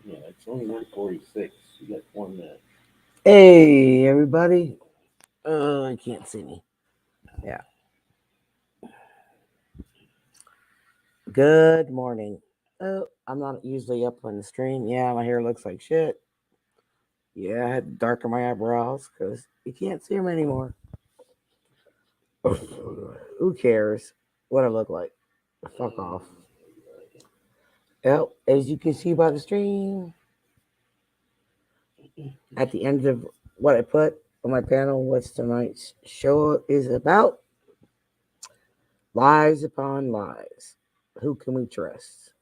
Yeah, it's only 1:46. You got 1 minute. Hey, everybody. You can't see me. Yeah. Good morning. I'm not usually up on the stream. Yeah, my hair looks like shit. Yeah, I had to darken my eyebrows because you can't see them anymore. Who cares what I look like? Fuck off. Well, as you can see by the stream, at the end of what I put on my panel, what's tonight's show is about lies upon lies. Who can we trust?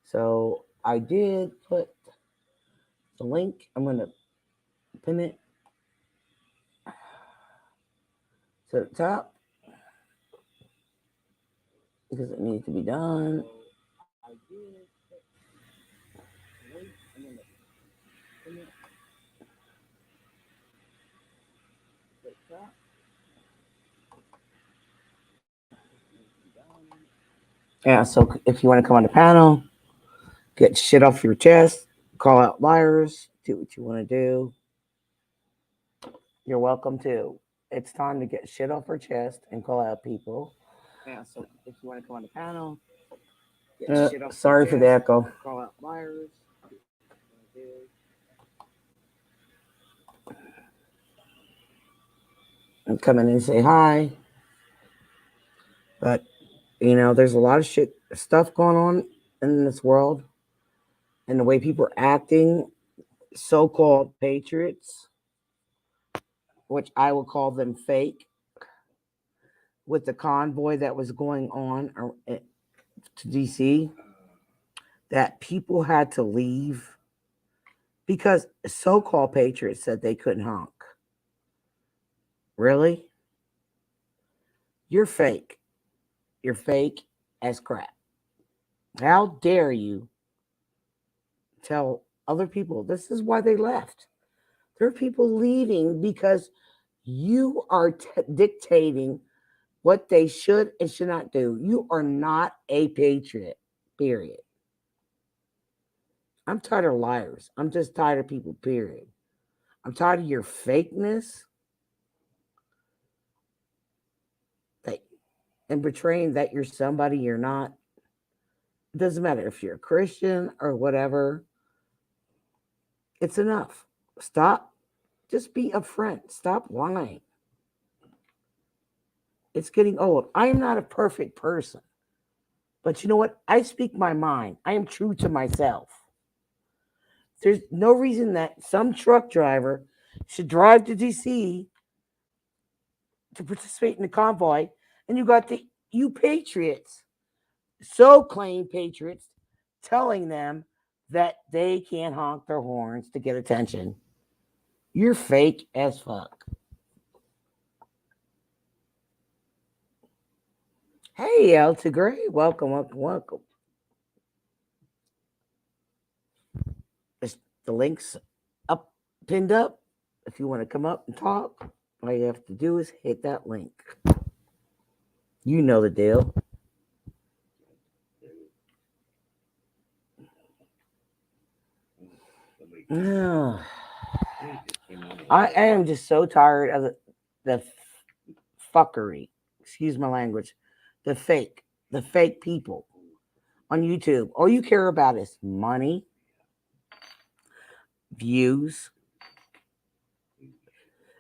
So I did put the link. I'm going to pin it to the top because it needs to be done. I did put the link. I'm going to pin it to the top. Yeah, so if you want to come on the panel, get shit off your chest, call out liars, do what you want to do. You're welcome to. It's time to get shit off our chest and call out people. Yeah, so if you want to come on the panel, get shit off sorry for the echo. Call out liars. And come in and say hi. But there's a lot of shit stuff going on in this world, and the way people are acting, so-called patriots, which I will call them fake, with the convoy that was going on to DC, that people had to leave because so-called patriots said they couldn't honk. Really? You're fake. You're fake as crap. How dare you tell other people this is why they left? There are people leaving because you are dictating what they should and should not do. You are not a patriot, period. I'm tired of liars. I'm just tired of people, period. I'm tired of your fakeness that, and betraying that you're somebody you're not. It doesn't matter if you're a Christian or whatever. It's enough. Stop. Just be upfront. Stop lying. It's getting old. I am not a perfect person. But you know what? I speak my mind. I am true to myself. There's no reason that some truck driver should drive to DC to participate in the convoy, and you got you patriots, so claimed patriots, telling them that they can't honk their horns to get attention. You're fake as fuck. Hey, El Tigre, welcome, welcome, welcome. The link's up, pinned up. If you want to come up and talk, all you have to do is hit that link. You know the deal. I am just so tired of the fuckery. Excuse my language. The fake people on YouTube. All you care about is money, views,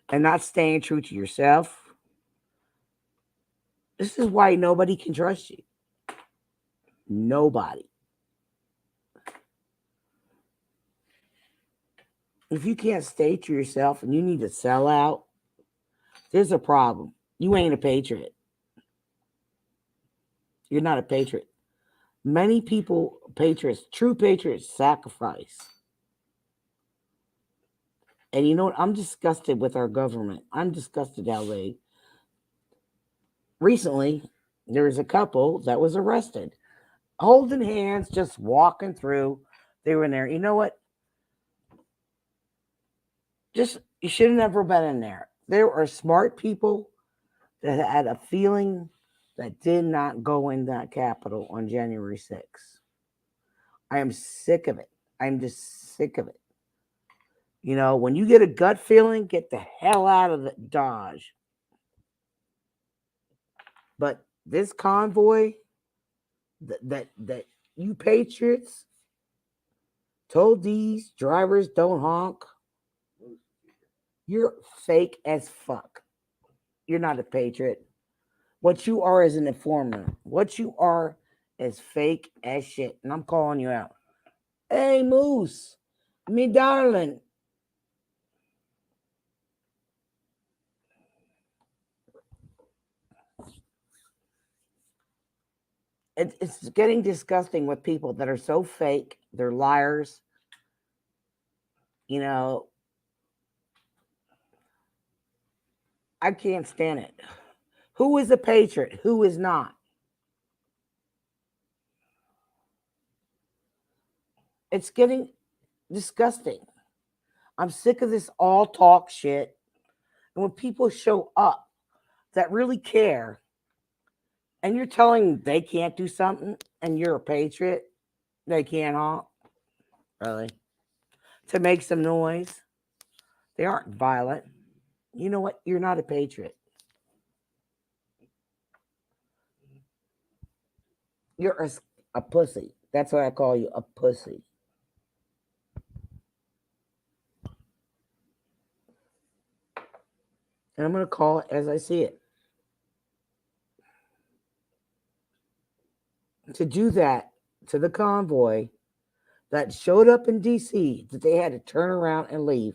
and not staying true to yourself. This is why nobody can trust you. Nobody. If you can't stay to yourself and you need to sell out, there's a problem. You ain't a patriot. You're not a patriot. Many people, patriots, true patriots, sacrifice. And you know what? I'm disgusted with our government. I'm disgusted how they. Recently, there was a couple that was arrested, holding hands, just walking through. They were in there. You know what? Just you should have never been in there. There are smart people that had a feeling that did not go in that Capitol on January 6th. I am sick of it. I'm just sick of it. When you get a gut feeling, get the hell out of the Dodge. But this convoy that you patriots told these drivers don't honk, you're fake as fuck. You're not a patriot. What you are is an informer. What you are is fake as shit. And I'm calling you out. Hey, Moose, me darling. It's getting disgusting with people that are so fake. They're liars. You know, I can't stand it. Who is a patriot? Who is not? It's getting disgusting. I'm sick of this all talk shit. And when people show up that really care and you're telling them they can't do something and you're a patriot, they can't honk, really, to make some noise. They aren't violent. You know what? You're not a patriot. You're a pussy. That's why I call you a pussy. And I'm going to call it as I see it. To do that to the convoy that showed up in DC, that they had to turn around and leave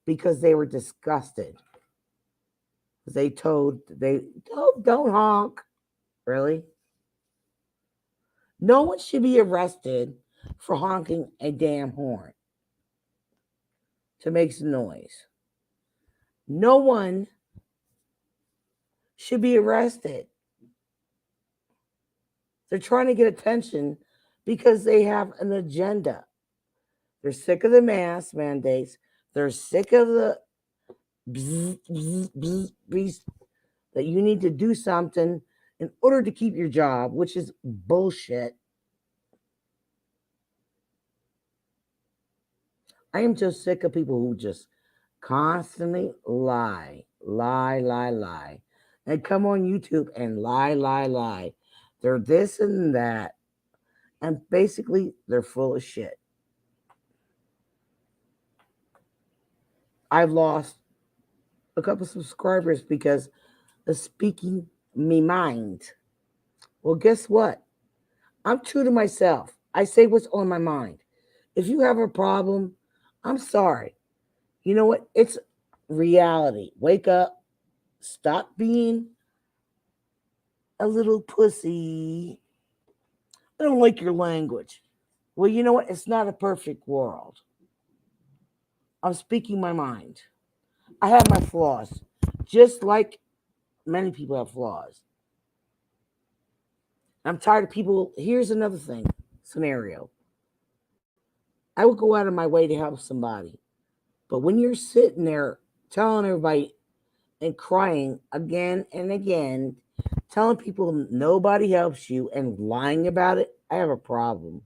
because they were disgusted. They don't honk. Really? No one should be arrested for honking a damn horn to make some noise. No one should be arrested. They're trying to get attention because they have an agenda. They're sick of the mask mandates. They're sick of the bzz, bzz, bzz, bzz, that you need to do something in order to keep your job, which is bullshit. I am just sick of people who just constantly lie, lie, lie, lie, and come on YouTube and lie, lie, lie. They're this and that, and basically they're full of shit. I've lost a couple subscribers because of speaking me mind. Well, guess what? I'm true to myself. I say what's on my mind. If you have a problem, I'm sorry. You know what? It's reality. Wake up. Stop being a little pussy. I don't like your language. Well, you know what? It's not a perfect world. I'm speaking my mind. I have my flaws, just like many people have flaws. I'm tired of people. Here's another thing scenario. I would go out of my way to help somebody. But when you're sitting there telling everybody and crying again and again, telling people nobody helps you and lying about it, I have a problem.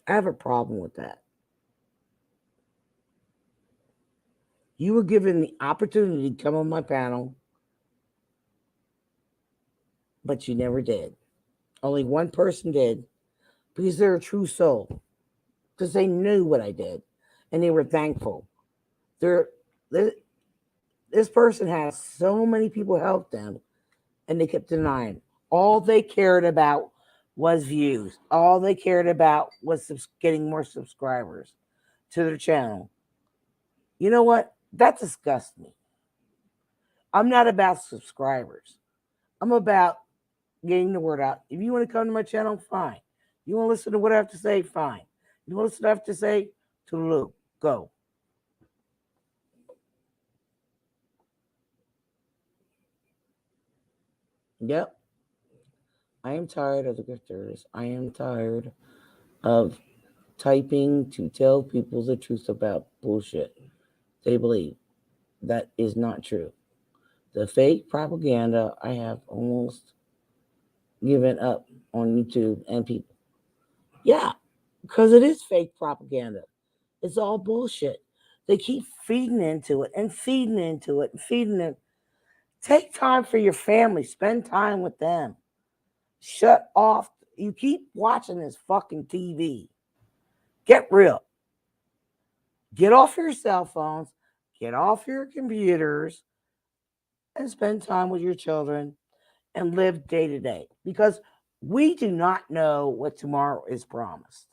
I have a problem with that. You were given the opportunity to come on my panel, but you never did. Only one person did because they're a true soul, because they knew what I did and they were thankful. They're, this person has so many people help them and they kept denying. All they cared about was views. All they cared about was getting more subscribers to their channel. You know what? That disgusts me. I'm not about subscribers. I'm about getting the word out. If you want to come to my channel, fine. You want to listen to what I have to say, fine. You want to listen to what I have to say, toodaloo, go. Yep. I am tired of the grifters. I am tired of typing to tell people the truth about bullshit they believe. That is not true. The fake propaganda, I have almost given up on YouTube and people. Yeah, because it is fake propaganda. It's all bullshit. They keep feeding into it and feeding into it and feeding it. Take time for your family. Spend time with them. Shut off. You keep watching this fucking TV. Get real. Get off your cell phones. Get off your computers and spend time with your children and live day to day. Because we do not know what tomorrow is promised.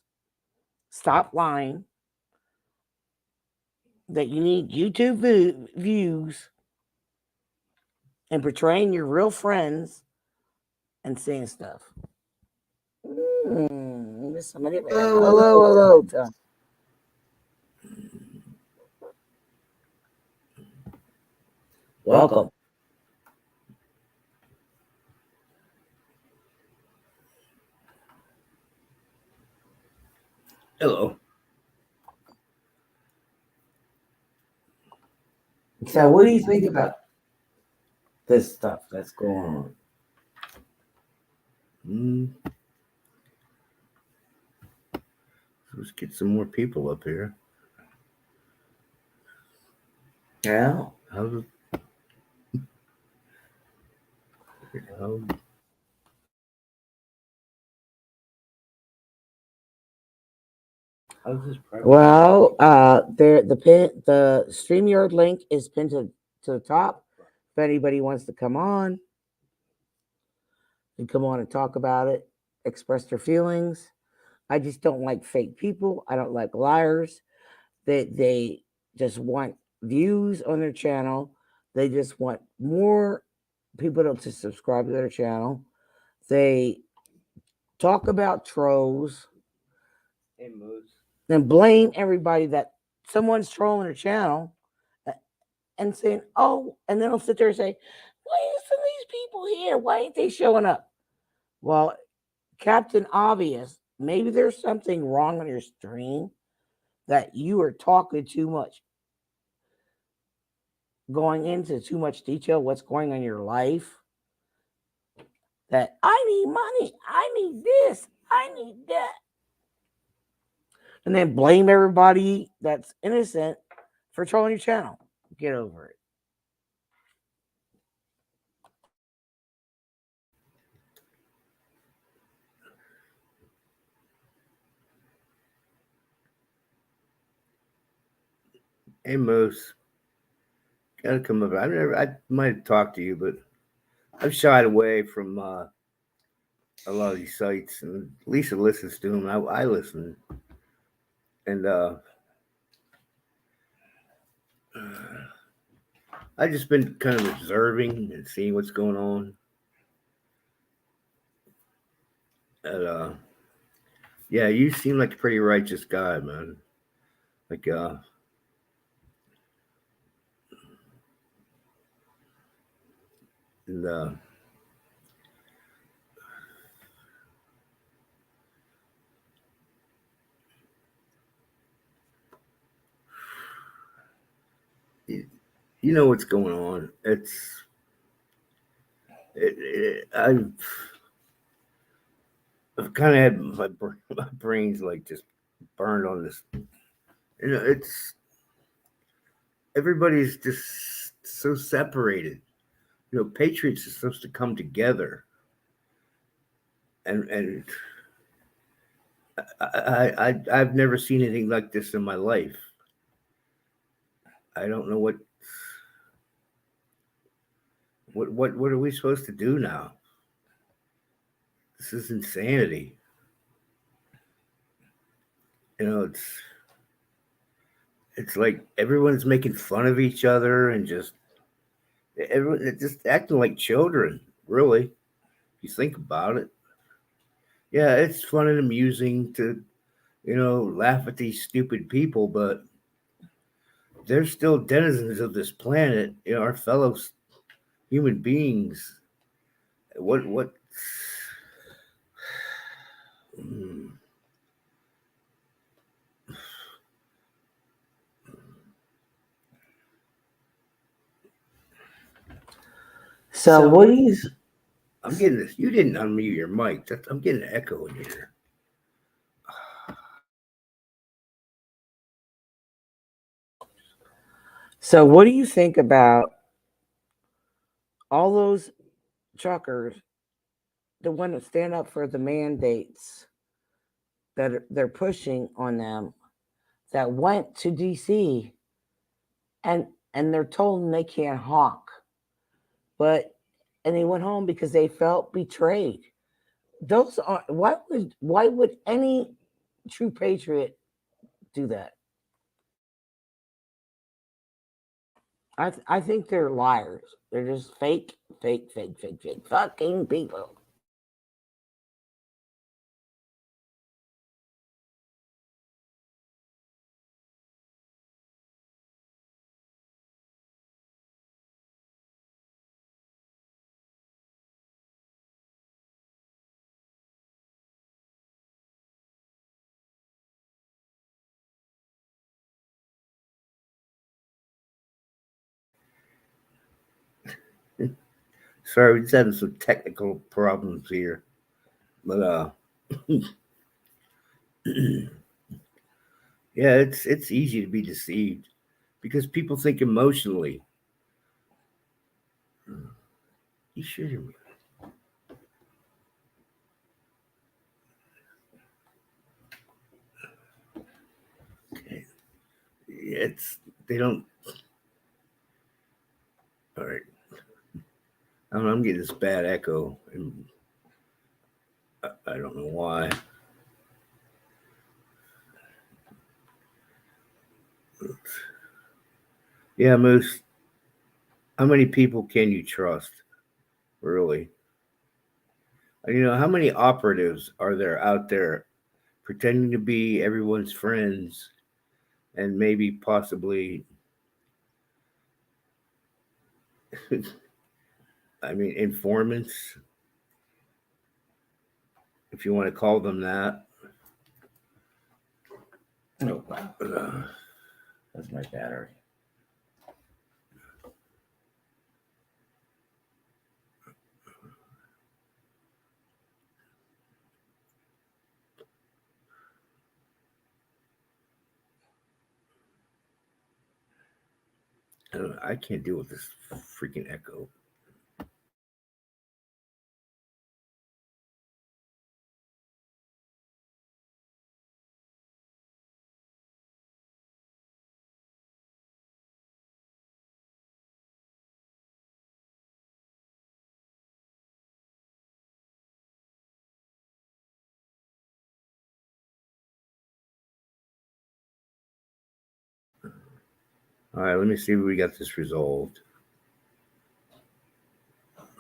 Stop lying that you need YouTube views and portraying your real friends and saying stuff. Somebody, hello. Welcome. Welcome. Hello. So, what do you think about this stuff that's going on? Mm, let's get some more people up here. Yeah. How's it? How, how's this private? Well, the StreamYard link is pinned to the top. If anybody wants to come on, and come on and talk about it, express their feelings. I just don't like fake people. I don't like liars. They just want views on their channel. They just want more people to subscribe to their channel. They talk about trolls Hey, Moose. and blame everybody that someone's trolling their channel and saying, oh, and then they'll sit there and say, why are some of these people here? Why ain't they showing up? Well, Captain Obvious, maybe there's something wrong on your stream that you are talking too much, going into too much detail, what's going on in your life. That I need money, I need this, I need that. And then blame everybody that's innocent for trolling your channel. Get over it. Hey, Moose. Gotta come up. I might have talked to you, but I've shied away from a lot of these sites, and Lisa listens to them. I listen, and I just been kind of observing and seeing what's going on. And yeah, you seem like a pretty righteous guy, man. Like and you, you know what's going on. I've kind of had my brains like just burned on this. It's everybody's just so separated. Patriots are supposed to come together, and I've never seen anything like this in my life. I don't know what are we supposed to do now? This is insanity. It's like everyone's making fun of each other and just everyone just acting like children. Really, if you think about it, yeah, it's fun and amusing to laugh at these stupid people, but they're still denizens of this planet. Our fellow human beings. What? Hmm. So what do you I'm getting this. You didn't unmute your mic. I'm getting an echo in here. So, what do you think about all those truckers that want to stand up for the mandates that they're pushing on them that went to DC and they're told they can't honk, but and they went home because they felt betrayed. Those are why would any true patriot do that? I think they're liars. They're just fake fucking people. Sorry, we're just having some technical problems here. But yeah, it's easy to be deceived because people think emotionally. You should. It's they don't. All right, I'm getting this bad echo, and I don't know why. Yeah, Moose. How many people can you trust, really? How many operatives are there out there pretending to be everyone's friends and maybe possibly, informants, if you want to call them that. Oh wow, Uh, that's my battery. I can't deal with this freaking echo. All right, let me see if we got this resolved.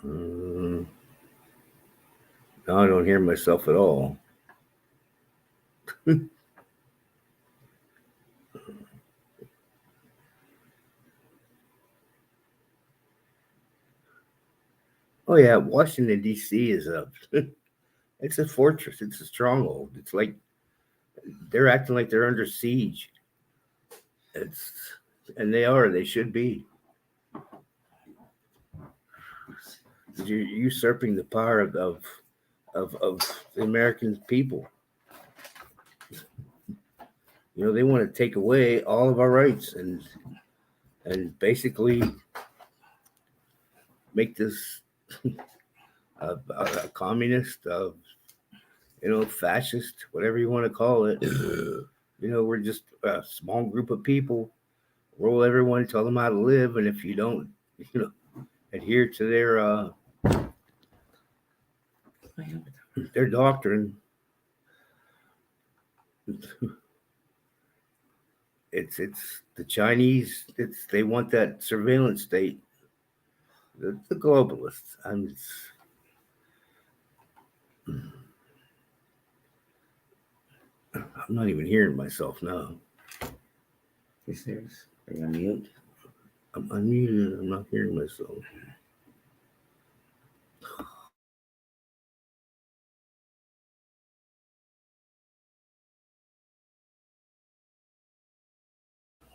Um, no, I don't hear myself at all. Oh yeah, Washington D.C. is a it's a fortress. It's a stronghold. It's like they're acting like they're under siege. It's and they are. They should be. You're usurping the power of the American people. They want to take away all of our rights and basically make this a communist, fascist, whatever you want to call it. We're just a small group of people. Roll everyone, tell them how to live, and if you don't, you know, adhere to their doctrine, it's the Chinese. They want that surveillance state. The globalists. I'm not even hearing myself now. You serious? Are you on mute? I'm unmuted. I'm not hearing myself.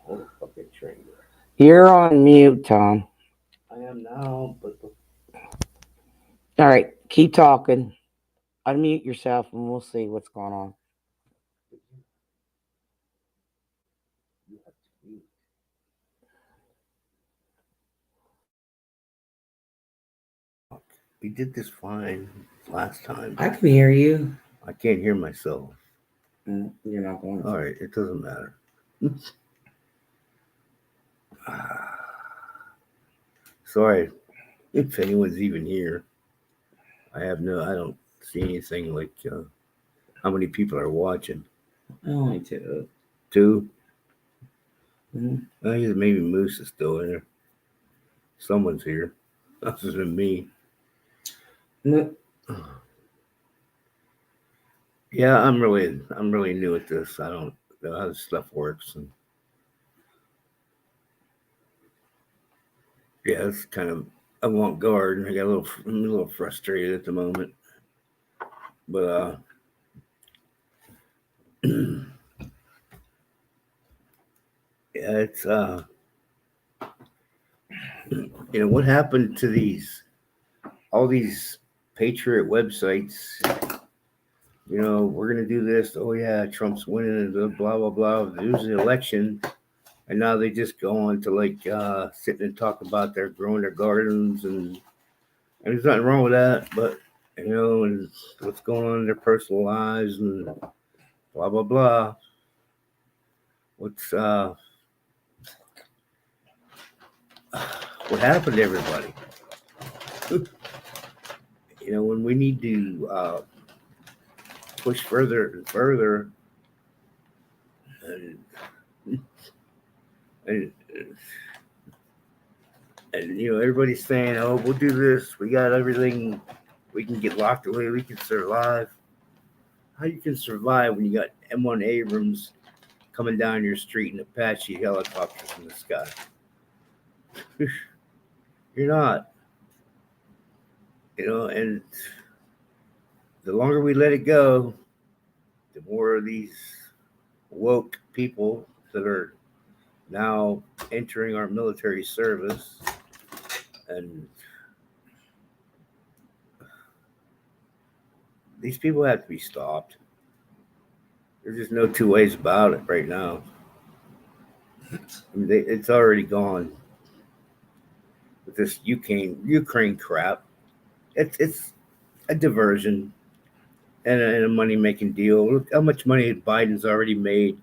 Oh, fucking train. You're on mute, Tom. I am now, but All right, keep talking. Unmute yourself, and we'll see what's going on. you have to mute. We did this fine last time. I can hear you. I can't hear myself. You're not going to. All right, it doesn't matter. Sorry if anyone's even here. I don't see anything like how many people are watching. Only two. Two? Mm-hmm. I guess maybe Moose is still in there. Someone's here, other than me. No. Yeah, I'm really new at this. I don't know how this stuff works, and yeah, it's kind of avant-garde. I'm a little frustrated at the moment, but yeah, it's what happened to all these patriot websites? We're gonna do this. Oh yeah, Trump's winning, and blah blah blah. Lose the election, and now they just go on to like sit and talk about their growing their gardens, and there's nothing wrong with that, but and what's going on in their personal lives and blah blah blah. What's what happened to everybody? When we need to push further and further, and and, and everybody's saying, "Oh, we'll do this. We got everything. We can get locked away. We can survive." How you can survive when you got M1 Abrams coming down your street and Apache helicopters in the sky? You're not. And the longer we let it go, the more of these woke people that are now entering our military service, and these people have to be stopped. There's just no two ways about it right now. I mean, it's already gone with this Ukraine crap. It's a diversion and a money making deal. Look how much money Biden's already made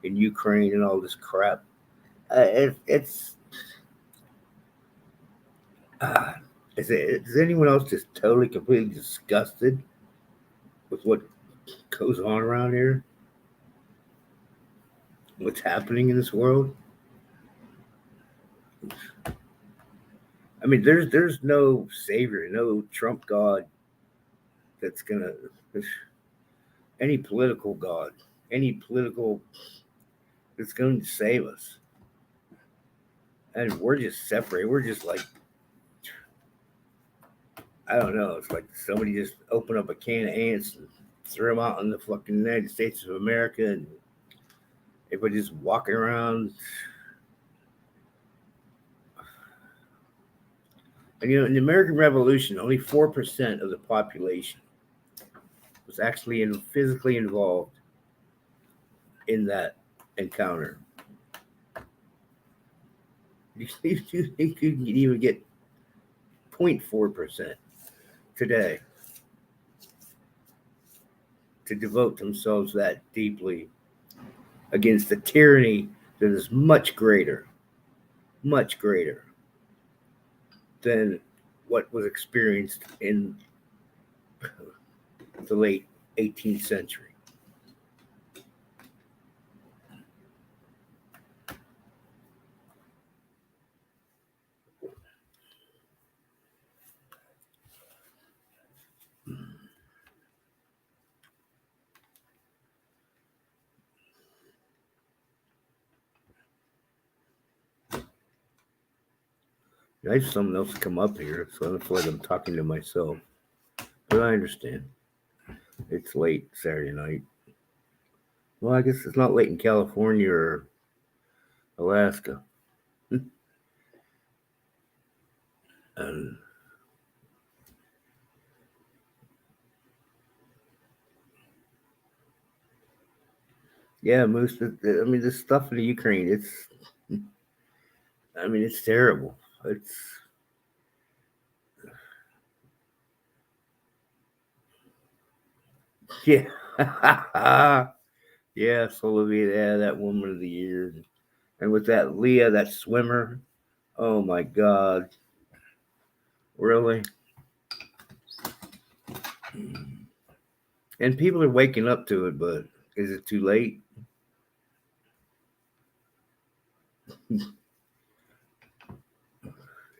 in Ukraine and all this crap. It's uh, is anyone else just totally completely disgusted with what goes on around here? What's happening in this world? I mean, there's no savior, no Trump God that's gonna any political God, any political that's going to save us. And we're just separated. We're just like I don't know. It's like somebody just opened up a can of ants and threw them out in the fucking United States of America, and everybody just walking around. And in the American Revolution, only 4% of the population was actually physically involved in that encounter. You think you can even get 0.4% today to devote themselves that deeply against the tyranny that is much greater than what was experienced in the late 18th century. I have someone else come up here, so I feel like I'm talking to myself. But I understand. It's late Saturday night. Well, I guess it's not late in California or Alaska. And yeah, I mean, this stuff in the Ukraine, it's terrible. It's Yeah. Yeah, Solovia, yeah, that woman of the year. And with that Leah, that swimmer, oh my God. Really? And people are waking up to it, but is it too late? Is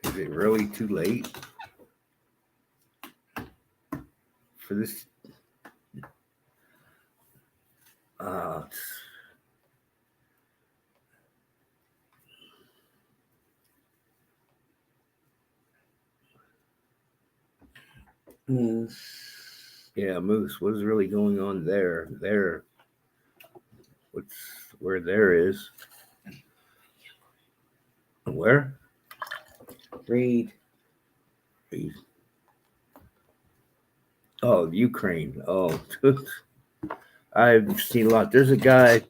it really too late for this? Uh, Mm. yeah, Moose, what is really going on there? What's where there is? Where? Read. Oh, Ukraine. Oh, I've seen a lot. There's a guy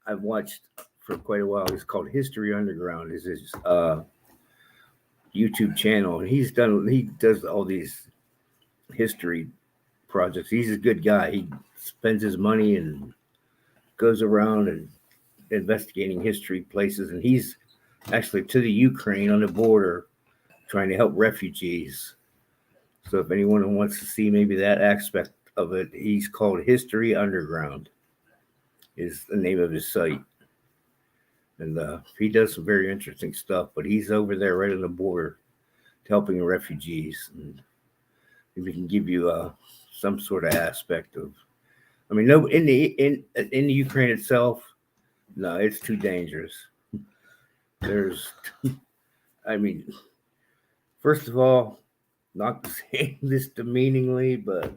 I've watched for quite a while. He's called History Underground. Is his YouTube channel, and he does all these history projects. He's a good guy. He spends his money and goes around and investigating history places, and he's actually to the Ukraine on the border trying to help refugees. So if anyone wants to see maybe that aspect of it, he's called History Underground is the name of his site. And he does some very interesting stuff, but he's over there right on the border helping refugees. And if he can give you some sort of aspect of, I mean, no, in the Ukraine itself, no, it's too dangerous. There's, I mean, first of all, not saying this demeaningly, but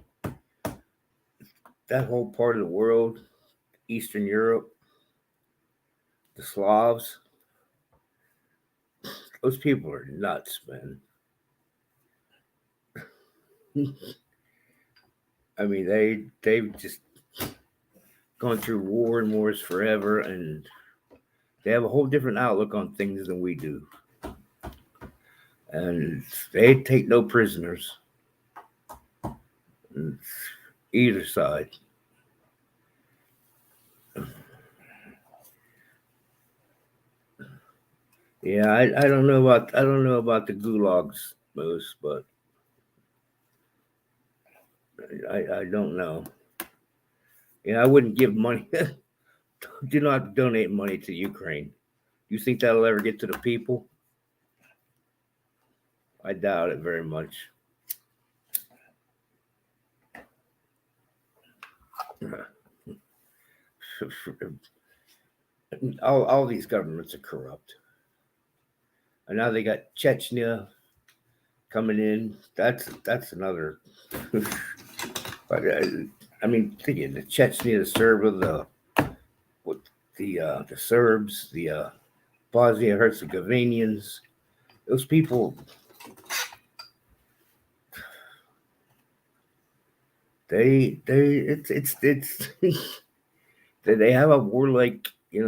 that whole part of the world, Eastern Europe, the Slavs, those people are nuts, man. I mean, they've just gone through war and wars forever, and they have a whole different outlook on things than we do. And they take no prisoners, either side. Yeah, I don't know about the gulags most, but I don't know. Yeah, I wouldn't give money. Do not donate money to Ukraine. You think that'll ever get to the people? I doubt it very much. All these governments are corrupt, and now they got Chechnya coming in. That's another. But I mean, thinking the Chechnya, the Serbia, what the Serbs, the Bosnia Herzegovinians, those people, it's they have a war like at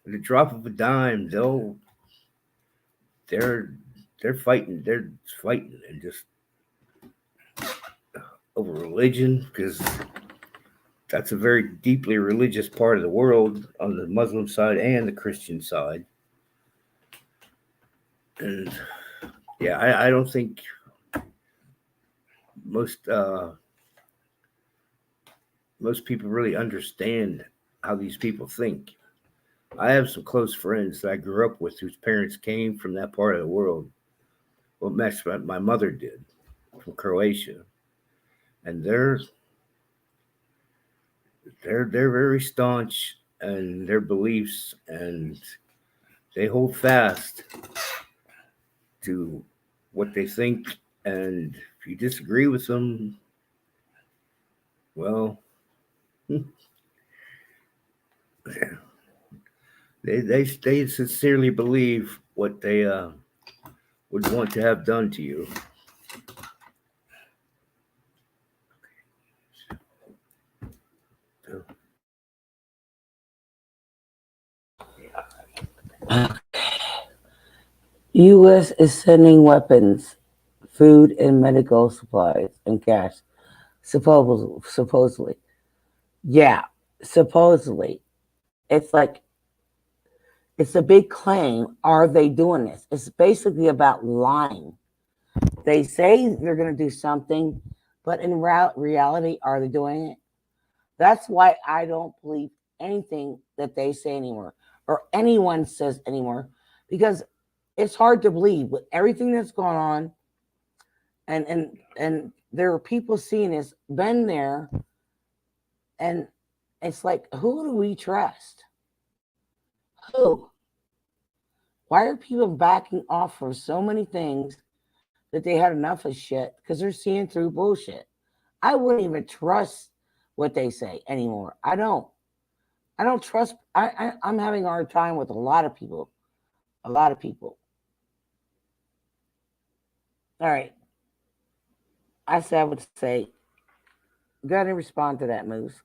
the drop of a dime, they're they're fighting and just over religion because that's a very deeply religious part of the world on the Muslim side and the Christian side. And yeah, I don't think most most people really understand how these people think. I have some close friends that I grew up with whose parents came from that part of the world. Well, my mother did from Croatia, and they're very staunch in their beliefs, and they hold fast to what they think. And if you disagree with them, well, they sincerely believe what they would want to have done to you. U.S. is sending weapons, food, and medical supplies and cash. Supposedly. Yeah, supposedly. It's like, it's a big claim. Are they doing this? It's basically about lying. They say they're going to do something, but in reality, are they doing it? That's why I don't believe anything that they say anymore or anyone says anymore, because it's hard to believe with everything that's going on. And there are people seeing this, been there, and it's like, who do we trust? Who? Why are people backing off from so many things that they had enough of shit because they're seeing through bullshit? I wouldn't even trust what they say anymore. I don't. I don't trust. I'm having a hard time with a lot of people. A lot of people. All right. I said I would say, go ahead and respond to that, Moose.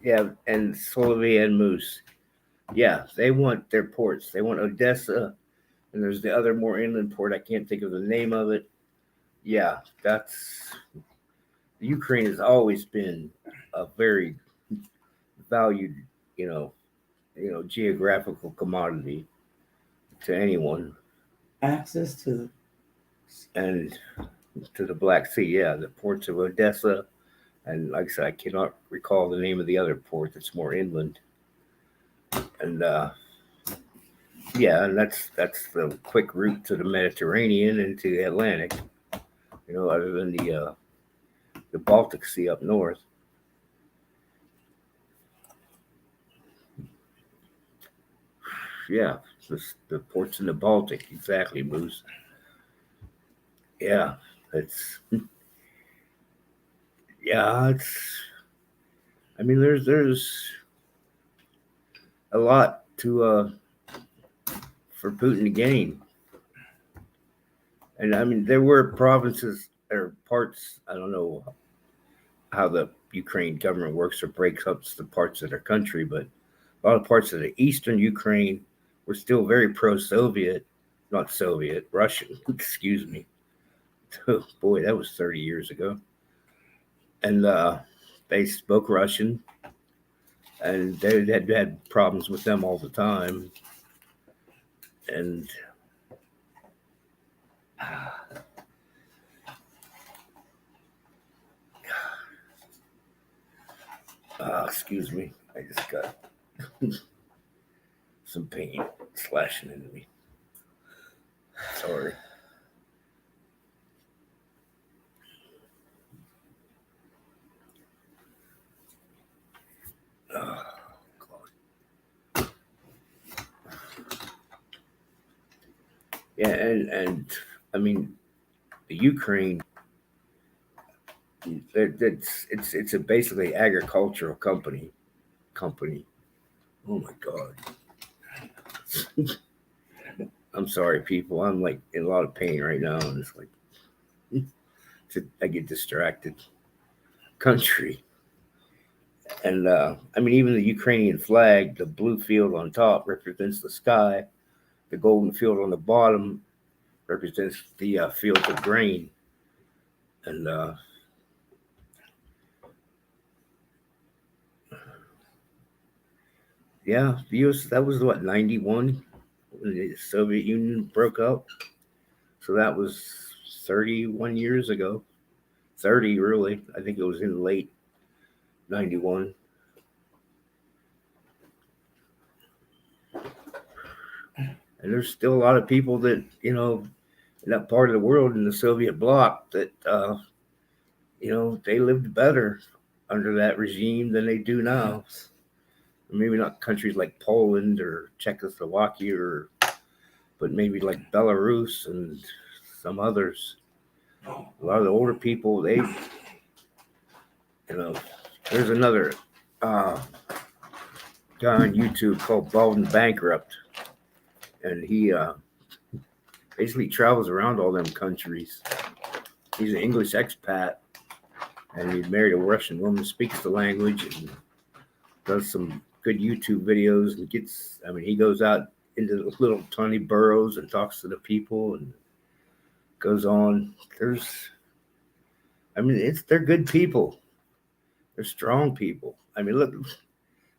Yeah, and Solvay and Moose. Yeah, they want their ports. They want Odessa, and there's the other more inland port. I can't think of the name of it. Yeah, that's Ukraine has always been a very valued, you know, geographical commodity to anyone, Access to and to the Black Sea. Yeah, the ports of Odessa, and like I said, I cannot recall the name of the other port that's more inland. And yeah, and that's the quick route to the Mediterranean and to the Atlantic. Other than the Baltic Sea up north. Yeah, the ports in the Baltic, exactly, Moose. Yeah, it's yeah, it's. I mean, there's a lot to for Putin to gain, and I mean there were provinces or parts. I don't know how the Ukraine government works or breaks up the parts of their country, but a lot of parts of the eastern Ukraine were still very pro-Soviet, not Soviet, Russian. Excuse me. Oh, boy, that was 30 years ago. And they spoke Russian, and they had problems with them all the time. And excuse me, I just got some pain slashing into me. Sorry. Oh, God. Yeah, and I mean the Ukraine. It's a basically agricultural company. Oh my God. I'm sorry, people. I'm like in a lot of pain right now, and it's like I get distracted. Country, and I mean, even the Ukrainian flag, the blue field on top represents the sky. The golden field on the bottom represents the fields of grain, and yeah, the U.S. That was what 91 when the Soviet Union broke up. So that was 31 years ago. 30 really. I think it was in late 91. And there's still a lot of people that, in that part of the world in the Soviet bloc that, they lived better under that regime than they do now. Maybe not countries like Poland or Czechoslovakia, but maybe like Belarus and some others. A lot of the older people, there's another guy on YouTube called Bald and Bankrupt, and he basically travels around all them countries. He's an English expat, and he's married a Russian woman, speaks the language, and does some good YouTube videos. And he goes out into the little tiny boroughs and talks to the people, and goes on. I mean, they're good people. They're strong people. I mean, look,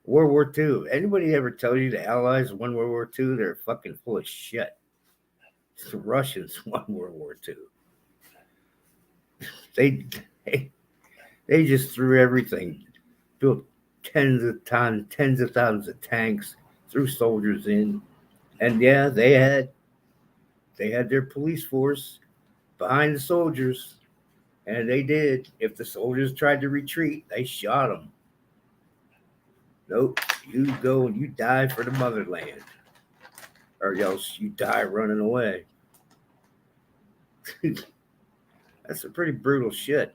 World War II. Anybody ever tell you the Allies won World War II? They're fucking full of shit. It's the Russians won World War II. They, they they just threw everything, built tens of thousands of tanks, threw soldiers in, and yeah, they had their police force behind the soldiers, and they did. If the soldiers tried to retreat, they shot them. Nope, you go and you die for the motherland, or else you die running away. That's a pretty brutal shit.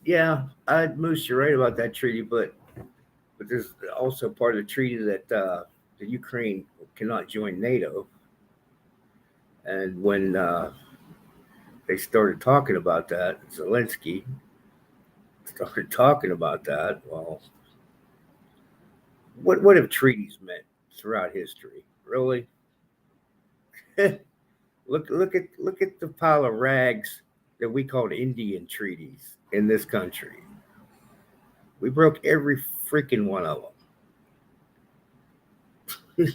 Yeah, Moose, you're right about that treaty, but there's also part of the treaty that the Ukraine cannot join NATO. And when they started talking about that, Zelensky started talking about that. Well, what have treaties meant throughout history? Really? look at the pile of rags that we called Indian treaties in this country. We broke every freaking one of them.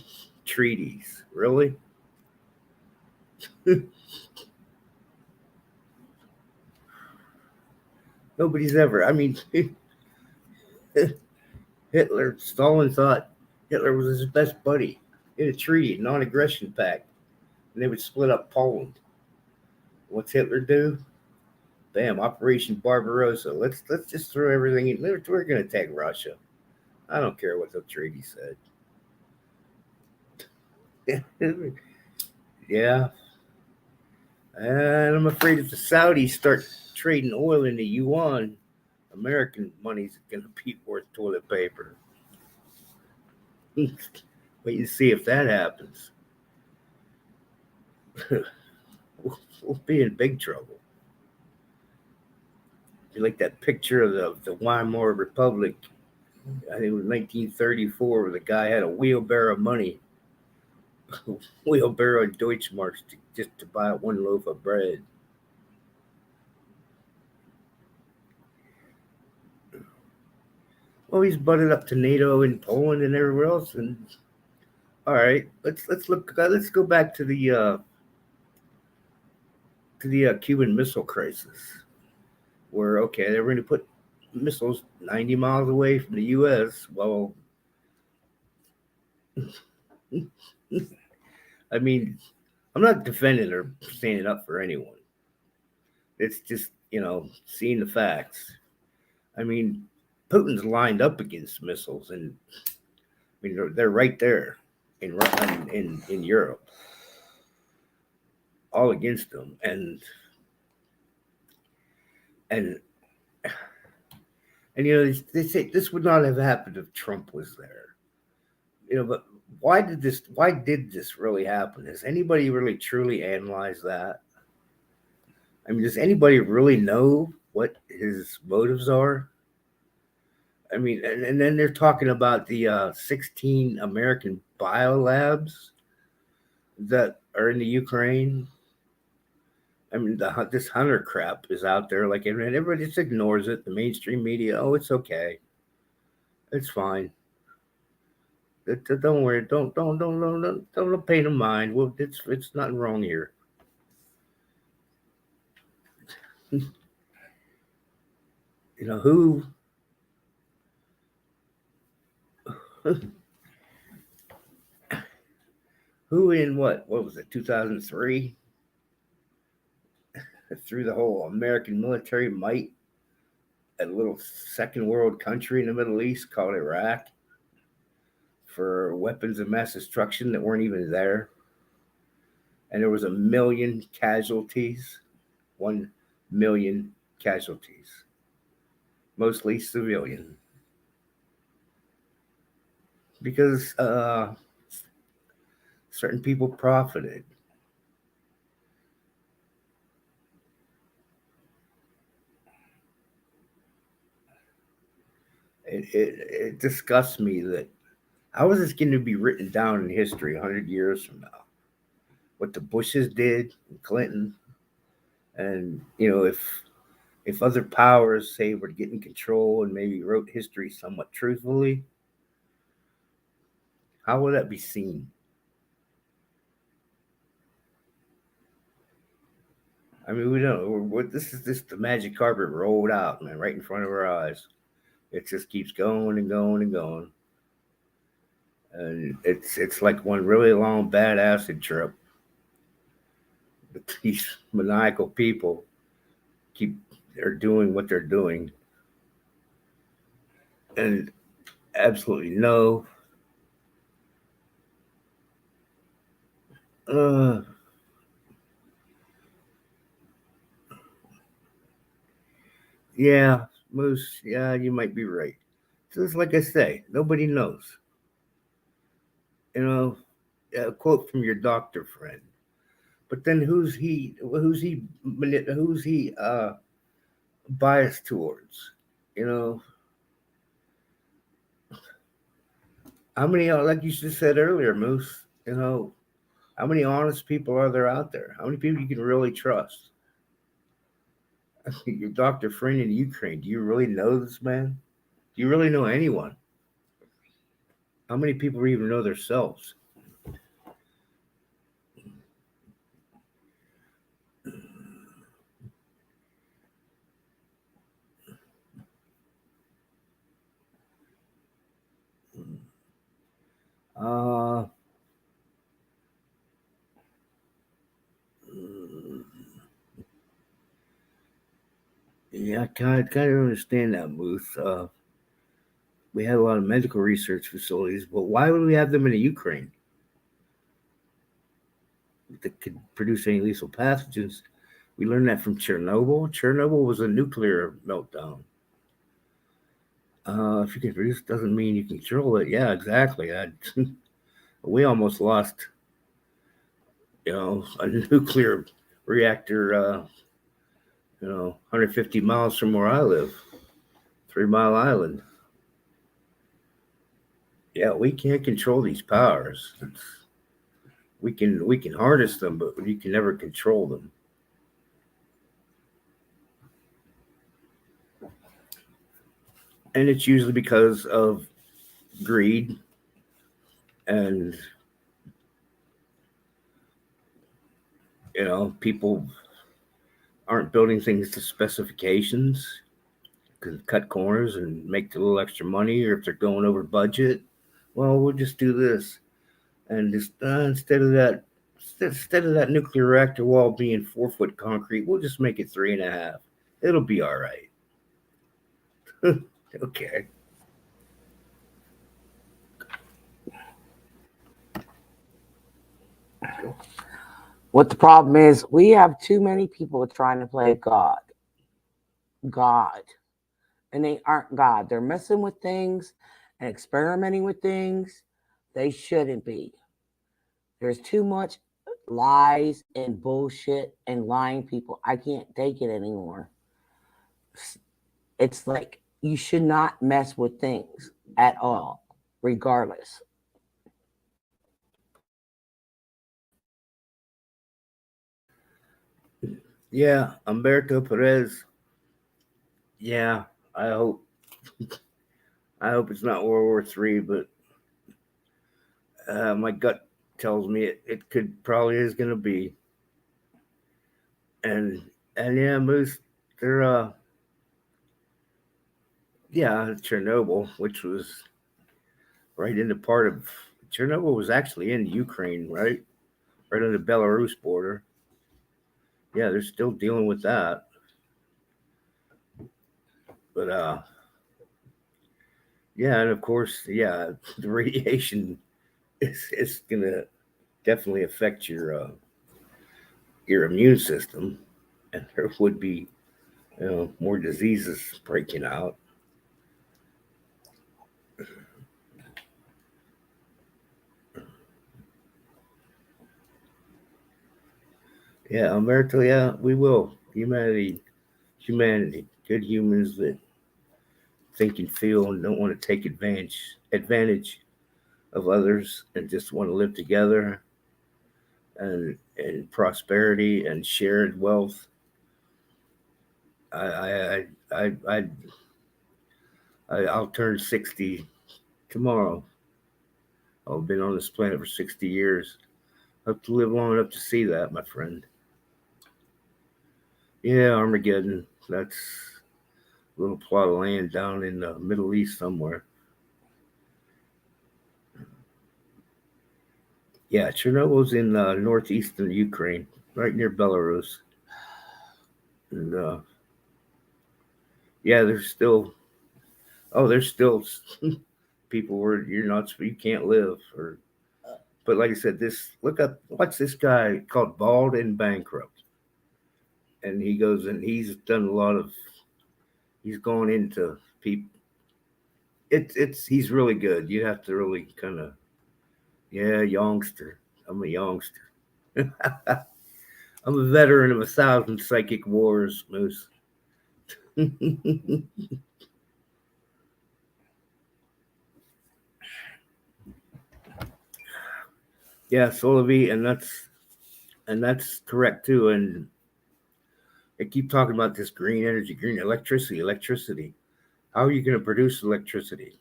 Treaties, really? Nobody's ever. I mean, Stalin thought Hitler was his best buddy in a treaty, non-aggression pact, and they would split up Poland. What's Hitler do? Bam! Operation Barbarossa. Let's just throw everything in. We're going to take Russia. I don't care what the treaty said. Yeah, and I'm afraid if the Saudis start trading oil into yuan, American money's going to be worth toilet paper. Wait and see if that happens. We'll be in big trouble. You like that picture of the Weimar Republic? I think it was 1934, where the guy had a wheelbarrow of money, wheelbarrow of Deutschmarks just to buy one loaf of bread. Well, he's butted up to NATO and Poland and everywhere else. And all right, let's look. Let's go back to the Cuban Missile Crisis, where okay, they were going to put missiles 90 miles away from the U.S. Well, I mean, I'm not defending or standing up for anyone. It's just seeing the facts. I mean, Putin's lined up against missiles, and I mean they're right there in Europe, all against them, and they say this would not have happened if Trump was there. But why did this really happen? Has anybody really truly analyzed that? I mean, does anybody really know what his motives are? I mean, and then they're talking about the 16 American biolabs that are in the Ukraine. I mean, this hunter crap is out there, like, and everybody just ignores it. The mainstream media, oh, it's okay, it's fine. Don't worry, don't pay no mind. Well, it's nothing wrong here. Who who in what was it 2003 through the whole American military might a little second world country in the Middle East called Iraq for weapons of mass destruction that weren't even there. And there was 1 million casualties, 1 million casualties, mostly civilian, because certain people profited. It disgusts me that how is this going to be written down in history 100 years from now? What the Bushes did, and Clinton, and if other powers say we're getting control and maybe wrote history somewhat truthfully, how will that be seen? I mean, we don't. This is just the magic carpet rolled out, man, right in front of our eyes. It just keeps going and going and going, and it's like one really long bad acid trip. But these maniacal people keep they're doing what they're doing, and absolutely no. Uh, yeah, Moose. Yeah, you might be right. So it's like I say, nobody knows. You know, a quote from your doctor friend. But then who's he? Who's he biased towards? You know, how many? Like you just said earlier, Moose. How many honest people are there out there? How many people you can really trust? Your doctor friend in Ukraine. Do you really know this man? Do you really know anyone? How many people even know themselves? Uh, yeah, I kind of understand that, Booth. We had a lot of medical research facilities, but why would we have them in the Ukraine that could produce any lethal pathogens? We learned that from Chernobyl. Chernobyl was a nuclear meltdown. If you can produce, doesn't mean you can control it. Yeah, exactly. We almost lost, a nuclear reactor. 150 miles from where I live, 3 Mile Island. Yeah, we can't control these powers. We can harness them, but we can never control them. And it's usually because of greed and people aren't building things to specifications, can cut corners and make a little extra money, or if they're going over budget, well, we'll just do this. And just instead of that nuclear reactor wall being 4 foot concrete, we'll just make it 3.5. It'll be all right. Okay. What the problem is, we have too many people trying to play God, and they aren't God. They're messing with things and experimenting with things they shouldn't be. There's too much lies and bullshit and lying people. I can't take it anymore. It's like you should not mess with things at all, regardless. Yeah, Humberto Perez. Yeah, I hope I hope it's not World War III, but my gut tells me it could probably is going to be. And yeah, Moose, they're yeah, Chernobyl, which was right in the part of Chernobyl was actually in Ukraine, right on the Belarus border. Yeah, they're still dealing with that. But yeah, and of course, yeah, the radiation is gonna definitely affect your immune system, and there would be more diseases breaking out. Yeah, America, yeah, we will. Humanity, good humans that think and feel and don't want to take advantage of others and just want to live together and prosperity and shared wealth. I I I I'll turn 60 tomorrow. I've been on this planet for 60 years. I have to live long enough to see that, my friend. Yeah, Armageddon. That's a little plot of land down in the Middle East somewhere. Yeah, Chernobyl's in northeastern Ukraine, right near Belarus. And yeah, there's still people where you're not, you can't live. But like I said, watch this guy called Bald and Bankrupt. And he goes and he's done a lot of, he's gone into people. He's really good. You have to really kind of, yeah, youngster. I'm a youngster. I'm a veteran of 1,000 psychic wars, Moose. Yeah, Solavi, and that's correct too. And I keep talking about this green energy, green electricity. How are you going to produce electricity?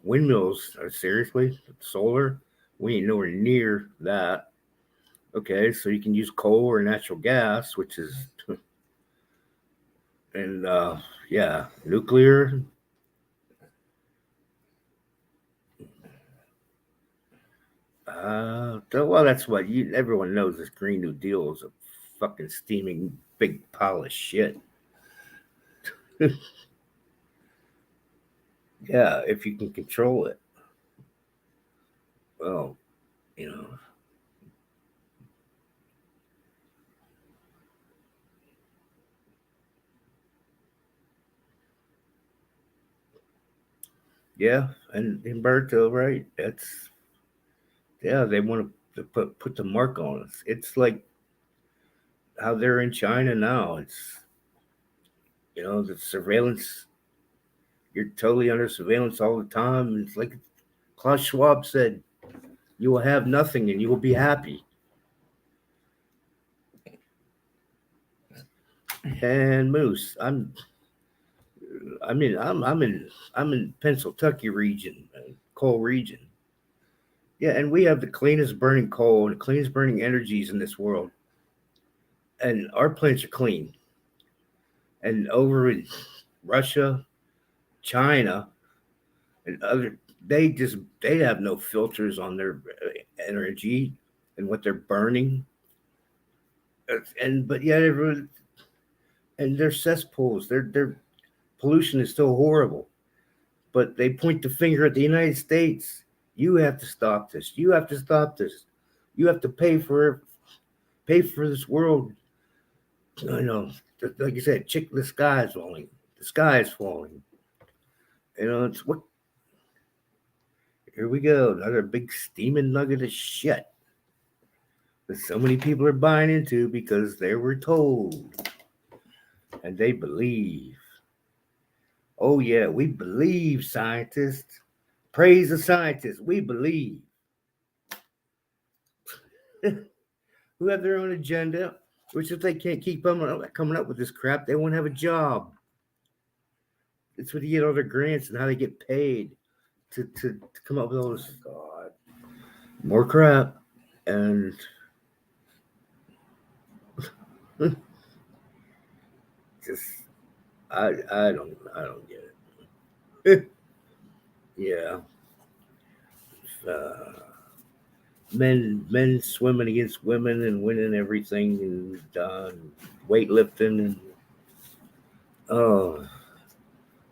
Windmills, seriously? Solar? We ain't nowhere near that. Okay, so you can use coal or natural gas, which is, and yeah, nuclear. Well, that's what everyone knows. This Green New Deal is a fucking steaming big pile of shit. Yeah, if you can control it. Well, you know, yeah, and Humberto, right? That's yeah. They want to put the mark on us. It's like how they're in China now. It's the surveillance. You're totally under surveillance all the time. It's like Klaus Schwab said, "You will have nothing, and you will be happy." And Moose, I'm in Pennsylvania region, coal region. Yeah, and we have the cleanest burning coal and cleanest burning energies in this world, and our plants are clean. And over in Russia, China, and they have no filters on their energy and what they're burning, and but yet everyone and their cesspools, their pollution is still horrible. But they point the finger at the United States. You have to stop this. You have to stop this. You have to pay for this world. Like you said, the sky is falling. The sky is falling. It's what. Here we go. Another big steaming nugget of shit that so many people are buying into because they were told and they believe. Oh yeah, we believe, scientists. Praise the scientists. We believe. Who have their own agenda, which if they can't keep coming up with this crap, they won't have a job. It's what you get all their grants and how they get paid to come up with all this more crap. And just I don't get it. Yeah. Uh, men swimming against women and winning everything and weightlifting and oh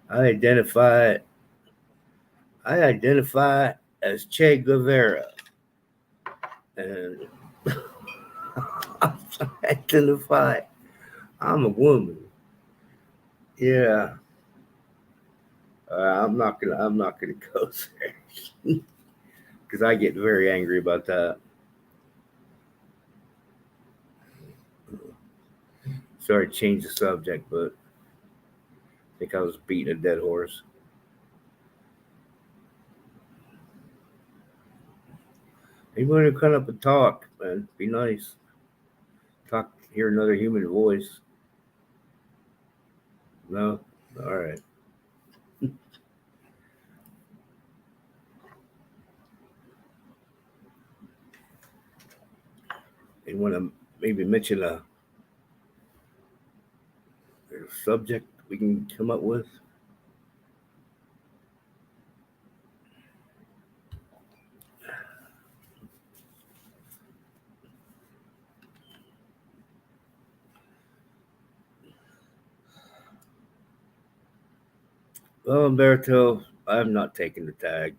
I identify I identify as Che Guevara and I identify I'm a woman. Yeah. I'm not gonna go there because I get very angry about that. Sorry to change the subject, but think I was beating a dead horse. Anybody to come up and talk, man. Be nice. Talk, hear another human voice. No? All right. You want to maybe mention a subject we can come up with? Well, Umberto, I'm not taking the tag.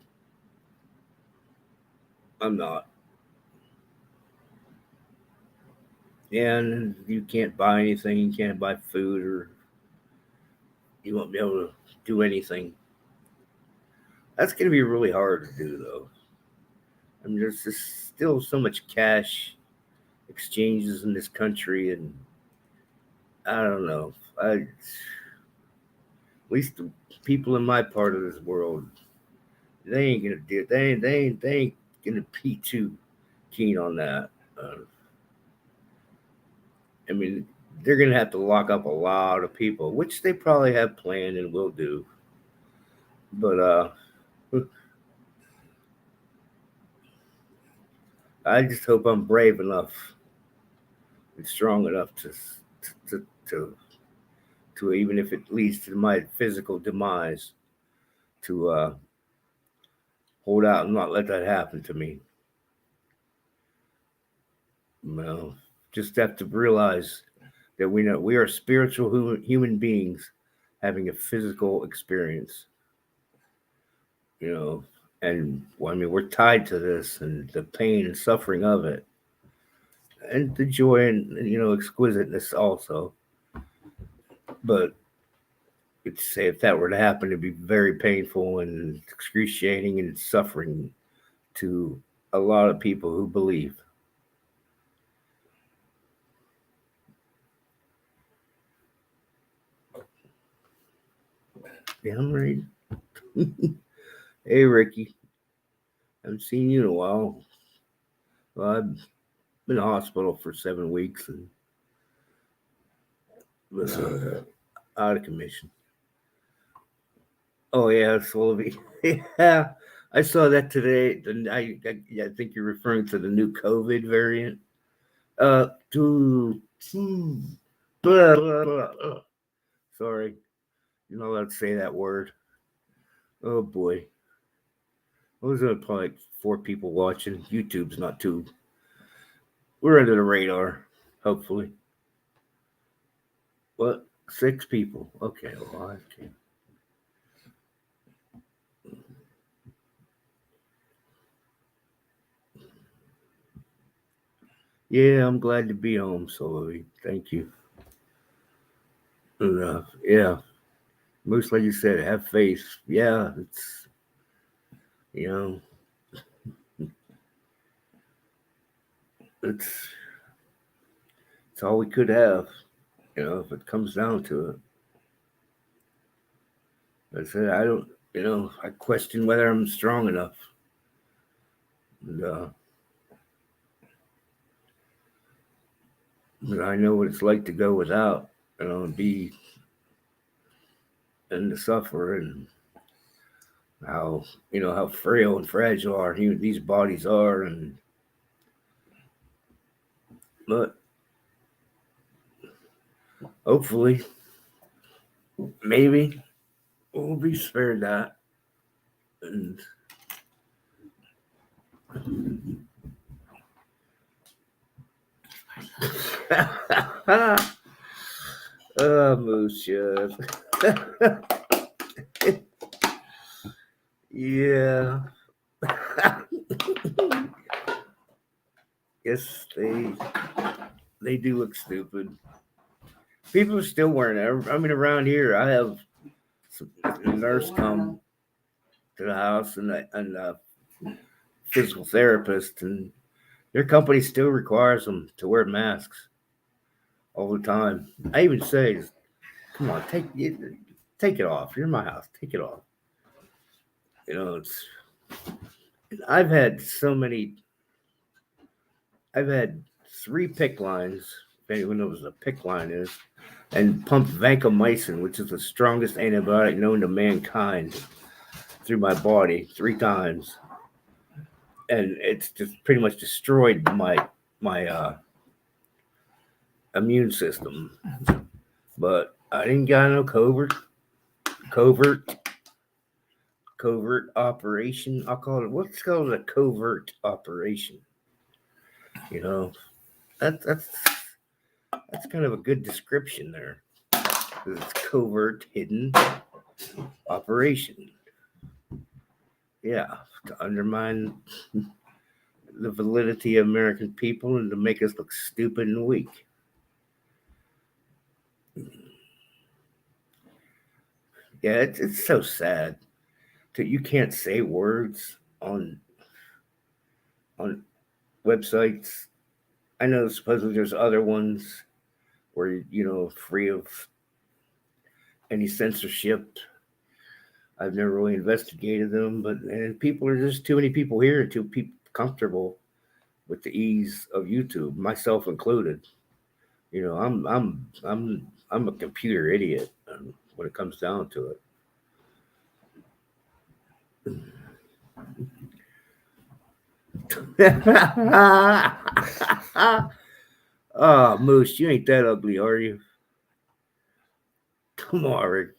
I'm not. And you can't buy anything. You can't buy food, or you won't be able to do anything. That's going to be really hard to do, though. I mean, there's just still so much cash exchanges in this country, and I don't know. At least the people in my part of this world, they ain't gonna do. They ain't gonna be too keen on that. Uh, I mean, they're gonna have to lock up a lot of people, which they probably have planned and will do. But I just hope I'm brave enough and strong enough to even if it leads to my physical demise, to hold out and not let that happen to me. Well, just have to realize that we know we are spiritual human beings having a physical experience, you know, and well, I mean, we're tied to this and the pain and suffering of it, and the joy and exquisiteness also. But it's say if that were to happen, it'd be very painful and excruciating and suffering to a lot of people who believe. Yeah, I'm ready. Hey, Ricky, I haven't seen you in a while. Well, I've been in the hospital for 7 weeks and was out of commission. Oh yeah, Sylvie. Yeah, I saw that today. I think you're referring to the new COVID variant. To sorry, you're not allowed to say that word. Oh boy, what was it? Probably like 4 people watching. YouTube's not too. We're under the radar, hopefully. What? 6 people? Okay, well, I can't. Yeah, I'm glad to be home, Sylvie. Thank you. And, yeah, most like you said, have faith. Yeah, you know, it's it's all we could have. If it comes down to it. I said I don't. I question whether I'm strong enough. And, but I know what it's like to go without. And be and to suffer, and how frail and fragile these bodies are, and but hopefully, maybe we'll be spared that. And oh, Moose Chef. Yeah. Yes, they do look stupid. People are still wearing it. I mean, around here, I have a nurse come to the house and physical therapist, and their company still requires them to wear masks all the time. I even say, "Come on, take it. Take it off. You're in my house. Take it off. You know, it's. I've had so many. I've had 3 PICC lines. If anyone knows what a PICC line is, and pumped vancomycin, which is the strongest antibiotic known to mankind, through my body 3 times, and it's just pretty much destroyed my immune system. But I didn't got no covert covert operation. I'll call it, what's called a covert operation. You know, that's kind of a good description there. It's covert, hidden operation. Yeah, to undermine the validity of American people and to make us look stupid and weak. Yeah, it's so sad that you can't say words on websites. I know supposedly there's other ones where free of any censorship. I've never really investigated them, but and people are just too many people here, too comfortable with the ease of YouTube, myself included. I'm a computer idiot when it comes down to it. Oh, Moose, you ain't that ugly, are you? Come on, Rick.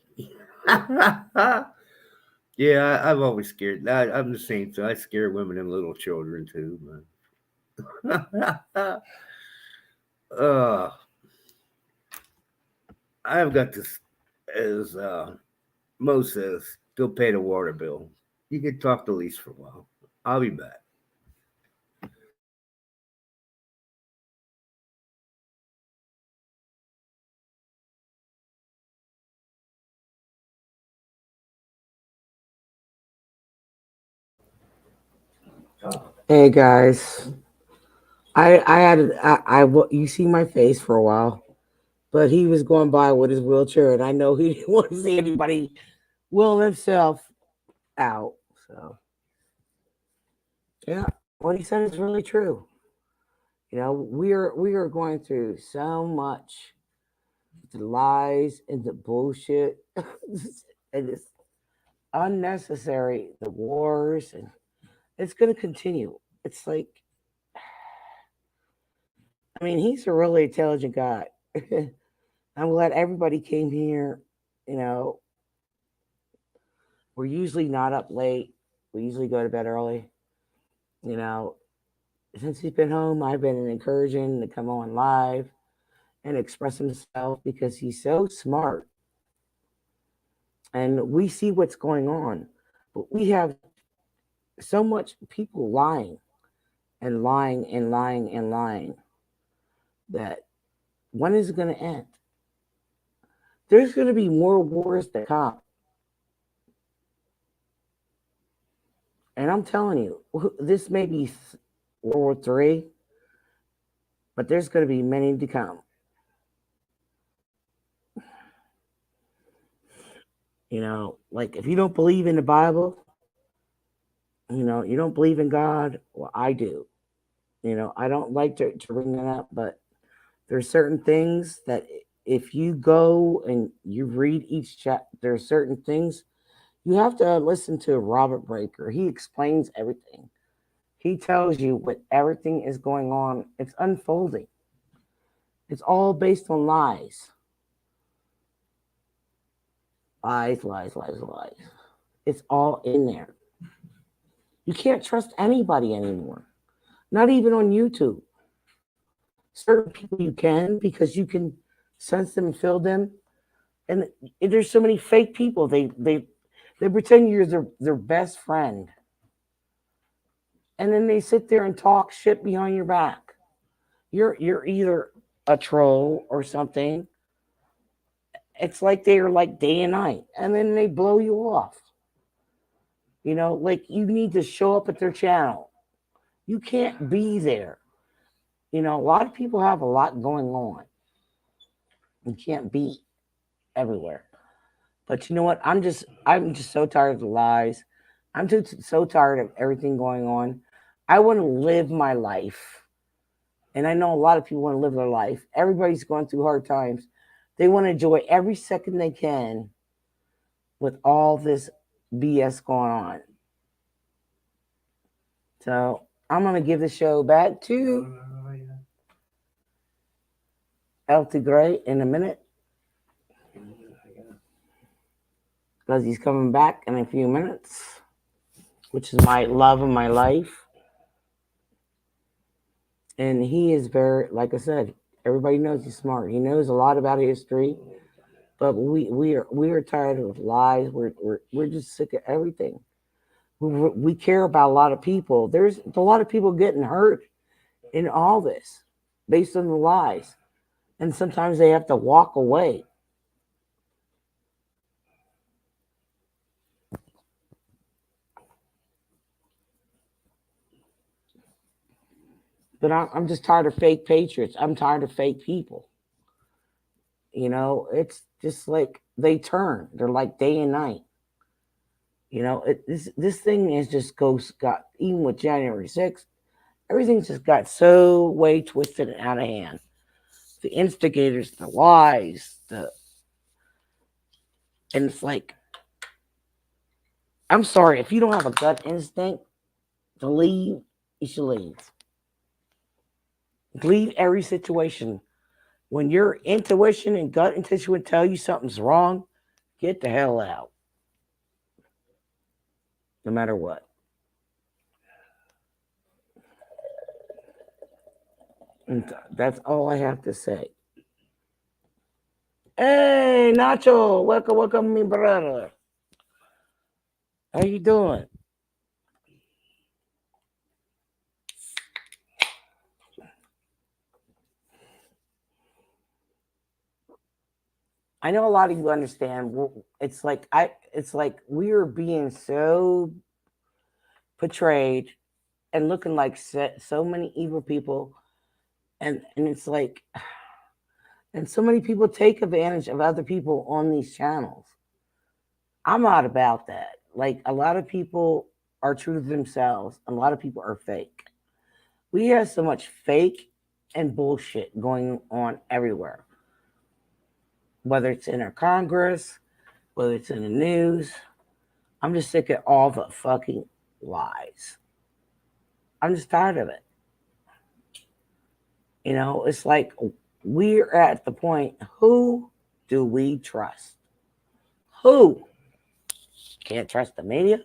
Yeah, I've always scared. I'm the same. So I scare women and little children too, man. uh, I've got this, as Mo says, go pay the water bill. You can talk to Lise for a while. I'll be back. Hey guys, you see my face for a while, but he was going by with his wheelchair, and I know he didn't want to see anybody will himself out. So yeah, what he said is really true. We are going through so much, the lies and the bullshit, and it's unnecessary. The wars, and it's going to continue. It's like, I mean, he's a really intelligent guy. I'm glad everybody came here. You know, we're usually not up late. We usually go to bed early. You know, since he's been home, I've been encouraging to come on live and express himself because he's so smart. And we see what's going on. But we have so much people lying and lying and lying and lying that when is it going to end? There's going to be more wars to come. And I'm telling you, this may be World War III, but there's going to be many to come. Like if you don't believe in the Bible, you don't believe in God. Well, I do. I don't like to bring that up, but there's certain things that if you go and you read each chapter, there's certain things you have to listen to Robert Breaker. He explains everything. He tells you what everything is going on. It's unfolding. It's all based on lies. Lies, lies, lies, lies. It's all in there. You can't trust anybody anymore. Not even on YouTube. Certain people you can because you can sense them and feel them. And there's so many fake people. They pretend you're their best friend. And then they sit there and talk shit behind your back. You're either a troll or something. It's like they are like day and night. And then they blow you off. Like you need to show up at their channel. You can't be there. A lot of people have a lot going on. You can't be everywhere. But you know what? I'm just so tired of the lies. So tired of everything going on. I want to live my life. And I know a lot of people want to live their life. Everybody's going through hard times. They want to enjoy every second they can with all this BS going on. So I'm going to give the show back to LT Gray in a minute because he's coming back in a few minutes, which is my love of my life. And he is very, like I said, everybody knows he's smart. He knows a lot about history, but we are tired of lies. We're just sick of everything. We care about a lot of people. There's a lot of people getting hurt in all this based on the lies, and sometimes they have to walk away. But I'm just tired of fake patriots. I'm tired of fake people. It's just like they turn. They're like day and night. This thing is just got even with January 6th, everything's just got so way twisted and out of hand. The instigators, the lies, and it's like, I'm sorry, if you don't have a gut instinct to leave, you should leave. Leave every situation. When your intuition and gut intuition tell you something's wrong, get the hell out. No matter what. And that's all I have to say. Hey, Nacho, welcome, me brother. How you doing? I know a lot of you understand. It's like we are being so portrayed and looking like so many evil people, and it's like, and so many people take advantage of other people on these channels. I'm not about that. Like, a lot of people are true to themselves. A lot of people are fake. We have so much fake and bullshit going on everywhere, whether it's in our Congress, whether it's in the news. I'm just sick of all the fucking lies. I'm just tired of it. It's like we're at the point, who do we trust? Who? Can't trust the media.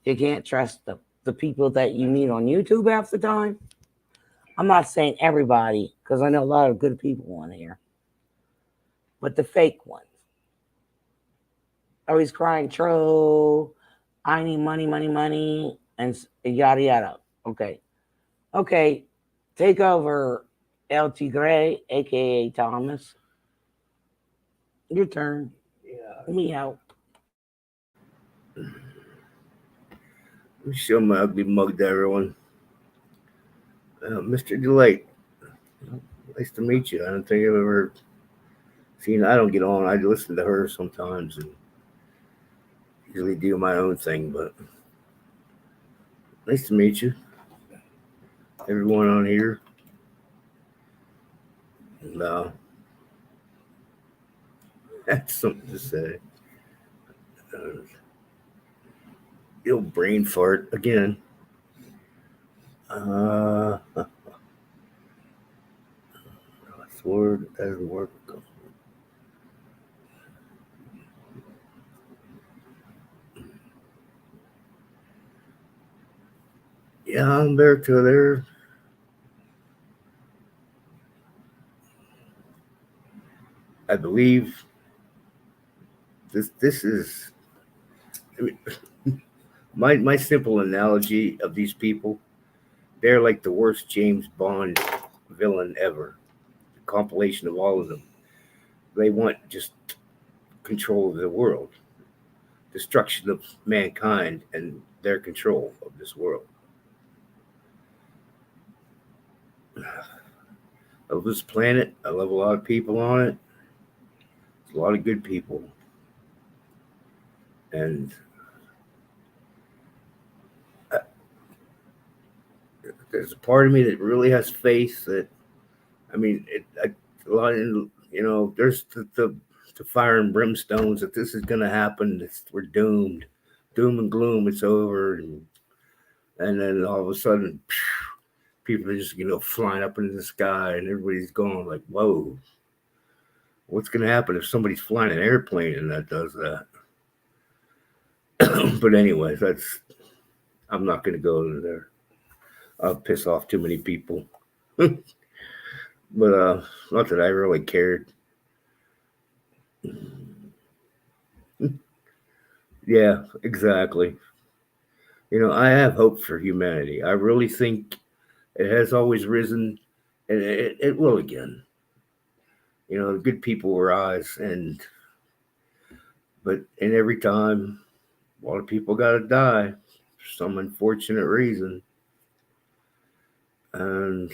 You can't trust the people that you meet on YouTube half the time. I'm not saying everybody, because I know a lot of good people on here, but the fake ones. Always crying, troll, I need money, money, money, and yada, yada. Okay. Okay. Take over, LT Gray, a.k.a. Thomas. Your turn. Me out. Let me show my ugly mug to everyone. Mr. Delight, nice to meet you. I don't think I've ever seen. I don't get on. I listen to her sometimes and usually do my own thing, but nice to meet you. Everyone on here. And, that's something to say. Uh, You'll brain fart again. Sword doesn't work. Yeah, I'm there to there. I believe this is, I mean, my simple analogy of these people. They're like the worst James Bond villain ever. A compilation of all of them. They want just control of the world, destruction of mankind, and their control of this world. I love this planet. I love a lot of people on it. There's a lot of good people. And uh, there's a part of me that really has faith that, I mean, a lot of, there's the fire and brimstones that this is going to happen. We're doomed, doom and gloom. It's over, and then all of a sudden, people are just flying up into the sky, and everybody's going like, "Whoa, what's going to happen if somebody's flying an airplane and that does that?" But anyways, I'm not going to go into there. I'll piss off too many people. But not that I really cared. Yeah, exactly. I have hope for humanity. I really think it has always risen, and it will again. Good people rise, but every time, a lot of people got to die for some unfortunate reason, and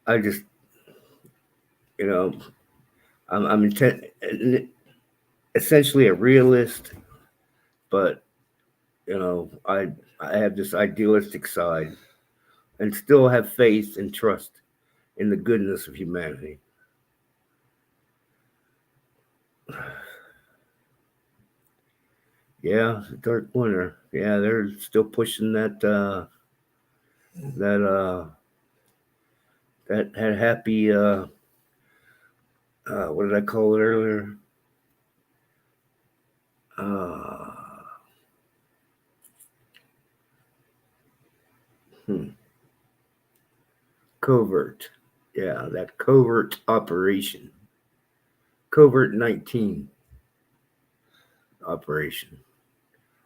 I just, you know, essentially a realist, but I have this idealistic side, and still have faith and trust in the goodness of humanity. Yeah, Dark Winter. Yeah, they're still pushing that that happy what did I call it earlier? Uh, hmm, covert. Yeah, that covert operation. Covert 19 operation.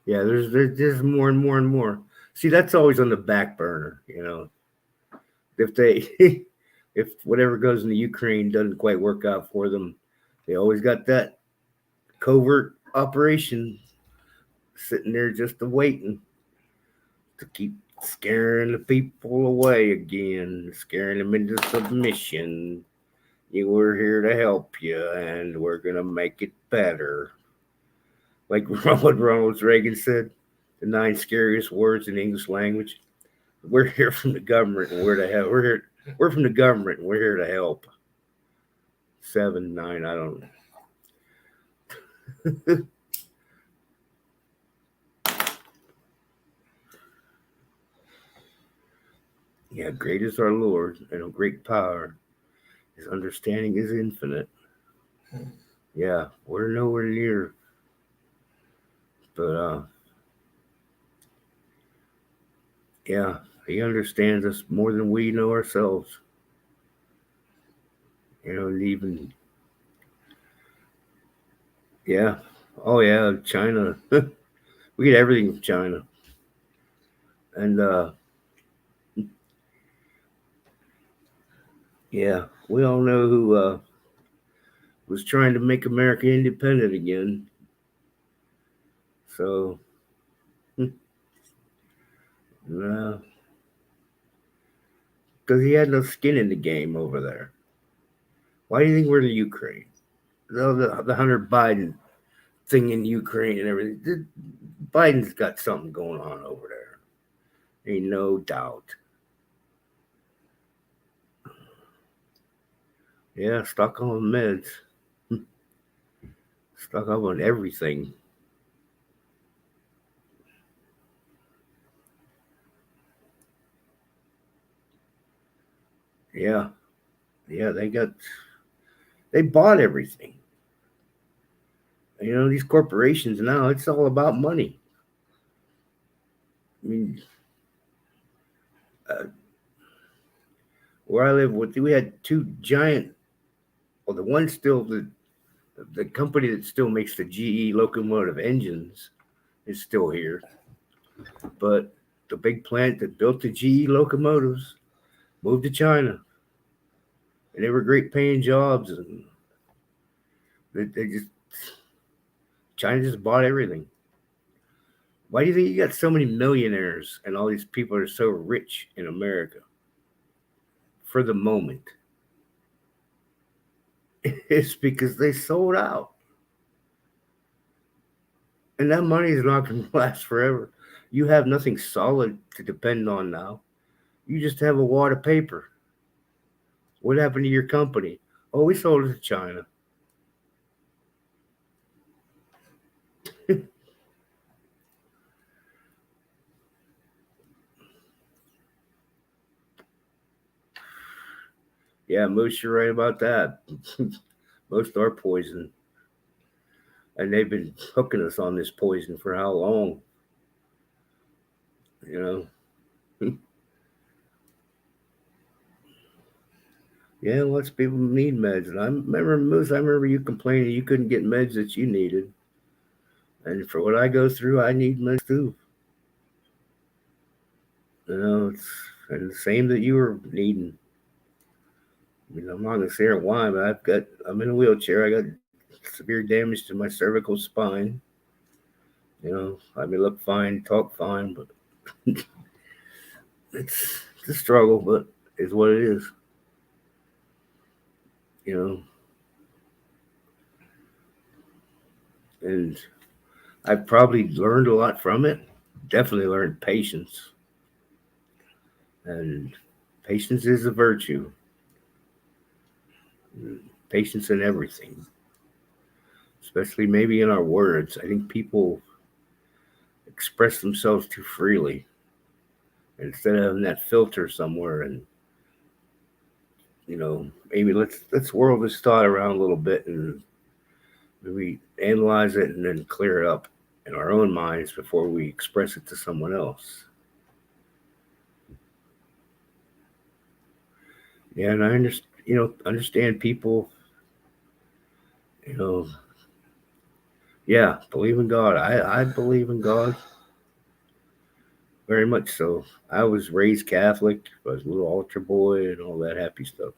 Yeah, there's more and more and more. See, that's always on the back burner. If they if whatever goes into Ukraine doesn't quite work out for them, they always got that covert operation sitting there just waiting to keep scaring the people away again, scaring them into submission. We're here to help you, and we're gonna make it better. Like Ronald Reagan said, the 9 scariest words in the English language. We're here from the government, and we're to help. We're here. We're from the government, and we're here to help. 7, 9. I don't know. Yeah, great is our Lord, and of great power. His understanding is infinite. Yeah, we're nowhere near, but yeah, he understands us more than we know ourselves. And even yeah, oh yeah, China. We get everything from China, and yeah, we all know who was trying to make America independent again. So, no, because he had no skin in the game over there. Why do you think we're in Ukraine? The Hunter Biden thing in Ukraine and everything. Biden's got something going on over there. Ain't no doubt. Yeah, stuck on meds. Stuck up on everything. Yeah. Yeah, they bought everything. These corporations now, it's all about money. I mean, uh, where I live, we had two giant. Well, the one still the company that still makes the GE locomotive engines is still here, but the big plant that built the GE locomotives moved to China, and they were great paying jobs, and they just China just bought everything. Why do you think you got so many millionaires and all these people are so rich in America? For the moment, it's because they sold out. And that money is not going to last forever. You have nothing solid to depend on now. You just have a wad of paper. What happened to your company? Oh, we sold it to China. Yeah, Moose, you're right about that. Most are poison, and they've been hooking us on this poison for how long? You know. Yeah, lots of people need meds, and I remember Moose. I remember you complaining you couldn't get meds that you needed, and for what I go through, I need meds too. It's and the same that you were needing. I'm not gonna say why, but I'm in a wheelchair. I got severe damage to my cervical spine. I may look fine, talk fine, but it's a struggle, but it's what it is. You know, and I've probably learned a lot from it. Definitely learned patience, and patience is a virtue. Patience in everything, especially maybe in our words. I think people express themselves too freely instead of having that filter somewhere. And maybe let's whirl this thought around a little bit and maybe analyze it and then clear it up in our own minds before we express it to someone else. Yeah, and I understand people. You know, yeah, believe in God. I believe in God very much so. I was raised Catholic. I was a little altar boy and all that happy stuff.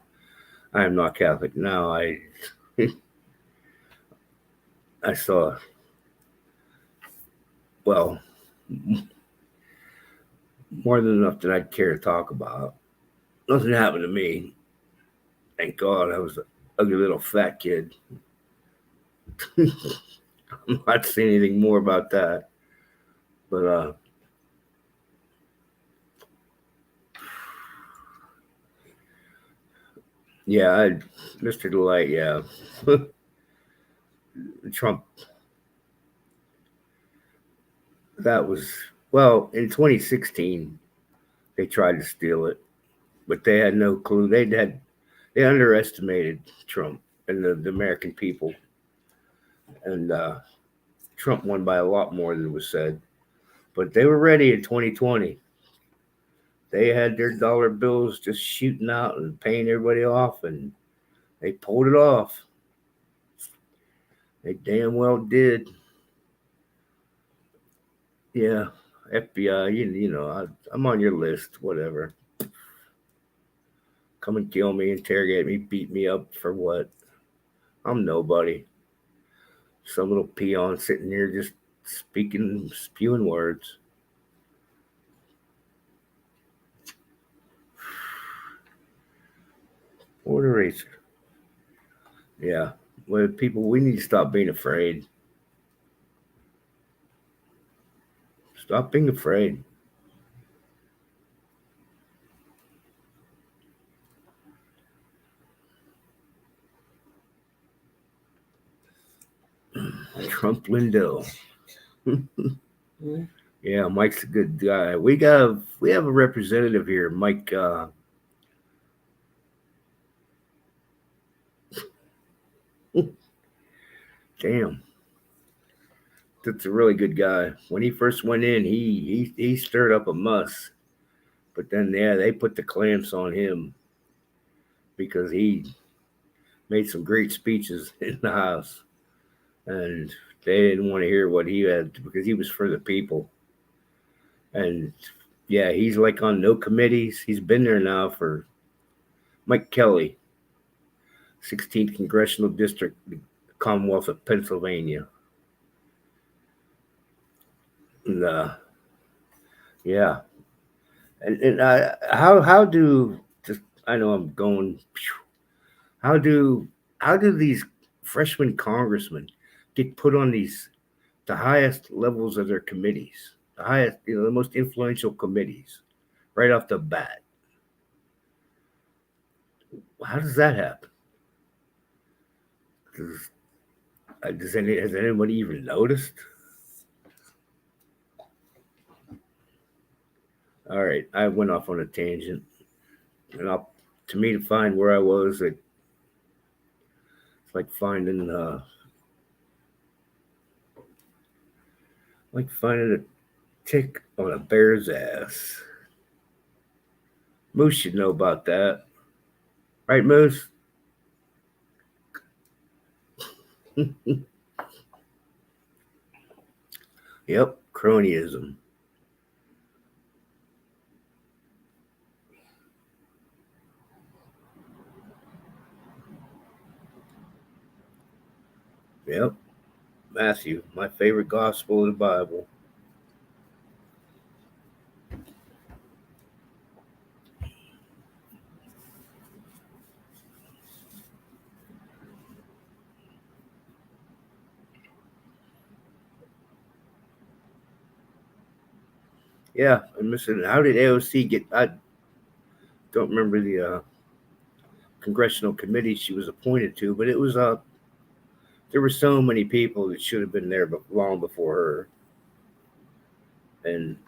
I am not Catholic now. I saw, well, more than enough that I'd care to talk about. Nothing happened to me. Thank God. I was an ugly little fat kid. I'm not saying anything more about that. But yeah, Mr. Delight, yeah. Trump, that was, well, in 2016, they tried to steal it, but they had no clue. They underestimated Trump and the American people. And Trump won by a lot more than was said. But they were ready in 2020. They had their dollar bills just shooting out and paying everybody off, and they pulled it off. They damn well did. Yeah, FBI, I'm on your list, whatever. Come and kill me, interrogate me, beat me up for what? I'm nobody. Some little peon sitting here just spewing words. What a racer. Yeah. Well, people, we need to stop being afraid. Stop being afraid. Trump Lindell. Yeah, Mike's a good guy. We have a representative here, Mike. Damn, that's a really good guy. When he first went in, he stirred up a muss. But then, yeah, they put the clamps on him because he made some great speeches in the House, and they didn't want to hear what he had because he was for the people. And yeah, he's like on no committees. He's been there now for Mike Kelly, 16th Congressional District, Commonwealth of Pennsylvania. And yeah, and how do just I know I'm going. How do how do these freshman congressmen get put on these the highest levels of their committees, the highest, the most influential committees, right off the bat. How does that happen? Does, has anybody even noticed? All right, I went off on a tangent, and to me to find where I was, it's like finding a tick on a bear's ass. Moose should know about that, right, Moose? Yep, cronyism. Yep, Matthew, my favorite gospel of the Bible. Yeah, and listen, how did AOC get? I don't remember the congressional committee she was appointed to, but it was there were so many people that should have been there long before her. And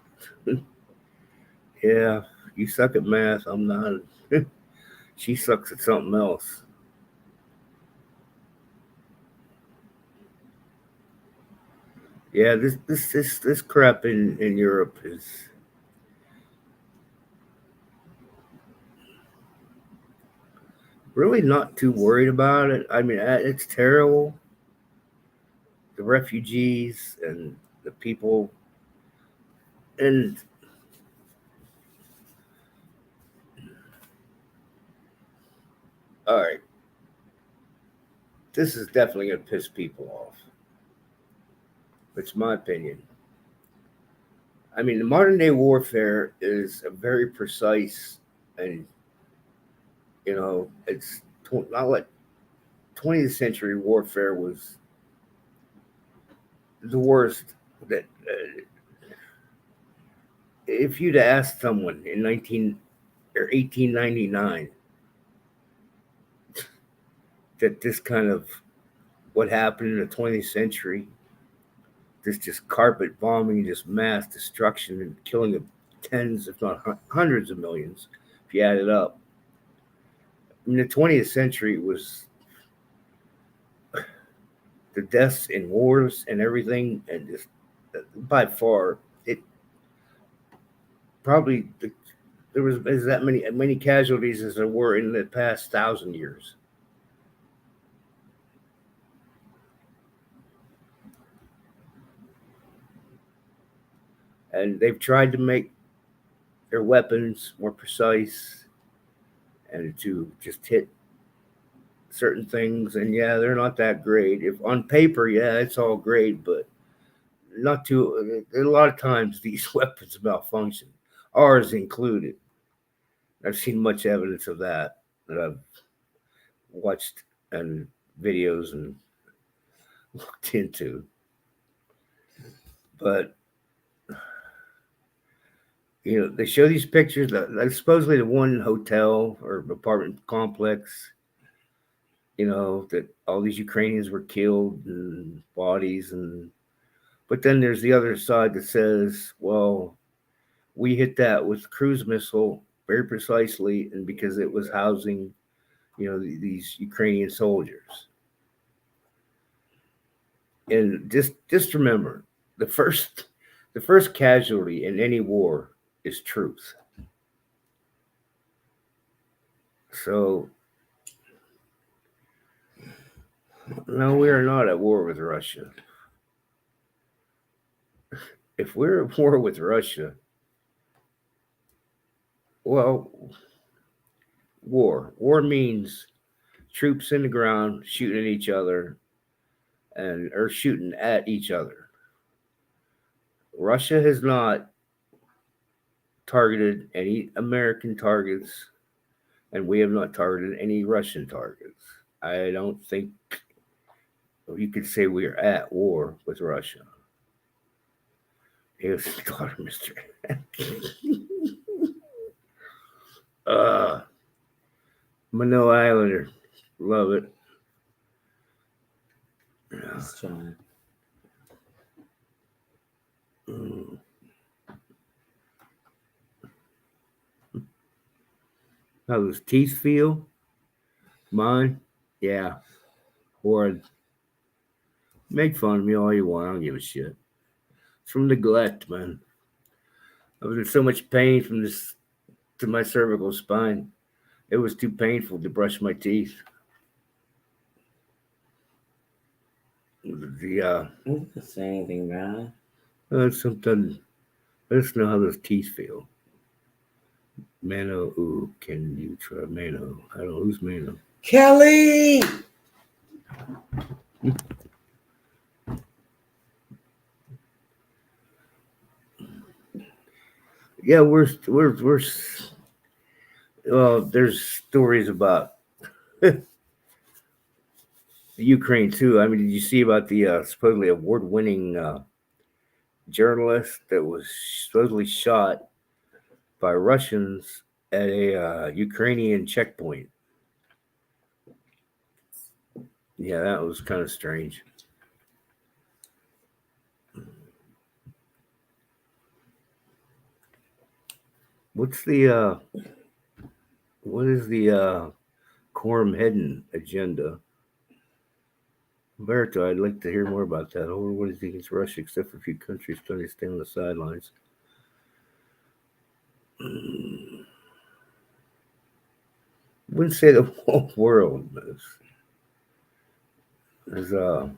yeah, you suck at math. I'm not. She sucks at something else. Yeah, this crap in Europe is really not too worried about it. I mean, it's terrible. The refugees and the people, and all right, this is definitely gonna piss people off. It's my opinion. I mean, the modern day warfare is a very precise, and it's not like 20th century warfare was the worst. That if you'd asked someone in 1899 that this kind of what happened in the 20th century, this just carpet bombing, just mass destruction and killing of tens, if not hundreds of millions, if you add it up. I mean, the 20th century was the deaths in wars and everything, and just by far, it probably there was as that many casualties as there were in the past 1,000 years. And they've tried to make their weapons more precise and to just hit certain things. And yeah, they're not that great. If on paper, yeah, it's all great, but not too. A lot of times these weapons malfunction, ours included. I've seen much evidence of that I've watched and videos and looked into. But they show these pictures. Like supposedly the one hotel or apartment complex. That all these Ukrainians were killed and bodies, but then there's the other side that says, well, we hit that with cruise missile very precisely, and because it was housing, these Ukrainian soldiers. And just remember, the first casualty in any war is truth. So no, we are not at war with Russia. If we're at war with Russia, well, war means troops in the ground shooting at each other and or shooting at each other. Russia has not targeted any American targets, and we have not targeted any Russian targets. I don't think you could say we are at war with Russia. He was his daughter, Mister. uh, Mano Islander, love it. It's John. Mm. How those teeth feel? Mine? Yeah. Horrid. Make fun of me all you want. I don't give a shit. It's from neglect, man. I was in so much pain from this to my cervical spine. It was too painful to brush my teeth. The I didn't say anything bad. something. Let us know how those teeth feel. Mano, ooh, can you try Mano? I don't know who's Mano. Kelly! Yeah, we're well. There's stories about Ukraine too. I mean, did you see about the supposedly award-winning journalist that was supposedly shot by Russians at a Ukrainian checkpoint? Yeah, that was kind of strange. What's the what is the quorum hidden agenda? Berto, I'd like to hear more about that. Or what do you think it's Russia, except for a few countries trying to stay on the sidelines? Wouldn't say the whole world, but there's the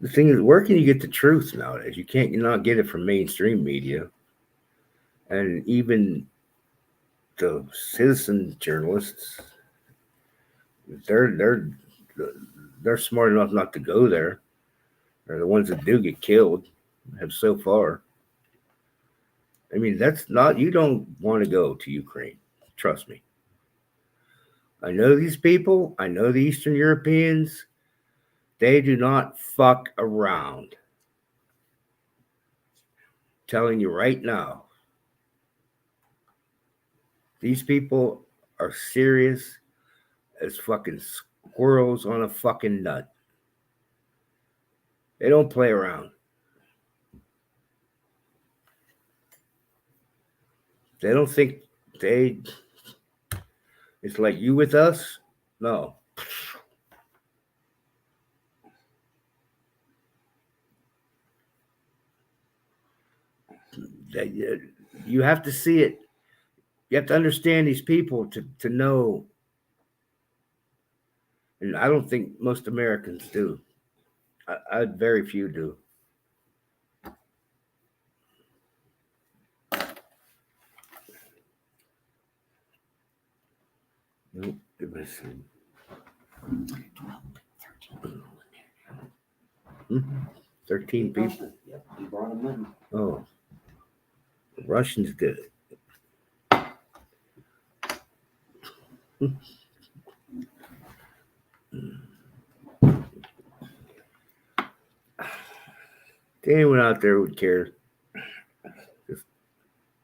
thing is, where can you get the truth nowadays? You can't, you not get it from mainstream media, and even the citizen journalists, they're they're smart enough not to go there. Or the ones that do get killed have so far. I mean, that's not, you don't want to go to Ukraine. Trust me. I know these people. I know the Eastern Europeans. They do not fuck around. Telling you right now, these people are serious as fucking squirrels on a fucking nut. They don't play around. They don't think they. It's like you with us. No. You have to see it. You have to understand these people to know. And I don't think most Americans do. I very few do. Nope. 13 people. Yep, he brought him in. Oh, the Russians did it. Anyone out there would care.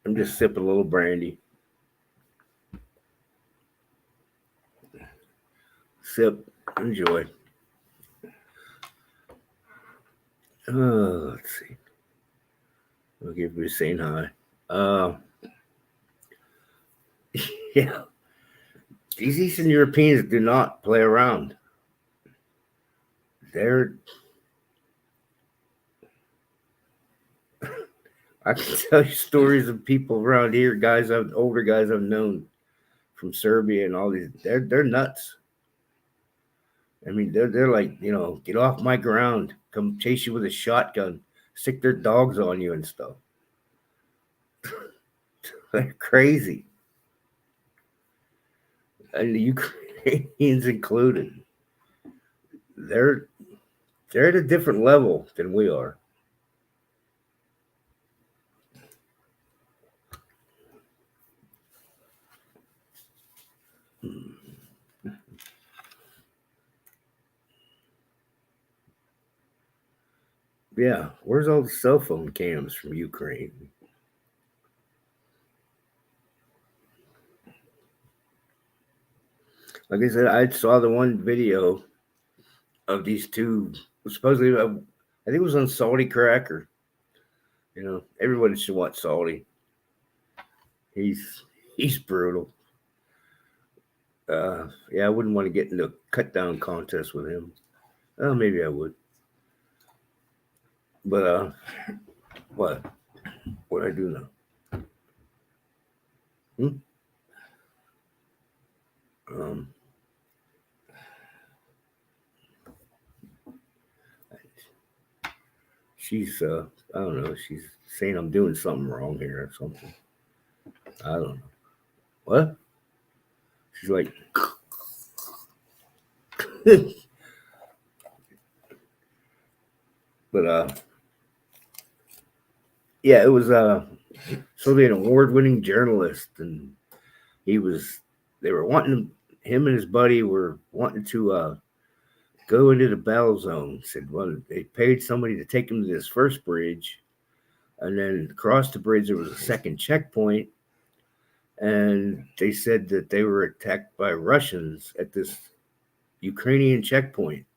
I'm just sipping a little brandy. Sip, enjoy. Oh, let's see. I'll give you saying hi. Yeah, these Eastern Europeans do not play around. They're. I can tell you stories of people around here, older guys I've known from Serbia and all these. They're nuts. I mean, they're like, get off my ground, come chase you with a shotgun, stick their dogs on you and stuff. They're crazy, and the Ukrainians included. They're they're at a different level than we are. Yeah, where's all the cell phone cams from Ukraine? Like I said, I saw the one video of these two. Supposedly, I think it was on Salty Cracker. You know, everybody should watch Salty. He's he's brutal. Yeah, I wouldn't want to get into a cut down contest with him. Oh, maybe I would. But what? What I do now? Hmm? Um, she's I don't know. She's saying I'm doing something wrong here or something. I don't know. What? She's like, but yeah, it was so they an award-winning journalist, and he was. They were wanting him and his buddy were wanting to go into the battle zone. Said, well, they paid somebody to take him to this first bridge, and then across the bridge there was a second checkpoint, and they said that they were attacked by Russians at this Ukrainian checkpoint.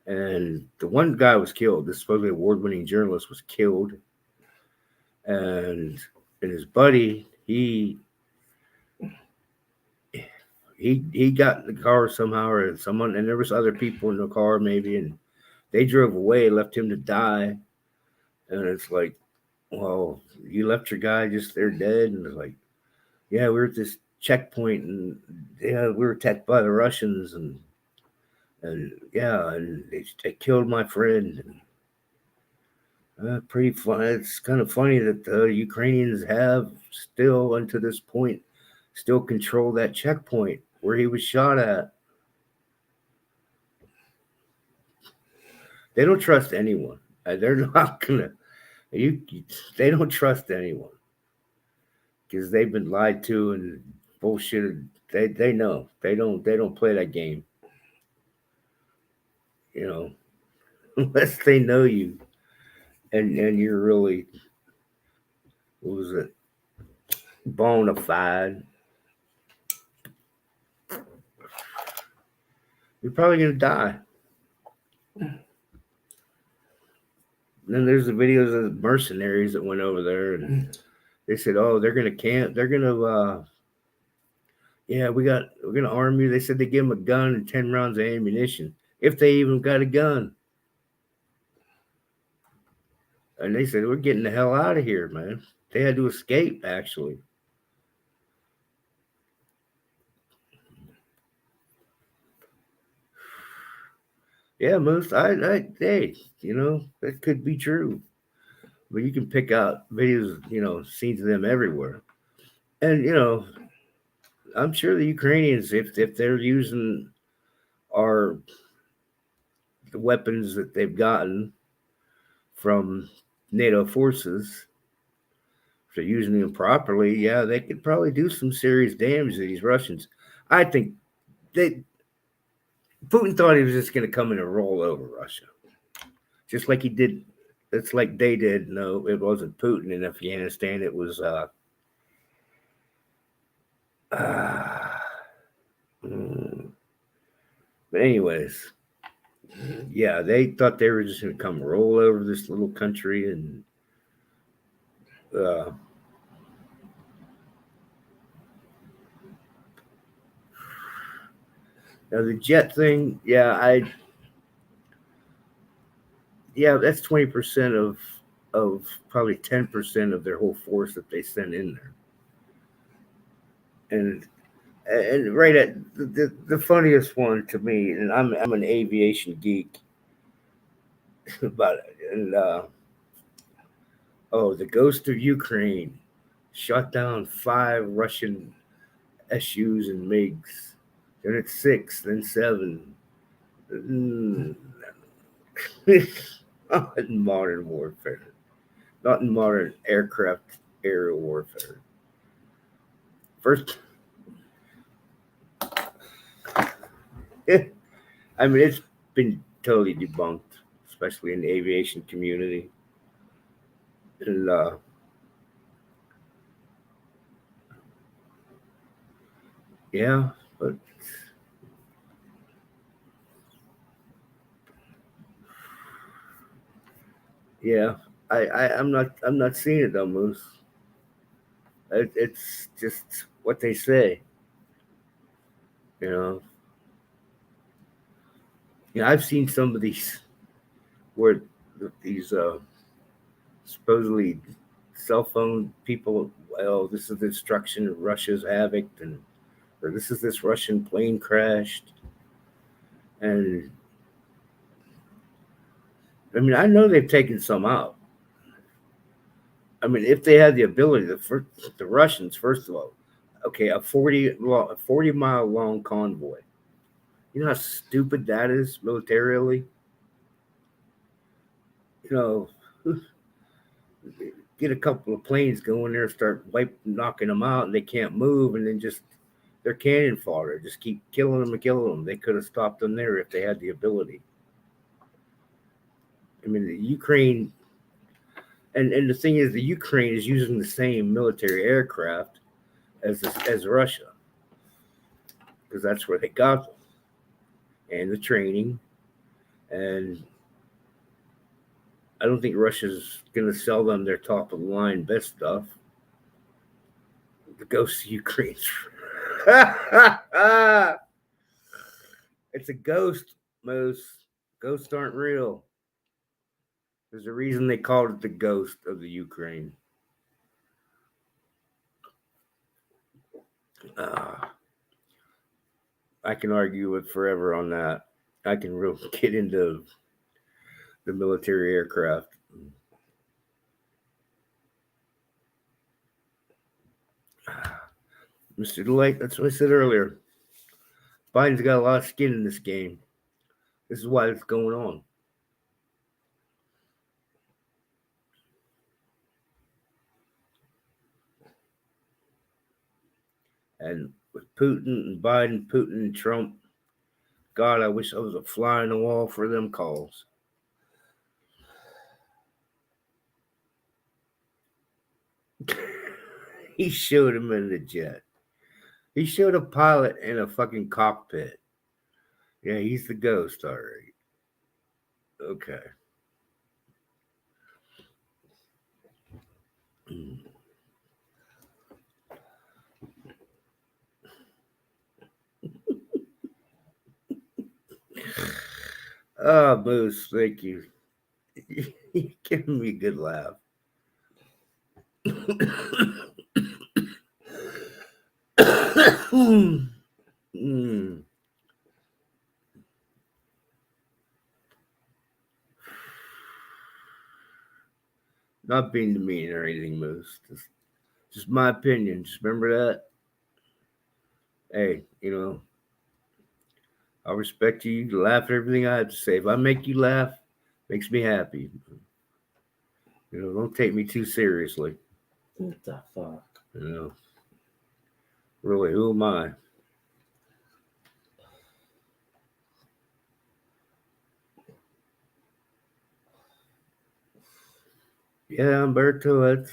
And the one guy was killed. This supposedly award-winning journalist was killed, and his buddy he got in the car somehow, or someone, and there was other people in the car maybe, and they drove away, left him to die. And it's like, well, you left your guy just there dead, and it's like, yeah, we were at this checkpoint, and yeah, we were attacked by the Russians, and yeah, and they killed my friend. And, pretty fun. It's kind of funny that the Ukrainians have still, unto this point, still control that checkpoint where he was shot at. They don't trust anyone. They're not gonna. You, they don't trust anyone because they've been lied to and bullshitted. They know they don't play that game. You know, unless they know you and you're really, what was it, bona fide. You're probably gonna die. And then there's the videos of the mercenaries that went over there, and they said, "Oh, they're gonna camp. They're gonna, yeah, we're gonna arm you." They said they give them a gun and 10 rounds of ammunition if they even got a gun. And they said, "We're getting the hell out of here, man." They had to escape, actually. Yeah, most hey, that could be true. But you can pick out videos, scenes of them everywhere. And I'm sure the Ukrainians, if they're using our the weapons that they've gotten from NATO forces, if they're using them properly, yeah, they could probably do some serious damage to these Russians. I think they Putin thought he was just going to come in and roll over Russia, just like he did. It's like they did. No, it wasn't Putin in Afghanistan. It was uh but anyways, yeah, they thought they were just going to come roll over this little country, and uh, now the jet thing, yeah, that's 20% of probably 10% of their whole force that they send in there, and right at the funniest one to me, and I'm an aviation geek about it, and oh, the ghost of Ukraine shot down 5 Russian SUs and MiGs. Then it's 6, then 7. Mm. Not in modern warfare. Not in modern aircraft aerial warfare. First, I mean, it's been totally debunked. especially in the aviation community. And yeah, but yeah, I'm not seeing it though, Moose. It's just what they say, you know. I've seen some of these where these supposedly cell phone people. Well, this is the destruction of Russia's havoc, and or this is this Russian plane crashed, and I mean I know they've taken some out. I mean, if they had the ability, the Russians, first of all, okay, a 40-mile long convoy. You know how stupid that is militarily. You know, get a couple of planes going there, start knocking them out, and they can't move, and then just they're cannon fodder. Just keep killing them and killing them. They could have stopped them there if they had the ability. I mean, the Ukraine, and the thing is, the Ukraine is using the same military aircraft as Russia because that's where they got them and the training. And I don't think Russia's going to sell them their top of the line best stuff. The ghost of Ukraine. It's a ghost, Moose. Ghosts aren't real. There's a reason they called it the ghost of the Ukraine. I can argue with forever on that. I can really get into the military aircraft. Mr. Delight, that's what I said earlier. Biden's got a lot of skin in this game. This is why it's going on. And with Putin and Biden, Putin and Trump, God, I wish I was a fly on the wall for them calls. He showed him in the jet. He showed a pilot in a fucking cockpit. Yeah, he's the ghost, all right. Okay. Oh, Moose, thank you. You're giving me a good laugh. Mm. Not being demean or anything, Moose. Just my opinion. Just remember that. Hey, I'll respect you. You laugh at everything I have to say. If I make you laugh, makes me happy. Don't take me too seriously. What the fuck? Really, who am I? Yeah, Umberto, that's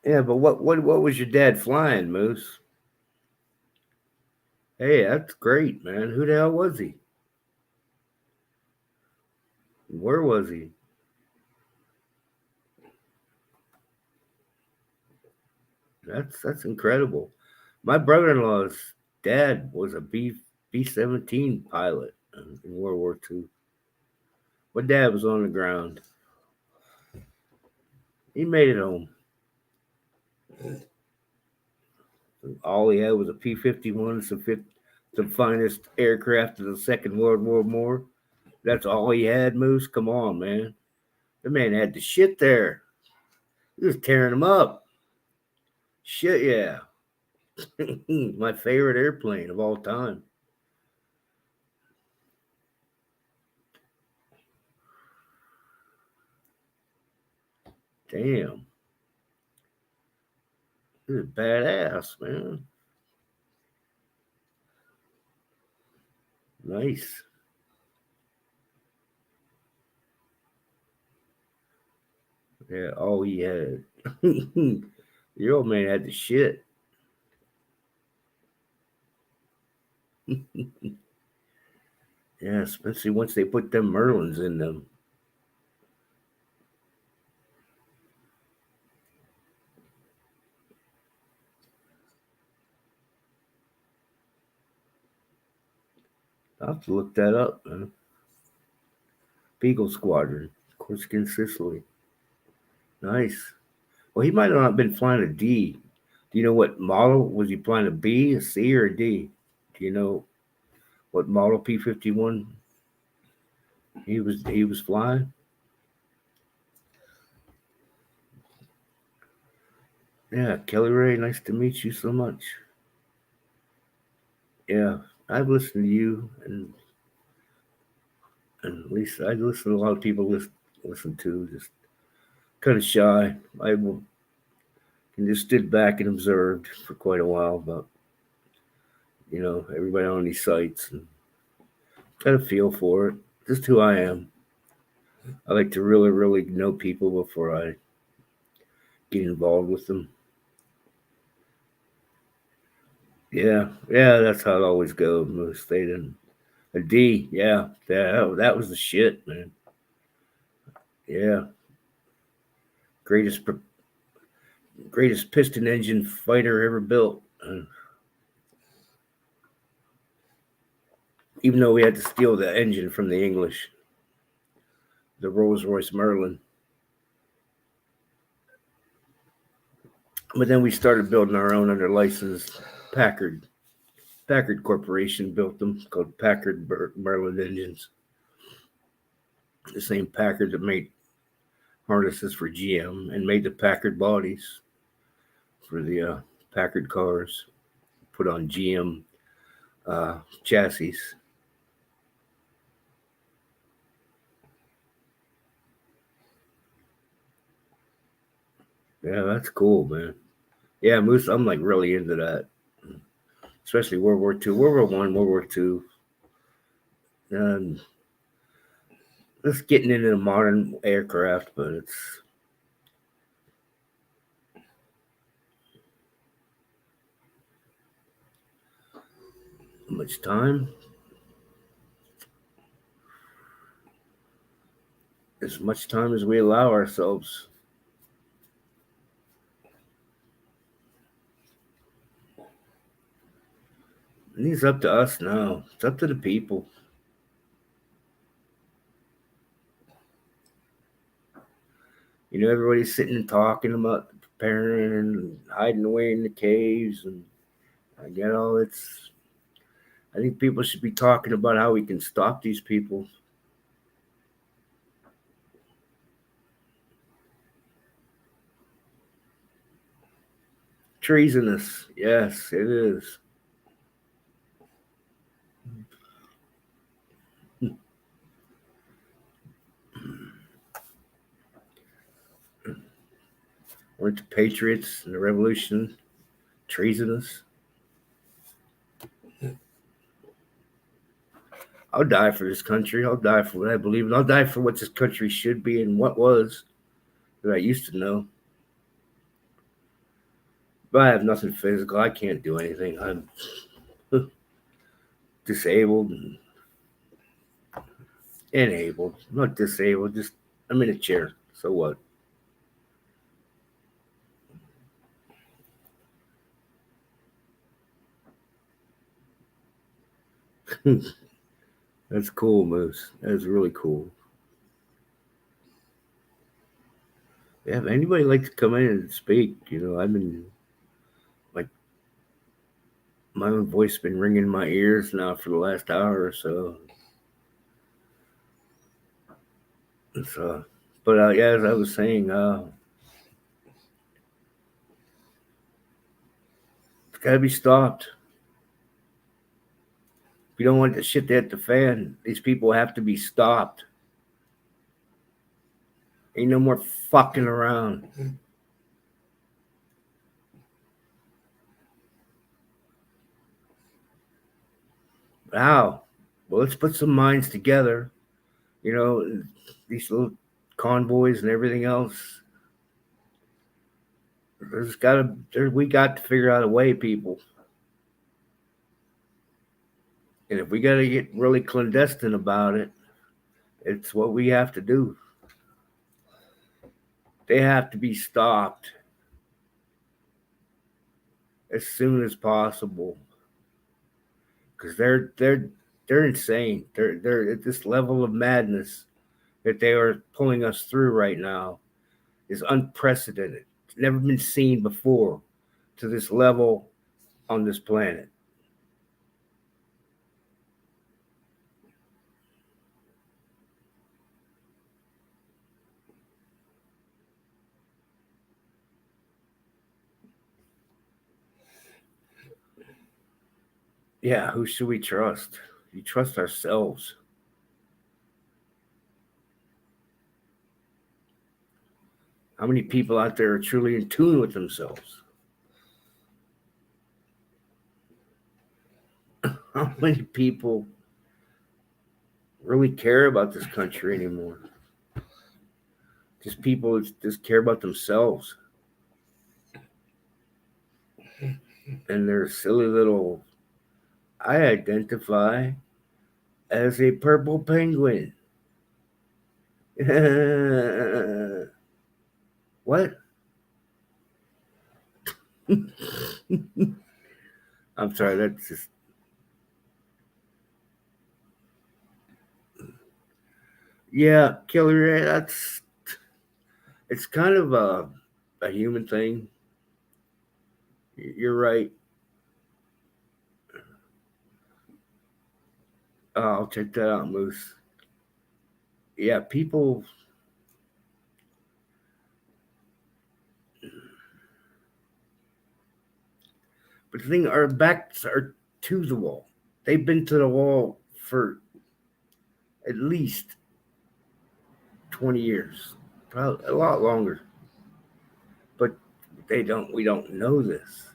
yeah, but what was your dad flying, Moose? Hey, that's great, man. Who the hell was he? Where was he? That's incredible. My brother-in-law's dad was a B-17 pilot in World War II. My dad was on the ground. He made it home. All he had was a P-51, the finest aircraft of the Second World War. That's all he had, Moose. Come on, man. The man had the shit there. He was tearing them up. Shit, yeah. My favorite airplane of all time. Damn. This is badass, man. Nice. Yeah, all he had. Your old man had the shit. Yeah, especially once they put them Merlins in them. I'll have to look that up, man. Beagle Squadron, Corsican Sicily. Nice. Well, he might have not been flying a D. Do you know what model? Was he flying a B, a C, or a D? Do you know what model P-51 he was flying? Yeah, Kelly Ray, nice to meet you so much. Yeah, I've listened to you, and at least I listen to a lot of people listen to. Just kind of shy. I will, and just stood back and observed for quite a while about everybody on these sites and kind of feel for it. Just who I am. I like to really, really know people before I get involved with them. Yeah, yeah, that's how it always goes. Most they didn't. A D, yeah, that was the shit, man. Yeah, greatest greatest piston engine fighter ever built. Even though we had to steal the engine from the English, the Rolls Royce Merlin. But then we started building our own under license. Packard Packard Corporation built them, called Packard Merlin engines. The same Packard that made harnesses for GM and made the Packard bodies for the Packard cars, put on GM chassis. Yeah, that's cool, man. Yeah, Moose, I'm like really into that, especially World War II, World War I, World War II. And it's getting into the modern aircraft, but it's how much time? As much time as we allow ourselves. And it's up to us now. It's up to the people. Everybody's sitting and talking about preparing and hiding away in the caves, and I get all it's. I think people should be talking about how we can stop these people. Treasonous, yes, it is. Weren't the patriots and the revolution treasonous? I'll die for this country. I'll die for what I believe in. I'll die for what this country should be and what was that I used to know. But I have nothing physical. I can't do anything. I'm disabled and enabled. I'm not disabled. Just I'm in a chair. So what? That's cool, Moose. That's really cool. Yeah, if anybody like to come in and speak, I've been like my own voice been ringing in my ears now for the last hour or so. So, but yeah, as I was saying, it's got to be stopped. If you don't want the shit to hit the fan, these people have to be stopped. Ain't no more fucking around. How? Well, let's put some minds together. You know, these little convoys and everything else. We got to figure out a way, people. And if we got to get really clandestine about it, it's what we have to do. They have to be stopped as soon as possible because they're insane. They're at this level of madness that they are pulling us through right now is unprecedented. It's never been seen before to this level on this planet. Yeah, who should we trust? We trust ourselves. How many people out there are truly in tune with themselves? How many people really care about this country anymore? Just people just care about themselves and their silly little. I identify as a purple penguin. What? I'm sorry. That's just. Yeah, Killer. That's. It's kind of a human thing. You're right. I'll check that out, Moose. Yeah, people. But the thing, our backs are to the wall. They've been to the wall for at least 20 years, probably a lot longer. But they don't. We don't know this.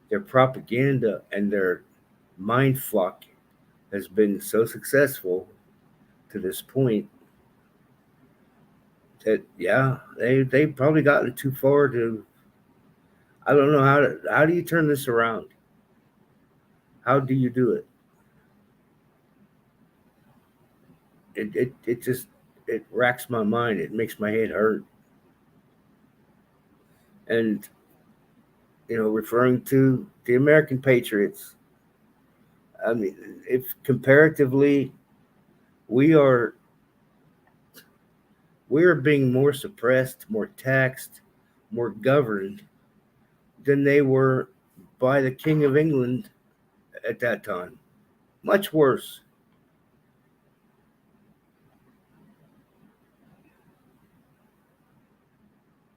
Their propaganda and their mind fuck has been so successful to this point that yeah, they've probably gotten too far to. I don't know how do you turn this around? How do you do it? It just it racks my mind. It makes my head hurt. And referring to the American patriots, I mean, if comparatively we are we are being more suppressed, more taxed, more governed than they were by the King of England at that time. Much worse.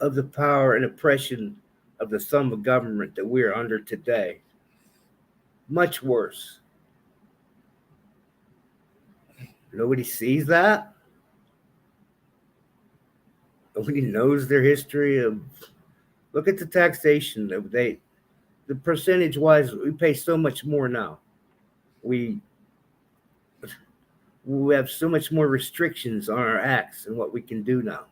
Of the power and oppression of the sum of government that we are under today. Much worse. Nobody sees that. Nobody knows their history of. Look at the taxation that the percentage wise, we pay so much more now. We we have so much more restrictions on our acts and what we can do now.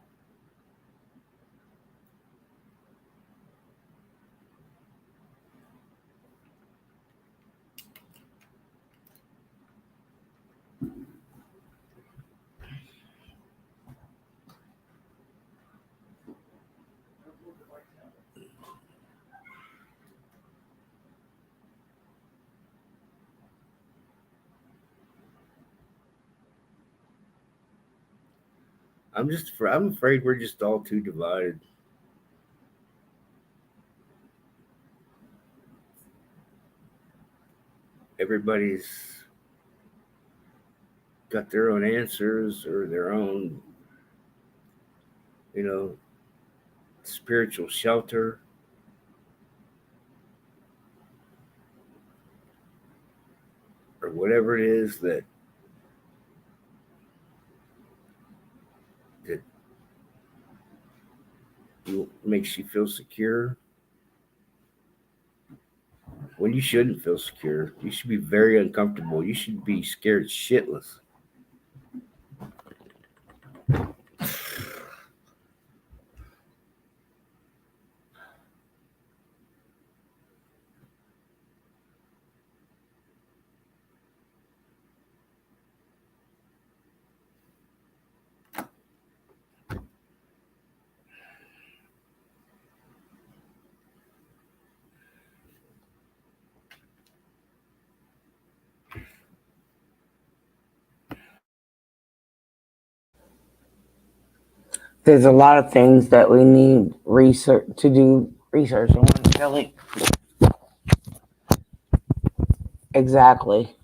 I'm afraid we're just all too divided. Everybody's got their own answers or their own, you know, spiritual shelter or whatever it is that makes you feel secure. when you shouldn't feel secure. You should be very uncomfortable. You should be scared shitless. There's a lot of things that we need research to do research on. Really, exactly.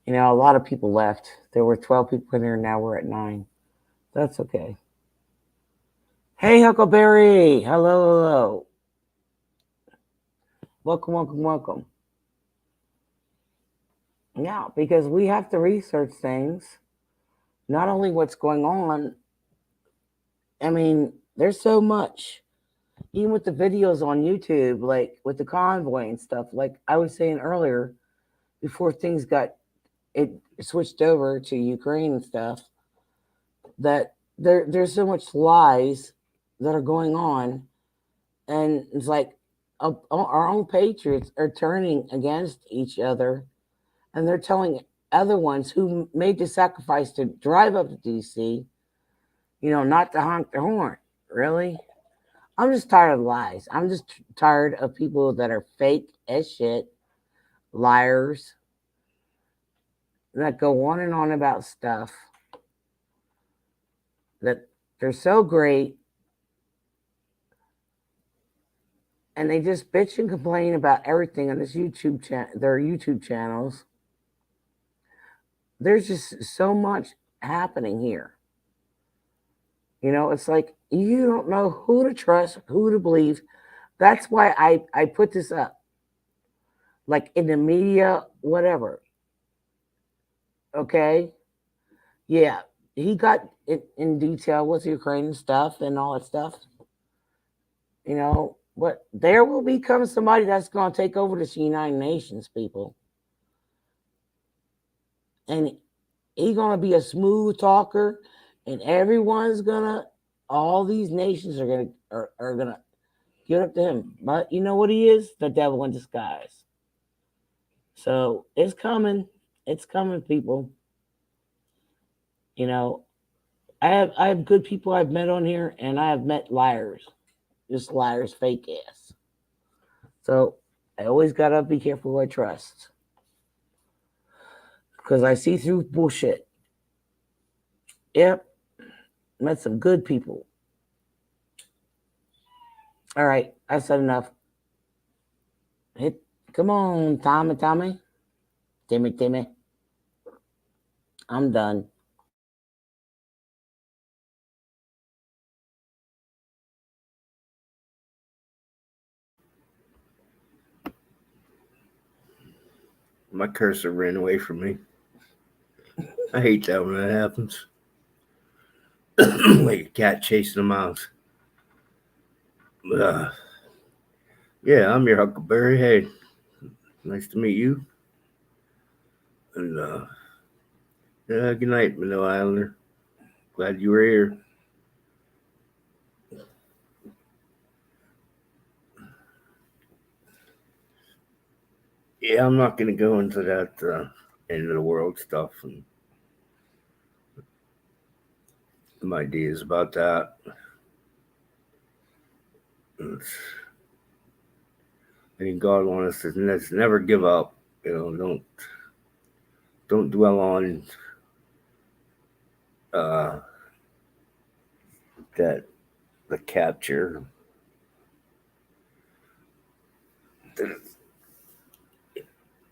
A lot of people left. There were 12 people in here. Now we're at 9. That's okay. Hey, Huckleberry. Hello, hello. Welcome, welcome, welcome. Yeah, because we have to research things, not only what's going on. I mean, there's so much. Even with the videos on YouTube, like with the convoy and stuff, like I was saying earlier, before things got it switched over to Ukraine and stuff, that there's so much lies that are going on, and it's like our own patriots are turning against each other, and they're telling other ones who made the sacrifice to drive up to DC, not to honk their horn. Really, I'm just tired of lies. I'm just tired of people that are fake as shit, liars that go on about stuff that they're so great, and they just bitch and complain about everything on this their YouTube channels. There's just so much happening here. It's like you don't know who to trust, who to believe. That's why I put this up. Like in the media, whatever. Okay? Yeah. He got it in detail with Ukraine stuff and all that stuff. But there will become somebody that's going to take over this United Nations, people. And he's going to be a smooth talker, and everyone's going to, all these nations are going to give up to him. But you know what he is? The devil in disguise. So it's coming. It's coming, people. You know, I have good people I've met on here, and I have met liars, just liars, fake ass. So I always gotta be careful who I trust, because I see through bullshit. Yep, met some good people. All right, I said enough. Hit, come on, Tommy, Tommy, Timmy, Timmy. I'm done. My cursor ran away from me. I hate that when that happens. Like a cat chasing a mouse. Uh, yeah, I'm your Huckleberry. Hey, nice to meet you. And yeah, good night, Manila Islander. Glad you were here. Yeah, I'm not gonna go into that end of the world stuff and some ideas about that. It's, I think God wants us to never give up. Don't dwell on uh, that the capture.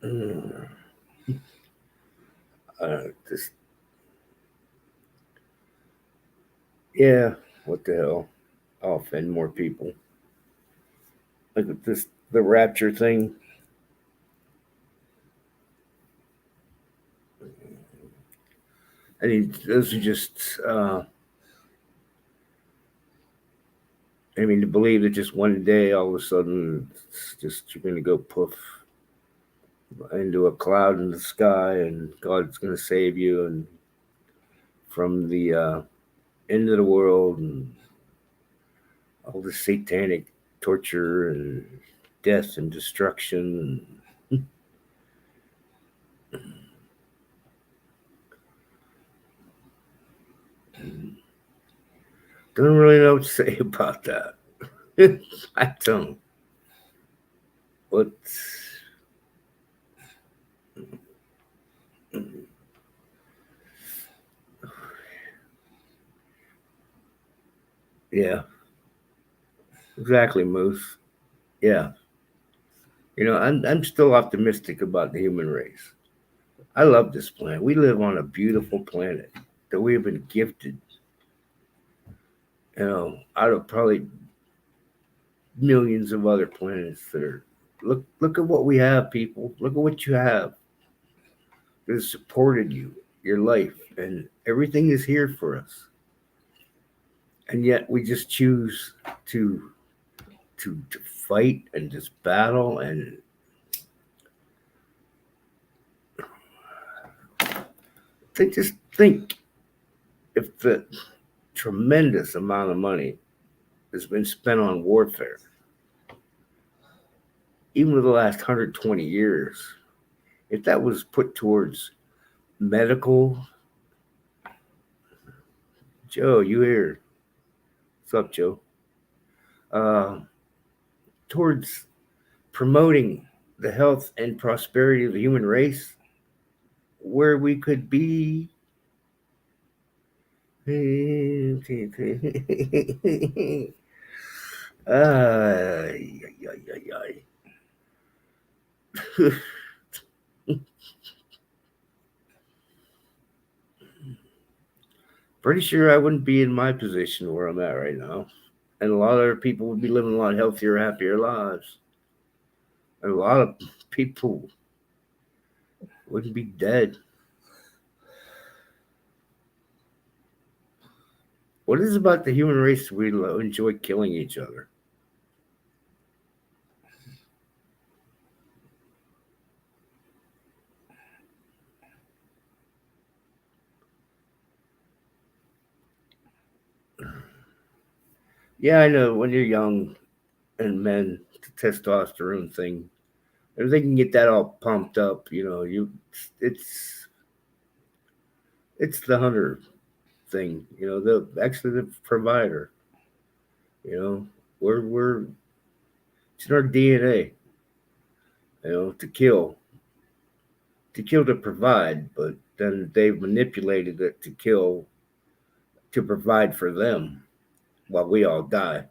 Mm, just yeah, what the hell? I'll offend more people. Like with this the rapture thing. I mean, those are just I mean, to believe that just one day, all of a sudden, it's just you're going to go poof into a cloud in the sky, and God's going to save you and from the end of the world and all the satanic torture and death and destruction. Don't really know what to say about that. I don't. What? Yeah, exactly, Moose. Yeah, I'm still optimistic about the human race. I love this planet. We live on a beautiful planet that we have been gifted. Out of probably millions of other planets that are. Look at what we have, people. Look at what you have. That has supported you, your life, and everything is here for us. And yet we just choose to to fight and just battle and just think if the tremendous amount of money has been spent on warfare, even in the last 120 years, if that was put towards medical, Joe, you here? What's up, Joe? Uh, Towards promoting the health and prosperity of the human race, where we could be. Ay, ay, ay, ay. Pretty sure I wouldn't be in my position where I'm at right now. And a lot of other people would be living a lot healthier, happier lives. And a lot of people wouldn't be dead. What is it about the human race we enjoy killing each other? Yeah, I know when you're young and men, the testosterone thing, if they can get that all pumped up, it's it's the hunter thing, the actually the provider, you know, we're it's in our DNA, to kill to provide, but then they've manipulated it to kill to provide for them while we all die.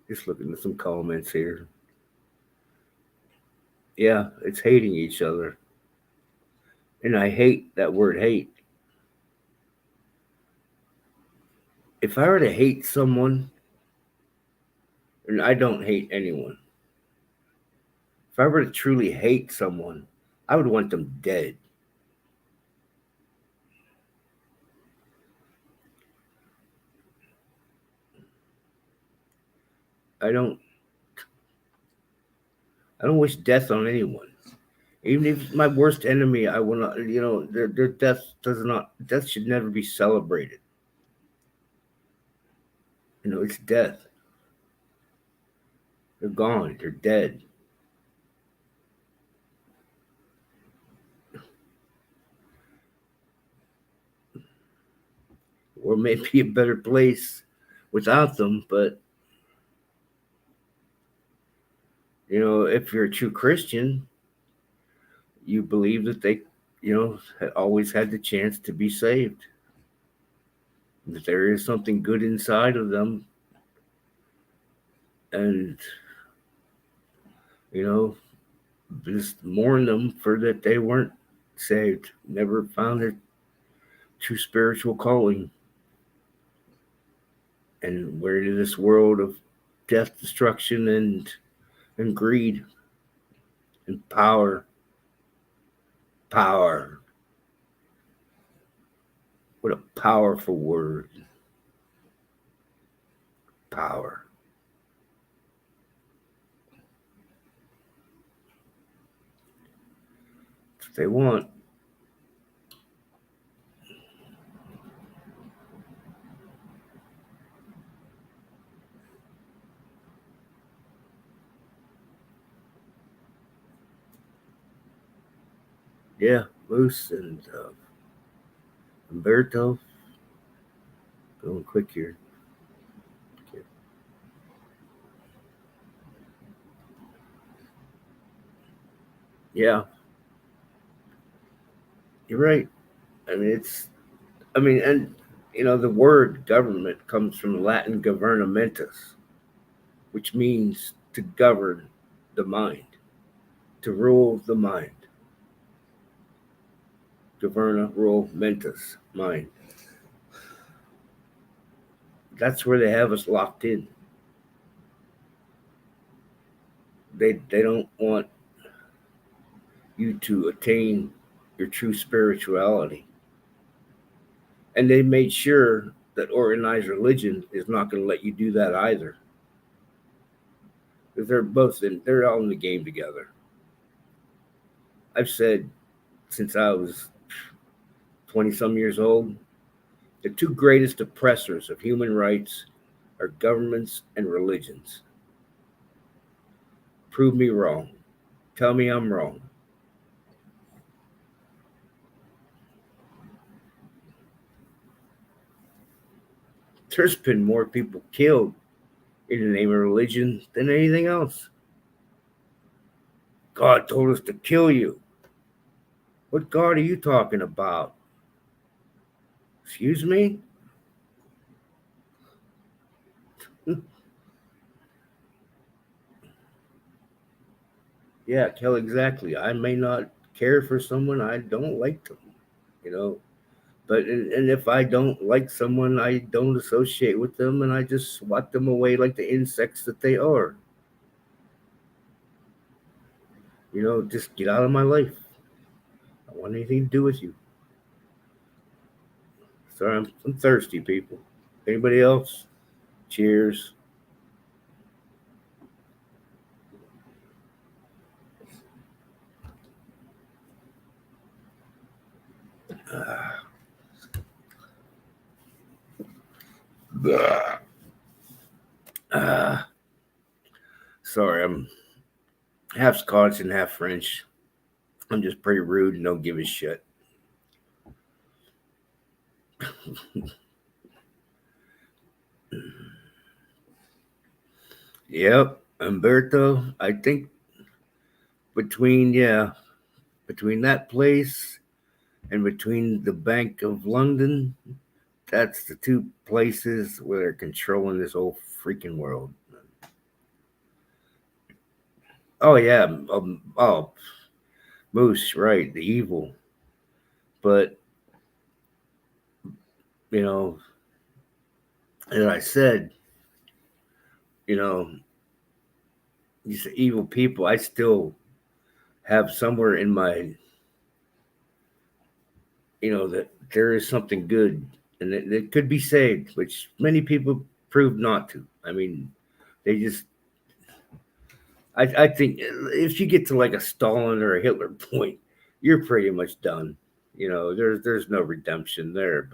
Just looking at some comments here. Yeah, it's hating each other. And I hate that word hate. If I were to hate someone, and I don't hate anyone, if I were to truly hate someone, I would want them dead. I don't I don't wish death on anyone. Even if it's my worst enemy, I will not. Their death does not. Death should never be celebrated. It's death. They're gone. They're dead. Or maybe a better place without them. But if you're a true Christian, you believe that they, had always had the chance to be saved. That there is something good inside of them, and you know, just mourn them for that they weren't saved, never found their true spiritual calling, And we're in this world of death, destruction, and greed and power. Power. What a powerful word. Power. That's what they want. Yeah, Moose and Umberto. Going quick here. Yeah, you're right. I mean, it's. I mean, and the word government comes from Latin governamentus, which means to govern the mind, to rule the mind. Governa, rule, mentis, mind. That's where they have us locked in. They don't want you to attain your true spirituality. And they made sure that organized religion is not going to let you do that either. Because they're all in the game together. I've said since I was 20 some years old, the two greatest oppressors of human rights are governments and religions. Prove me wrong. Tell me I'm wrong. There's been more people killed in the name of religion than anything else. God told us to kill you. What God are you talking about? Excuse me? Yeah, kill exactly. I may not care for someone, I don't like them, you know. But and if I don't like someone, I don't associate with them, and I just swat them away like the insects that they are. Just get out of my life. I don't want anything to do with you. Sorry, I'm thirsty, people. Anybody else? Cheers. Uh, uh, sorry, I'm half Scottish and half French. I'm just pretty rude and don't give a shit. Yep, Umberto. I think between that place and between the Bank of London, that's the two places where they're controlling this whole freaking world. Oh yeah, Moose, right? The evil, but you know, as I said, you know, these evil people. I still have somewhere in my, that there is something good, and it could be saved, which many people prove not to. I mean, they just I think if you get to like a Stalin or a Hitler point, you're pretty much done. There's no redemption there.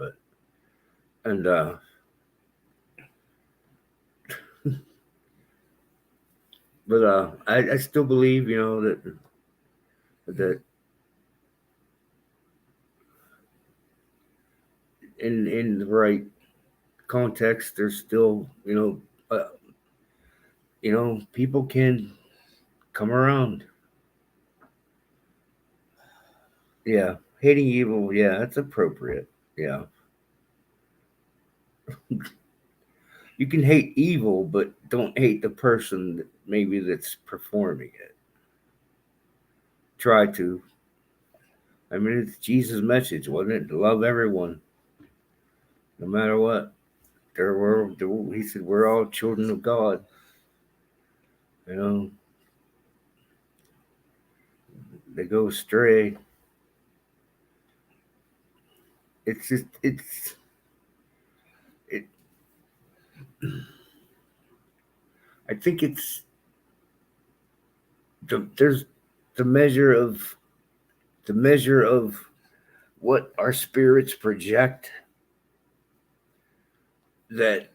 And I still believe that in the right context, there's still people can come around. Yeah, hating evil. Yeah, that's appropriate. Yeah, you can hate evil, but don't hate the person maybe that's performing it. Try to. I mean, it's Jesus' message, wasn't it? To love everyone, no matter what. He said we're all children of God. You know, they go astray. It's just it. I think it's there's the measure of the measure of what our spirits project, that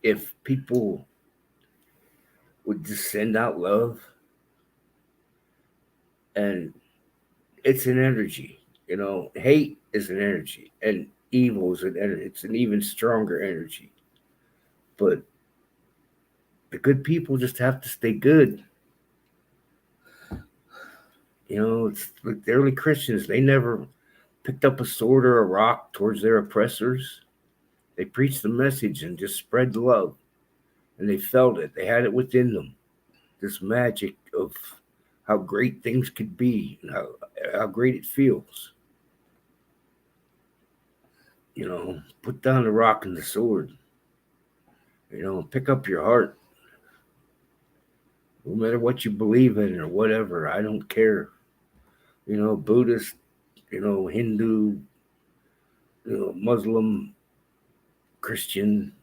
if people would just send out love, and it's an energy, hate is an energy, and evil is an energy. It's an even stronger energy. But the good people just have to stay good. It's like the early Christians, they never picked up a sword or a rock towards their oppressors. They preached the message and just spread the love. And they felt it. They had it within them. This magic of how great things could be and how great it feels. Put down the rock and the sword. Pick up your heart. No matter what you believe in or whatever, I don't care. Buddhist, Hindu, Muslim, Christian.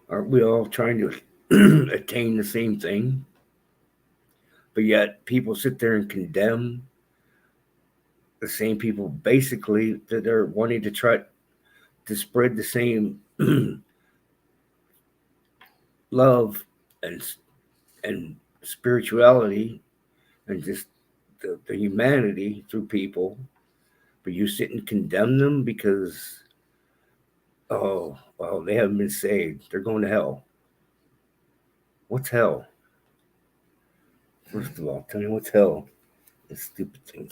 Aren't we all trying to attain the same thing? But yet people sit there and condemn the same people basically that are wanting to try to spread the same love and spirituality and just the humanity through people. But you sit and condemn them because, oh, well, they haven't been saved. They're going to hell. What's hell? First of all, tell me what's hell. This stupid thing.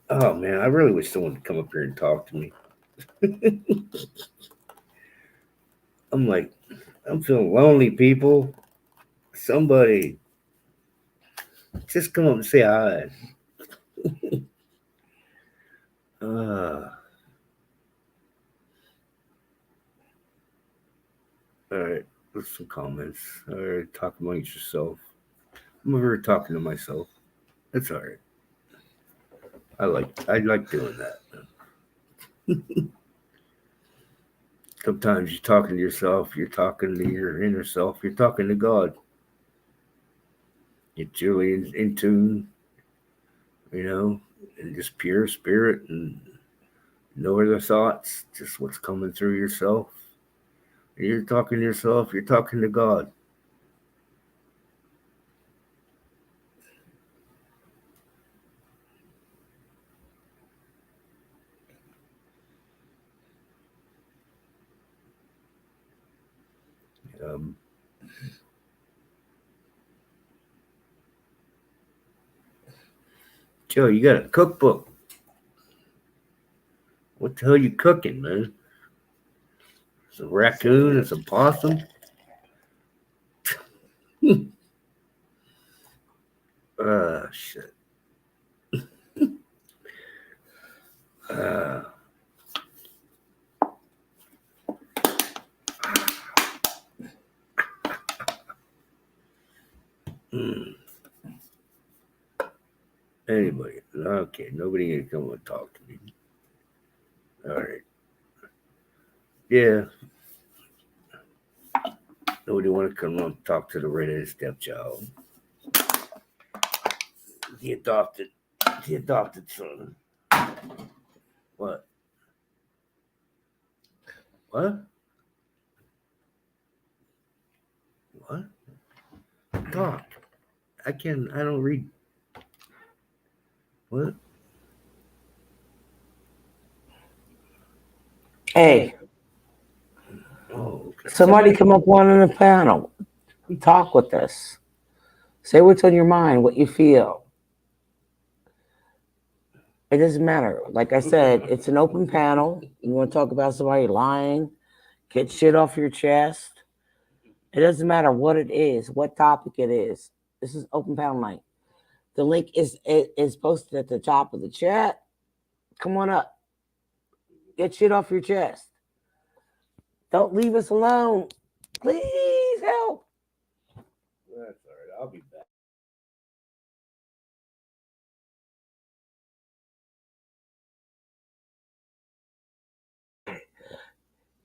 Oh man, I really wish someone would come up here and talk to me. I'm feeling lonely, people. Somebody just come up and say hi. All right, let's some comments. All right, talk amongst yourself. I'm over here talking to myself. That's all right. I like doing that. Sometimes you're talking to yourself, you're talking to your inner self, you're talking to God. It's really in tune, and just pure spirit and no other thoughts, just what's coming through yourself. You're talking to yourself, you're talking to God. Um, Joe, you got a cookbook. What the hell you cooking, man? It's a raccoon, it's a possum. Shit. Uh, Anybody? Okay, nobody gonna come and talk to me. All right. Yeah. Nobody want to come and talk to the redheaded stepchild. The adopted son. What? What? What? Talk. I don't read. What? Hey, Oh, okay. somebody come up on the panel. Talk with us. Say what's on your mind, what you feel. It doesn't matter. Like I said, it's an open panel. You want to talk about somebody lying, get shit off your chest. It doesn't matter what it is, what topic it is. This is open panel night. The link is posted at the top of the chat. Come on up. Get shit off your chest. Don't leave us alone. Please help. That's all right. I'll be back.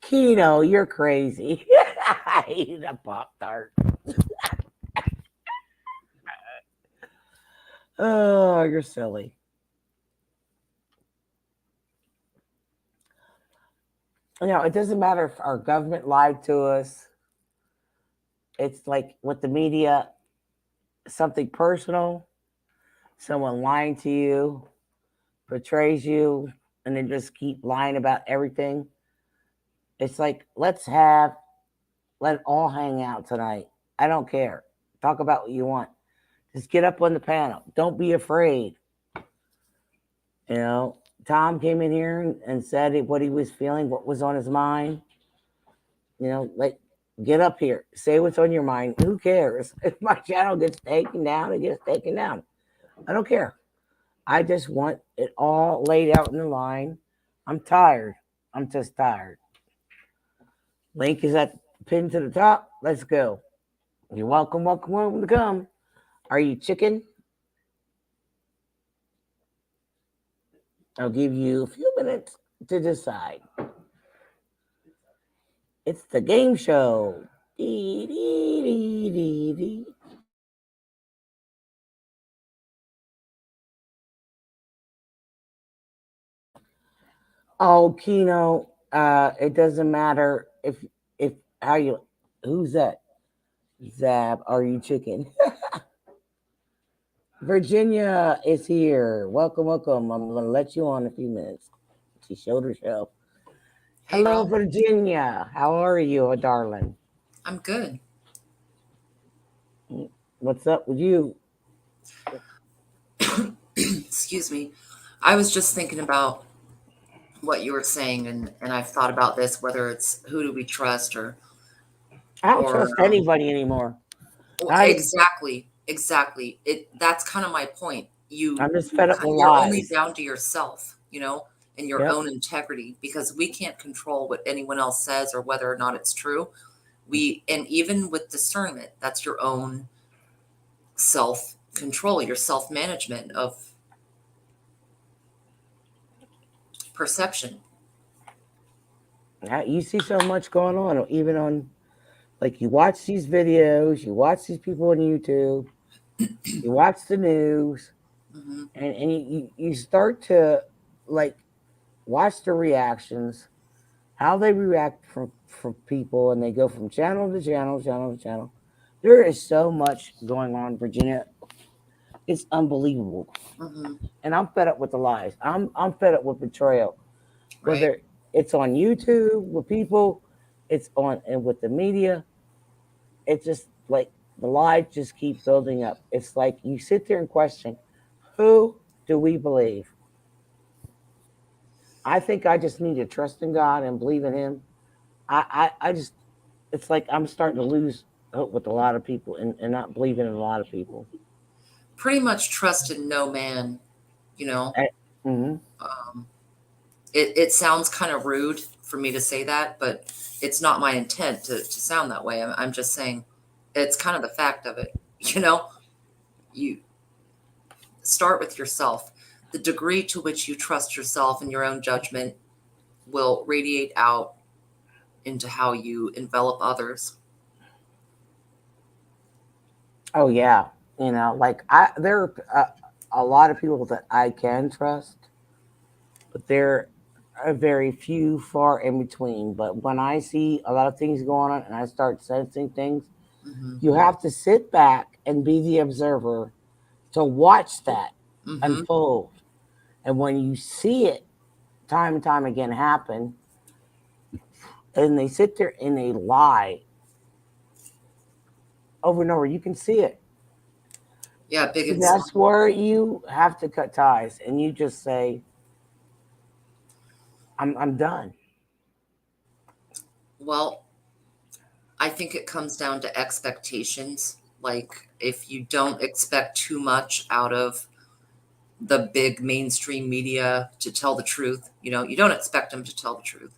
Keno, you're crazy. I eat a Pop Tart. Oh, you're silly. It doesn't matter if our government lied to us. It's like with the media, something personal, someone lying to you, betrays you, and then just keep lying about everything. It's like, let it all hang out tonight. I don't care. Talk about what you want. Just get up on the panel. Don't be afraid. You know, Tom came in here and said what he was feeling, what was on his mind. Like, get up here, say what's on your mind. Who cares if my channel gets taken down? It gets taken down. I don't care. I just want it all laid out in the line. I'm tired. I'm just tired. Link is at pinned to the top. Let's go. You're welcome, welcome, welcome to come. Are you chicken? I'll give you a few minutes to decide. It's the game show. Dee, dee, dee, dee, dee. Oh, Keno, it doesn't matter if how you who's that? Zab, are you chicken? Virginia is here. Welcome, welcome. I'm gonna let you on in a few minutes. She showed herself. Hey, Hello, girl. Virginia. How are you, darling? I'm good. What's up with you? Excuse me. I was just thinking about what you were saying, and I've thought about this, whether it's who do we trust I don't or trust anybody anymore. I exactly. That's kind of my point. I'm just fed up with You're only lies. down to yourself, and your Yep. own integrity, because we can't control what anyone else says or whether or not it's true. And even with discernment, that's your own self control, your self management of perception. You see so much going on, even on like you watch these videos, you watch these people on YouTube, you watch the news, Hmm. and you start to like watch the reactions, how they react from people, and they go from channel to channel, channel to channel. There is so much going on, Virginia. It's unbelievable, Hmm. and I'm fed up with the lies. I'm fed up with betrayal. Right. Whether it's on YouTube with people, it's on and with the media. It's just like the lies just keep building up. It's like you sit there and question, who do we believe? I think I just need to trust in God and believe in Him. I just, it's like I'm starting to lose hope with a lot of people and not believing in a lot of people. Pretty much trust in no man, you know. Mm-hmm. Um, it sounds kind of rude for me to say that, but it's not my intent to sound that way. I'm just saying it's kind of the fact of it. You know, you start with yourself. The degree to which you trust yourself and your own judgment will radiate out into how you envelop others. Oh yeah, like there are a lot of people that I can trust, but there are very few far in between. But when I see a lot of things going on and I start sensing things, Hmm. you have to sit back and be the observer to watch that Hmm. unfold. And when you see it time and time again happen, and they sit there and they lie over and over, you can see it. Yeah, big See, and small. that's where you have to cut ties and you just say, I'm done. Well, I think it comes down to expectations. Like, if you don't expect too much out of the big mainstream media to tell the truth, you don't expect them to tell the truth,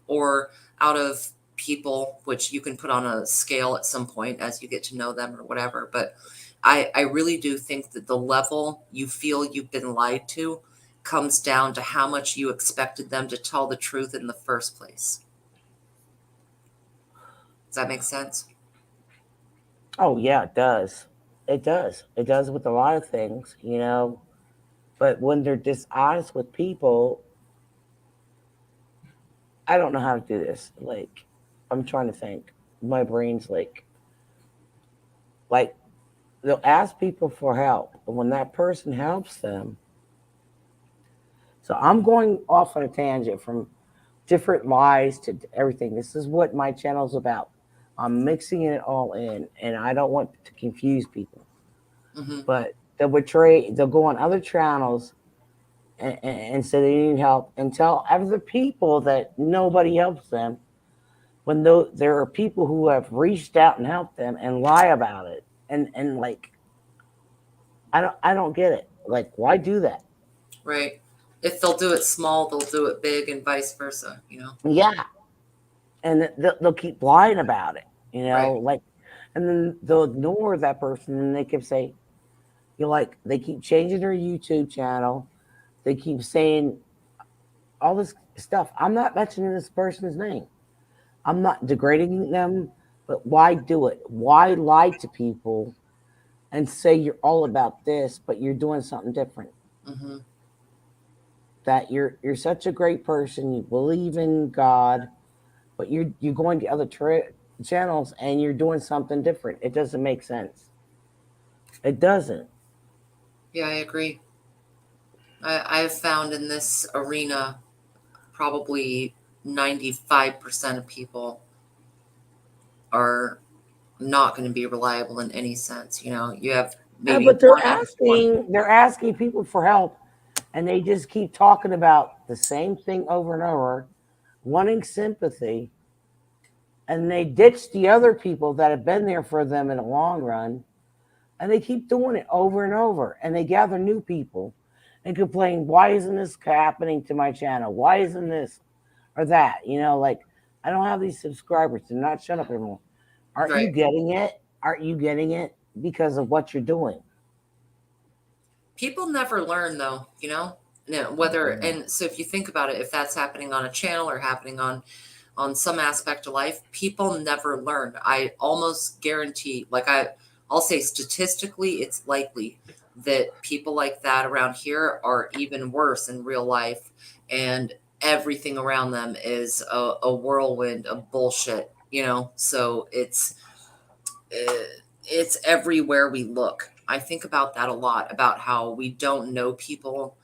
or out of people, which you can put on a scale at some point as you get to know them or whatever. But I really do think that the level you feel you've been lied to comes down to how much you expected them to tell the truth in the first place. Does that make sense? Oh yeah, it does. It does. It does with a lot of things, you know. But when they're dishonest with people, I don't know how to do this. Like, I'm trying to think. My brain's like they'll ask people for help, and when that person helps them, so I'm going off on a tangent from different lies to everything. This is what my channel's about. I'm mixing it all in, and I don't want to confuse people. Hmm. But they'll go on other channels and say they need help and tell other people that nobody helps them when there are people who have reached out and helped them and lie about it. And like, I don't get it. Like, why do that? Right. If they'll do it small, they'll do it big, and vice versa. Yeah, and they'll keep lying about it. Right. Like, and then they'll ignore that person, and they can say, you're like, they keep changing their YouTube channel. They keep saying all this stuff. I'm not mentioning this person's name. I'm not degrading them, but why do it? Why lie to people and say you're all about this, but you're doing something different? Hmm. That you're such a great person, you believe in God, but you're going to other channels and you're doing something different. It doesn't make sense. It doesn't. Yeah, I agree. I've found in this arena probably 95% of people are not going to be reliable in any sense. You have Yeah, maybe but one out of 20. they're asking people for help, and they just keep talking about the same thing over and over, wanting sympathy, and they ditch the other people that have been there for them in the long run, and they keep doing it over and over, and they gather new people and complain, why isn't this happening to my channel? Why isn't this or that? Like, I don't have these subscribers. They're not shut up anymore. Aren't you Right. getting it? Aren't you getting it because of what you're doing? People never learn, though, whether, and so if you think about it, if that's happening on a channel or happening on some aspect of life, people never learn. I almost guarantee, like, I'll say statistically, it's likely that people like that around here are even worse in real life, and everything around them is a whirlwind of bullshit. So it's everywhere we look. I think about that a lot, about how we don't know people,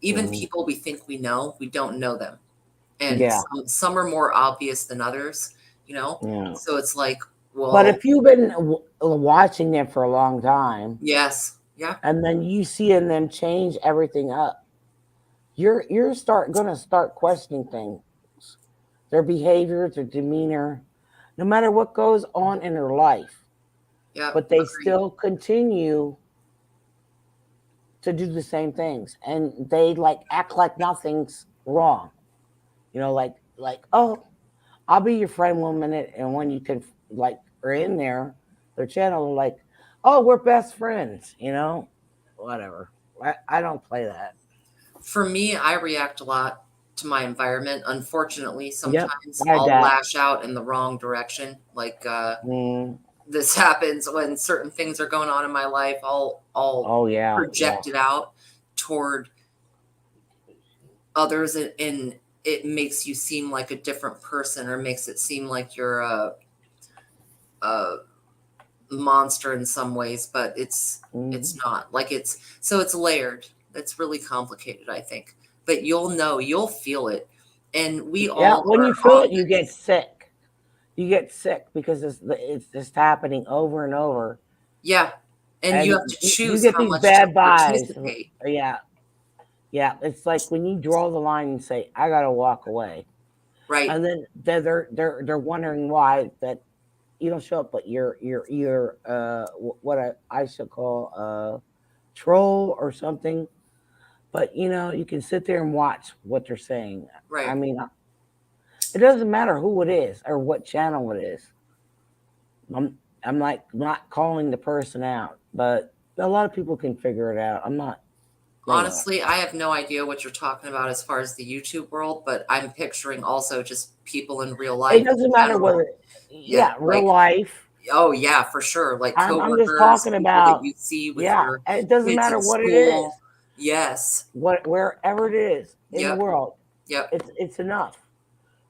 even Mm, people we think we don't know them, and yeah, some are more obvious than others. yeah. So it's like, But well, if you've been watching them for a long time, yes, yeah, and then you seeing them change everything up, you're gonna start questioning things, their behavior, their demeanor, no matter what goes on in their life. yeah, But they agreed. still continue to do the same things, and they like act like nothing's wrong. Like, oh, I'll be your friend 1 minute, and when you can like are in their channel, like, oh, we're best friends. Whatever. I don't play that. For me, I react a lot to my environment. Unfortunately, Yep, sometimes I had I'll that. lash out in the wrong direction. Like, Mm, this happens when certain things are going on in my life. I'll oh yeah, yeah. project it out toward others, and it makes you seem like a different person, or makes it seem like you're a monster in some ways, but it's Mm. not. Like, it's layered. It's really complicated, I think. But you'll feel it, and we Yeah, all when are you feel on it, you get this. sick. You get sick because it's just happening over and over, Yeah, and you and have to you choose get how these much to bad vibes. participate. Yeah, yeah. It's like when you draw the line and say, "I gotta walk away," Right. and then they're wondering why that you don't show up, but you're what I should call a troll or something. But you can sit there and watch what they're saying. I Right. mean, it doesn't matter who it is or what channel it is. I'm like not calling the person out, but a lot of people can figure it out. I'm not, Honestly, I have no idea what you're talking about as far as the YouTube world, but I'm picturing also just people in real it life in doesn't matter general. whether, Yeah, yeah, real like, life. oh yeah, for sure. Like I'm just coworkers, talking people that about, you see with yeah, your and it doesn't kids matter in what it is, school. Yes. wherever it is in the Yep. world, Yep. it's enough.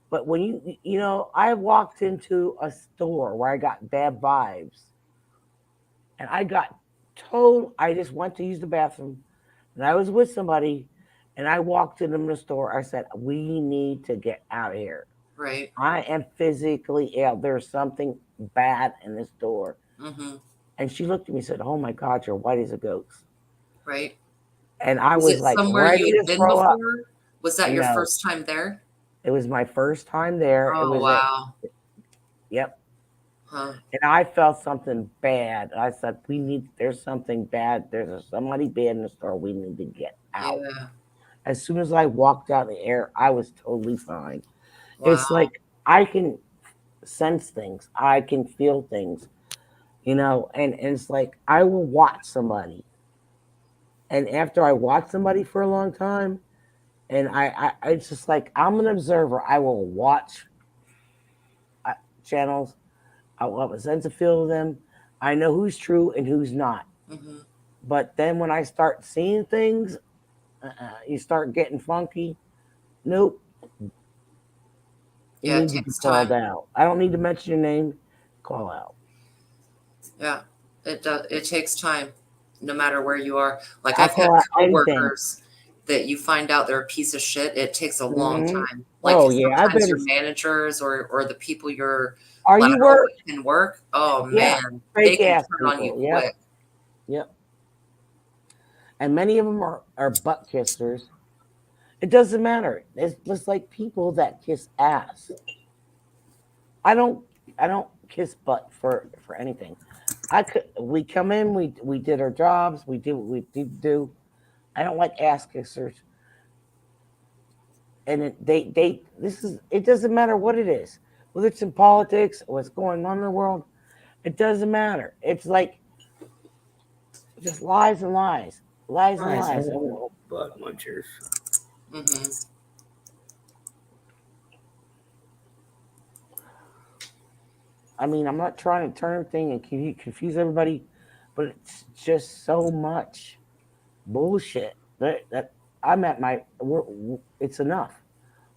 But when I walked into a store where I got bad vibes, and I got told I just went to use the bathroom, and I was with somebody, and I walked into the store. I said, "We need to get out of here. Right. I am physically ill. There's something bad in this store." Mm-hmm. And she looked at me and said, "Oh my God, you're white as a ghost." Right. And I Was was it like somewhere ready you to had been throw up. before? Was that your No, first time there? it was my first time there. It Oh was at, wow. yep. Huh. And I felt something bad. I said, there's something bad. There's somebody bad in the store. We need to get out. Yeah. As soon as I walked out in the air, I was totally fine. It's Wow. like I can sense things, I can feel things, and it's like I will watch somebody. And after I watch somebody for a long time, and it's just like I'm an observer. I will watch uh, channels. I will have a sense of feel of them. I know who's true and who's not. Mm-hmm. But then when I start seeing things, you start getting funky. Nope, you Yeah, it need to be takes called time. out. I don't need to mention your name. Call out. Yeah, it does. It takes time, no matter where you are. Like I'll I've had call out anything. coworkers that you find out they're a piece of shit. It takes a long Hmm. time. Like Oh yeah, I've sometimes been. your managers or the people you're Are you lateral work? with can work. Oh Yeah, man, they fake can ass turn on you people. Yep, quick. yep. And many of them are butt kissers. It doesn't matter. It's just like people that kiss ass. I don't. I don't kiss butt for anything. I could. We come in. We did our jobs. We do what we need to do. I don't like ass kissers. And they this is. It doesn't matter what it is, whether it's in politics or what's going on in the world. It doesn't matter. It's like just lies and lies, lies and Nice. lies. Butt munchers. Hmm. I mean, I'm not trying to turn everything and confuse everybody, but it's just so much bullshit that I'm at my. It's enough.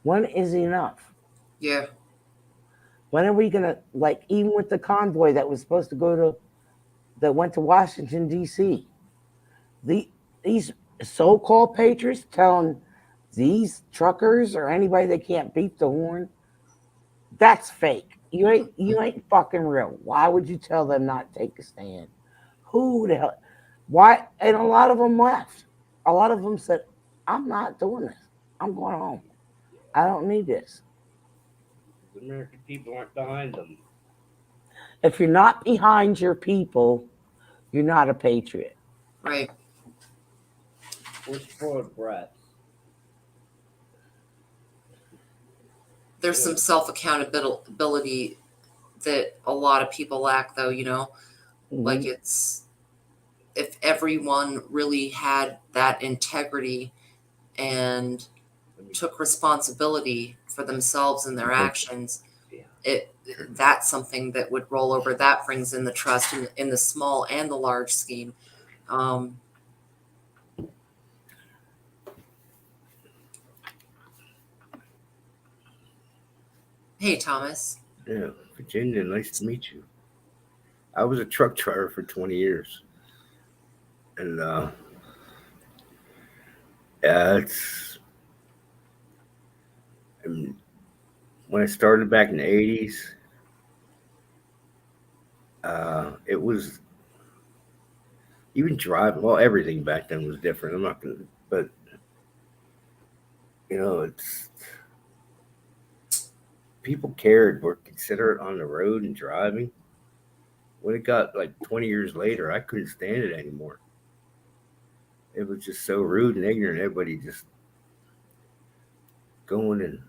When is enough? Yeah. When are we gonna like even with the convoy that was supposed to go to that went to Washington D.C. The these so-called patriots telling these truckers or anybody they can't beat the horn. That's fake. You ain't fucking real. Why would you tell them not to take a stand? Who the hell? Why? And a lot of them left. A lot of them said, "I'm not doing this. I'm going home. I don't need this." The American people aren't behind them. If you're not behind your people, you're not a patriot. Right. We're spoiled brats. There's some self accountability that a lot of people lack, though. Like Hmm. it's if everyone really had that integrity and took responsibility for themselves and their actions, Yeah. it that's something that would roll over. That brings in the trust in the small and the large scheme. Um, hey, Thomas. Yeah, Virginia, nice to meet you. I was a truck driver for 20 years. And yeah, I mean, when I started back in the 80s, it was even driving. Well, everything back then was different. I'm not going to, but it's people cared, were considerate on the road and driving. When it got like 20 years later, I couldn't stand it anymore. It was just so rude and ignorant. Everybody just going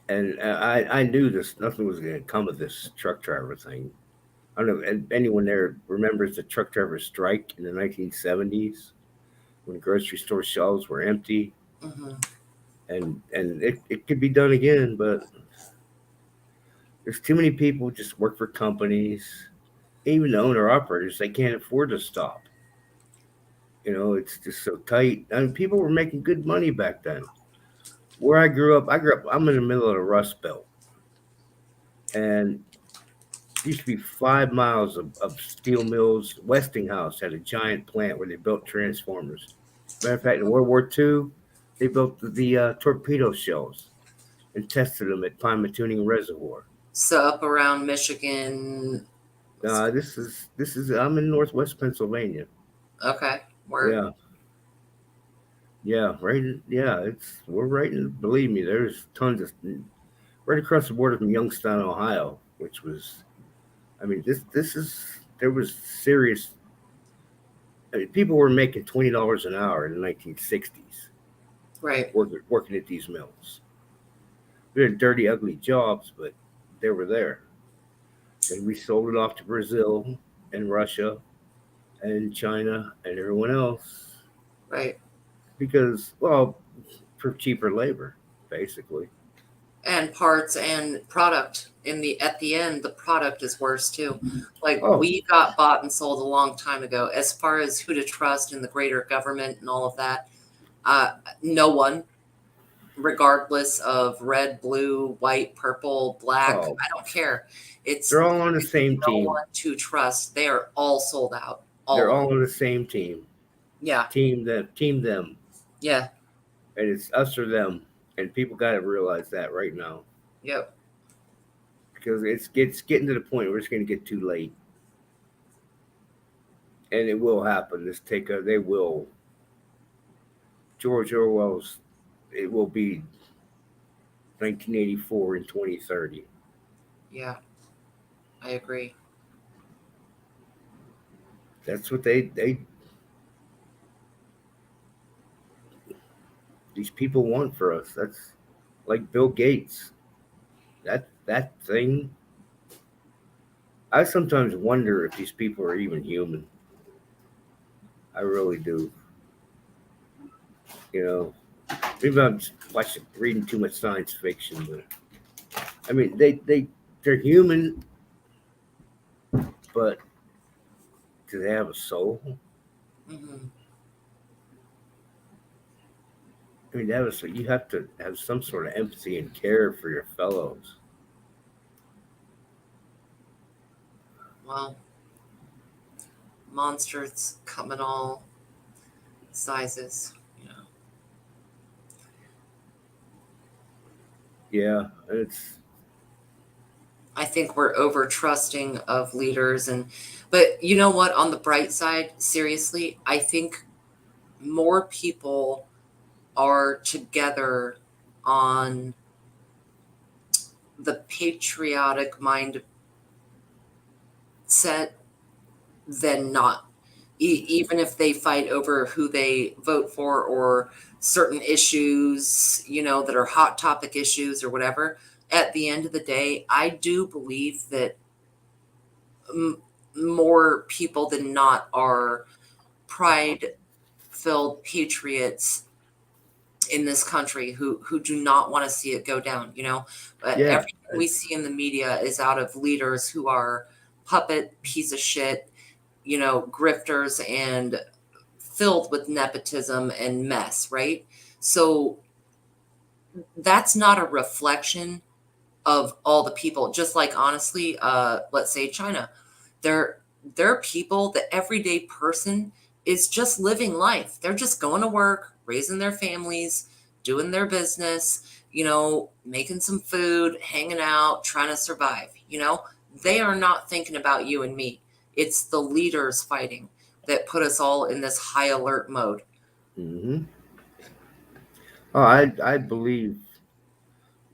and I knew this nothing was going to come of this truck driver thing. I don't know if anyone there remembers the truck driver strike in the 1970s when grocery store shelves were empty, Hmm. and it could be done again, but there's too many people who just work for companies, even the owner operators. They can't afford to stop. It's just so tight. I mean, people were making good money back then. Where I grew up. I'm in the middle of the Rust Belt, and used to be 5 miles of steel mills. Westinghouse had a giant plant where they built transformers. Matter of fact, in World War II, they built the torpedo shells and tested them at Pymatuning Reservoir. So up around Michigan. This is I'm in Northwest Pennsylvania. Okay. Word. Yeah, yeah, right. Yeah, we're right in. Believe me, there's tons of right across the border from Youngstown, Ohio, which was. I mean, this is there was serious. I mean, people were making $20 an hour in the 1960s Right. working at these mills. We had dirty, ugly jobs, but they were there. And we sold it off to Brazil and Russia and China and everyone else Right. because, well, for cheaper labor, basically. And parts and product at the end, the product is worse too. Like Oh, we got bought and sold a long time ago. As far as who to trust in the greater government and all of that, no one, regardless of red, blue, white, purple, black. oh, I don't care. It's they're all on the there is same no team. one to trust. They are all sold out. They're All of them. all on the same team. Yeah. Team them, Yeah. and it's us or them. And people got to realize that right now Yep. because it's getting to the point where it's going to get too late, and it will happen. They will. George Orwell's. It will be 1984 in 2030. Yeah. I agree. That's what they these people want for us. That's like Bill Gates. That thing. I sometimes wonder if these people are even human. I really do. You know, maybe I'm just reading too much science fiction, but I mean they're human, but do they have a soul? Hmm. I mean, you have to have some sort of empathy and care for your fellows. Well, monsters come in all sizes. You know. Yeah, it's I think we're over trusting of leaders but you know what, on the bright side, seriously, I think more people are together on the patriotic mindset than not. Even if they fight over who they vote for or certain issues, that are hot topic issues or whatever, at the end of the day, I do believe that m- more people than not are pride filled patriots in this country who do not want to see it go down. yeah, Everything we see in the media is out of leaders who are puppet piece of shit, grifters and filled with nepotism and mess, right? So that's not a reflection of all the people. Just like, honestly, let's say China, they're they're people, the everyday person is just living life. They're just going to work, raising their families, doing their business, making some food, hanging out, trying to survive. They are not thinking about you and me. It's the leaders fighting that put us all in this high alert mode. hmm Oh, I believe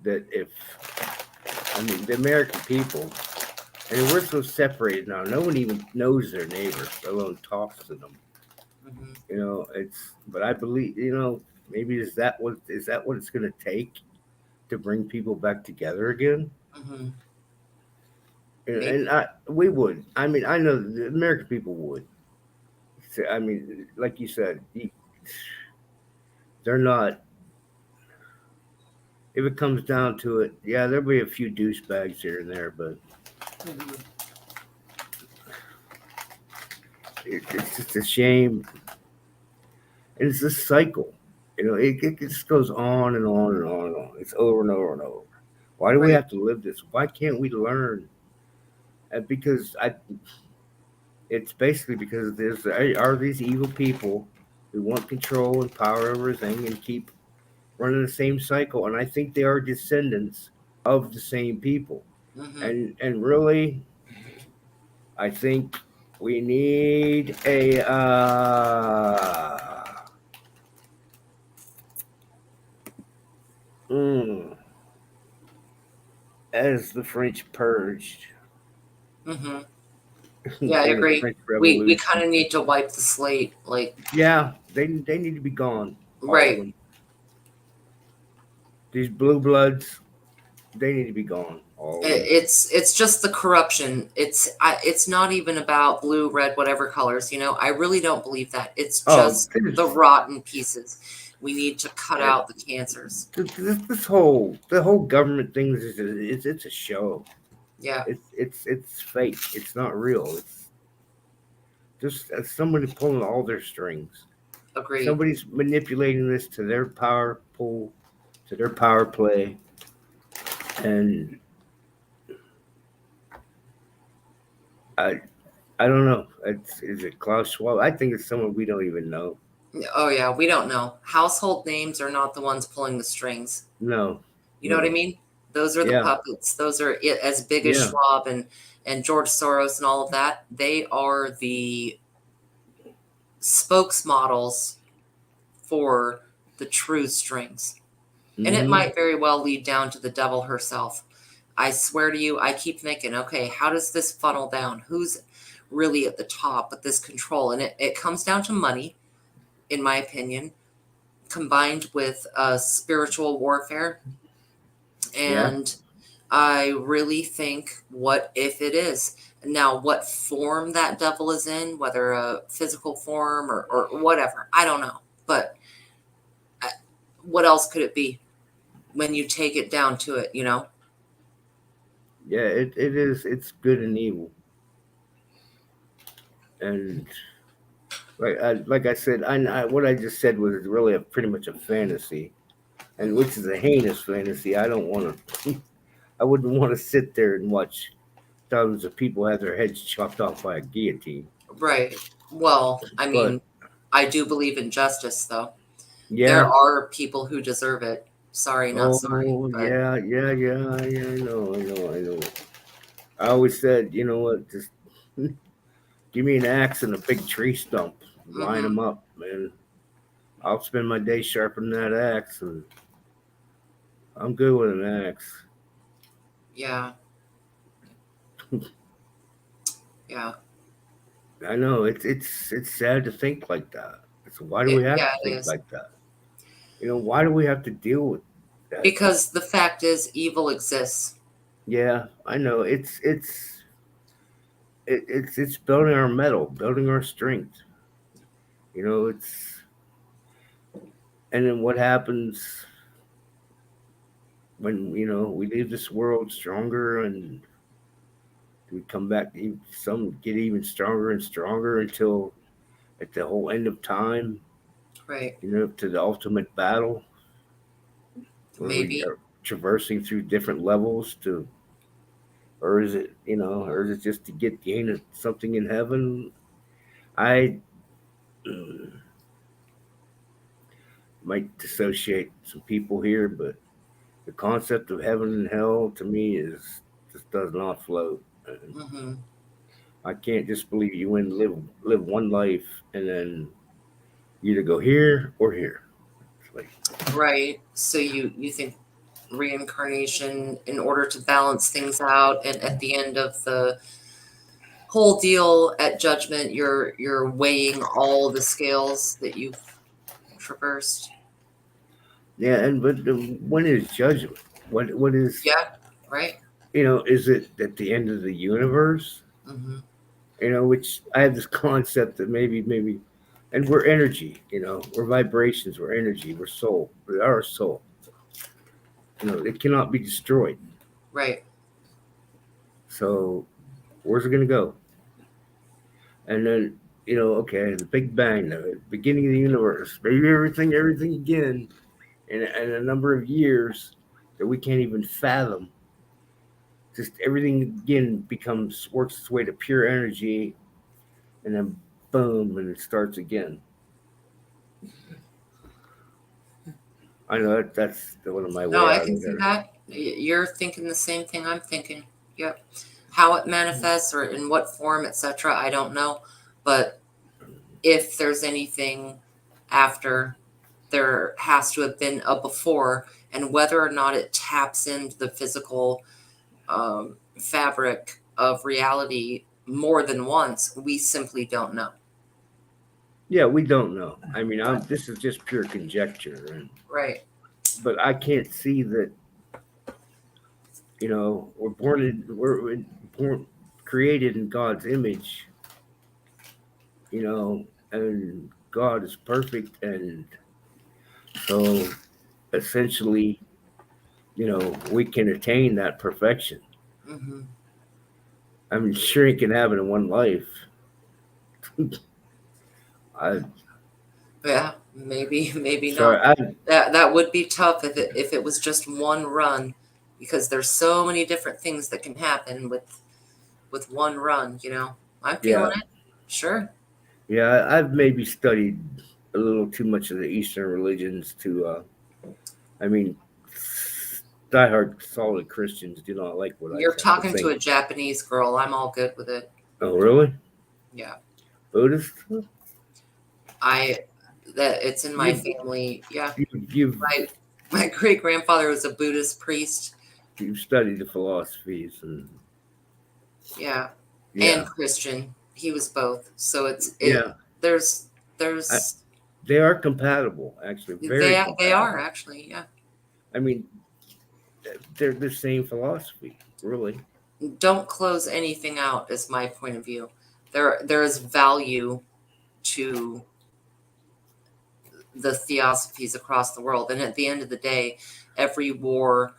that if I mean the American people, And we're so separated now. No one even knows their neighbor, let alone talks to them. Hmm. It's. But I believe, maybe is that what it's going to take to bring people back together again? Hmm. And Maybe. we would. I mean, I know the American people would. So, I mean, like you said, they're not. If it comes down to it, yeah, there'll be a few douchebags here and there, but Hmm. it's just a shame. And it's this cycle. It just goes on and on and on and on. It's over and over and over. Why do we Right. have to live this? Why can't we learn? Because it's basically because there's are these evil people who want control and power over everything and keep running the same cycle. And I think they are descendants of the same people. Hmm. And really, I think we need mm, as the French purged Hmm. Yeah, I in the agree. French We Revolution. kind of need to wipe the slate. Like, Yeah, they need to be gone, all of right. them. These blue bloods, they need to be gone, all of them. It's just the corruption. It's not even about blue, red, whatever colors. I really don't believe that. It's Oh, just the rotten pieces. We need to cut out the cancers. the whole government thing is it's a show. Yeah, It's fake. It's not real. It's just somebody pulling all their strings. agreed. Somebody's manipulating this to their power pull, to their power play, and I I don't know. Is it Klaus Schwab? I think it's someone we don't even know. Oh yeah, we don't know. Household names are not the ones pulling the strings. No, You know what I no. mean? Those are the Yeah, puppets. Those are it, as big as yeah. Schwab and George Soros and all of that. They are the spokesmodels for the true strings. And it Hmm. might very well lead down to the devil herself. I swear to you, I keep thinking, okay, how does this funnel down? Who's really at the top with this control? And it comes down to money, in my opinion, combined with spiritual warfare. Yeah, And I really think, what if it is? Now, what form that devil is in, whether a physical form or whatever, I don't know. But uh, what else could it be when you take it down to it? yeah. It is. It's good and evil, and like I said, what I just said was really pretty much a fantasy, and Hmm. which is a heinous fantasy. I don't want to. I wouldn't want to sit there and watch thousands of people have their heads chopped off by a guillotine. Right. Well, I But mean, I do believe in justice, though. There yeah, are people who deserve it. Sorry, not sorry. oh But yeah, yeah, yeah, yeah. I know. I always said, you know what? Just give me an axe and a big tree stump, line hmm, them up, man. I'll spend my day sharpening that axe, and I'm good with an axe. yeah, yeah, I know it's sad to think like that. So why do we have yeah, to it think is. like that? Why do we have to deal with that? Because the fact is, evil exists. Yeah, I know. It's building our metal, building our strength. It's and then what happens when we leave this world stronger and we come back. Some get even stronger and stronger until at the whole end of time. Right. To the ultimate battle where we Maybe. are traversing through different levels to, or is it or is it just to gain something in heaven? I might dissociate some people here, but the concept of heaven and hell to me is just does not float. And Hmm. I can't just believe you win live one life and then you either go here or here. It's like Right. So you think? reincarnation in order to balance things out, and at the end of the whole deal at judgment, you're weighing all the scales that you've traversed. Yeah, and but when is judgment? What is, Yeah, right. is it at the end of the universe? Hmm. Which I have this concept that maybe, and we're energy. We're vibrations, we're energy, we're soul, we are a soul. It cannot be destroyed. Right. So where's it gonna go? And then okay, the Big Bang, the beginning of the universe, maybe everything again, in a number of years that we can't even fathom. Just everything again works its way to pure energy, and then boom, and it starts again. I know that's one of my No, way I out can of see there. that. You're thinking the same thing I'm thinking. Yep. How it manifests or in what form, etc., I don't know. But if there's anything after, there has to have been a before, and whether or not it taps into the physical fabric of reality more than once, we simply don't know. Yeah, we don't know. I mean, this is just pure conjecture, Right. but I can't see that. We're born created in God's image. And God is perfect, and so essentially, we can attain that perfection. Hmm. I mean, sure, it can happen in one life. I Yeah, maybe sorry, not. That would be tough if it was just one run, because there's so many different things that can happen with one run. I'm feeling yeah, it. Sure. yeah. I've maybe studied a little too much of the Eastern religions to. I mean, diehard solid Christians do not like what I You're have to talking to think. a Japanese girl. I'm all good with it. Oh, really? Yeah. Buddhist? I that it's in my You, family. Yeah. you've My great grandfather was a Buddhist priest. you've studied the philosophies, and Yeah. And yeah, Christian. He was both. So yeah. there's I, there's they are compatible, actually, very they are compatible. actually, yeah. I mean, they're the same philosophy, really. Don't close anything out is my point of view. There is value to the theosophies across the world, and at the end of the day, every war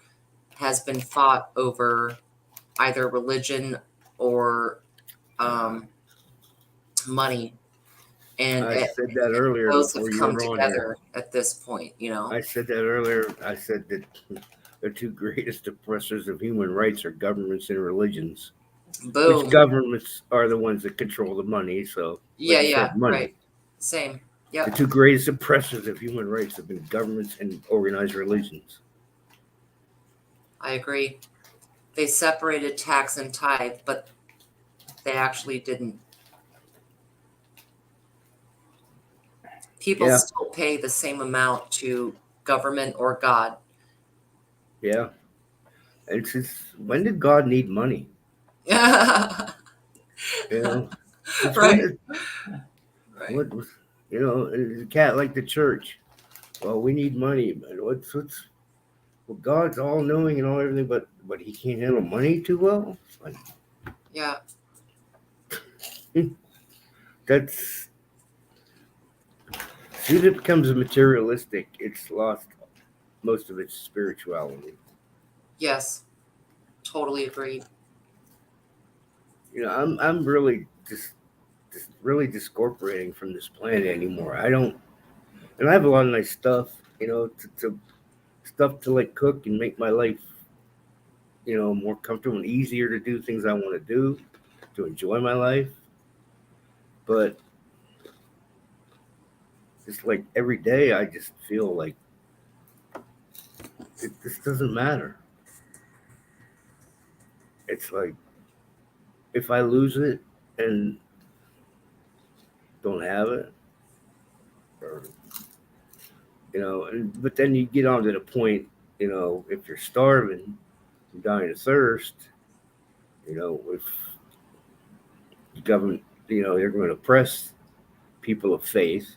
has been fought over either religion or um, money, and I said that earlier those have before you come were on here. together at this point. I said that earlier. I said that the two greatest oppressors of human rights are governments and religions, which Boom. governments are the ones that control the money. So, like Yeah, you yeah, said, money. right. Same. The Yep. two greatest oppressors of human rights have been governments and organized religions. I agree. They separated tax and tithe, but they actually didn't. People Yeah, still pay the same amount to government or God. yeah. And since when did God need money? Right. You know, since when did Right. what was the cat like the church? Well, we need money, but well, God's all knowing and all everything, but he can't handle money too well. Like, Yeah. that's as soon as it becomes materialistic, it's lost most of its spirituality. Yes. Totally agreed. I'm really just really discorporating from this planet anymore. I don't, and I have a lot of nice stuff, to stuff to like cook and make my life, more comfortable and easier to do things I want to do, to enjoy my life. But just like every day, I just feel like this doesn't matter. It's like if I lose it and don't have it, or but then you get on to the point, if you're starving, you're dying of thirst, if the government, they're going to oppress people of faith,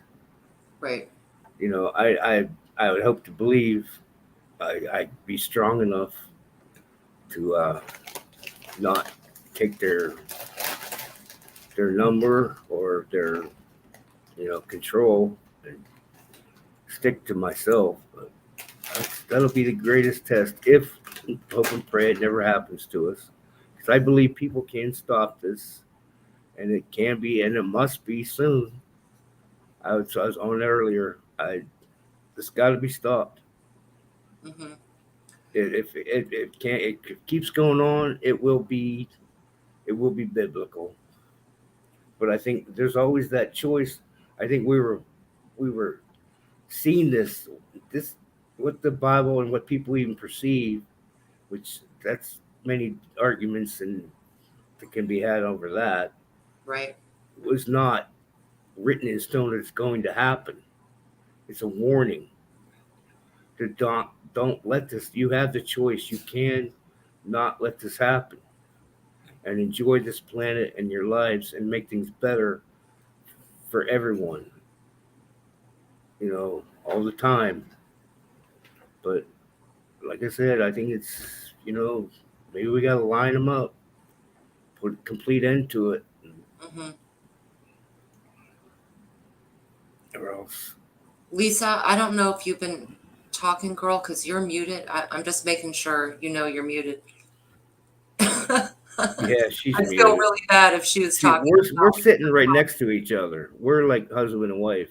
Right. I would hope to believe I'd be strong enough to not take their number or their control and stick to myself. But that'll be the greatest test if hope and pray it never happens to us. Because I believe people can stop this, and it can be, and it must be soon. I was on earlier. It's got to be stopped. Hmm. If it can't, it keeps going on, it will be biblical. But I think there's always that choice. I think we were seeing this what the Bible and what people even perceive, which that's many arguments and that can be had over that, Right. was not written in stone that it's going to happen. It's a warning to don't let this. You have the choice. You can not let this happen and enjoy this planet and your lives and make things better for everyone. All the time. But like I said, I think it's maybe we got to line them up, put a complete end to it, Hmm. or else. Lisa, I don't know if you've been talking, girl, because you're muted. I'm just making sure you're muted. Yeah, she's I feel muted. really bad if she was See, talking. we're sitting right next to each other. We're like husband and wife.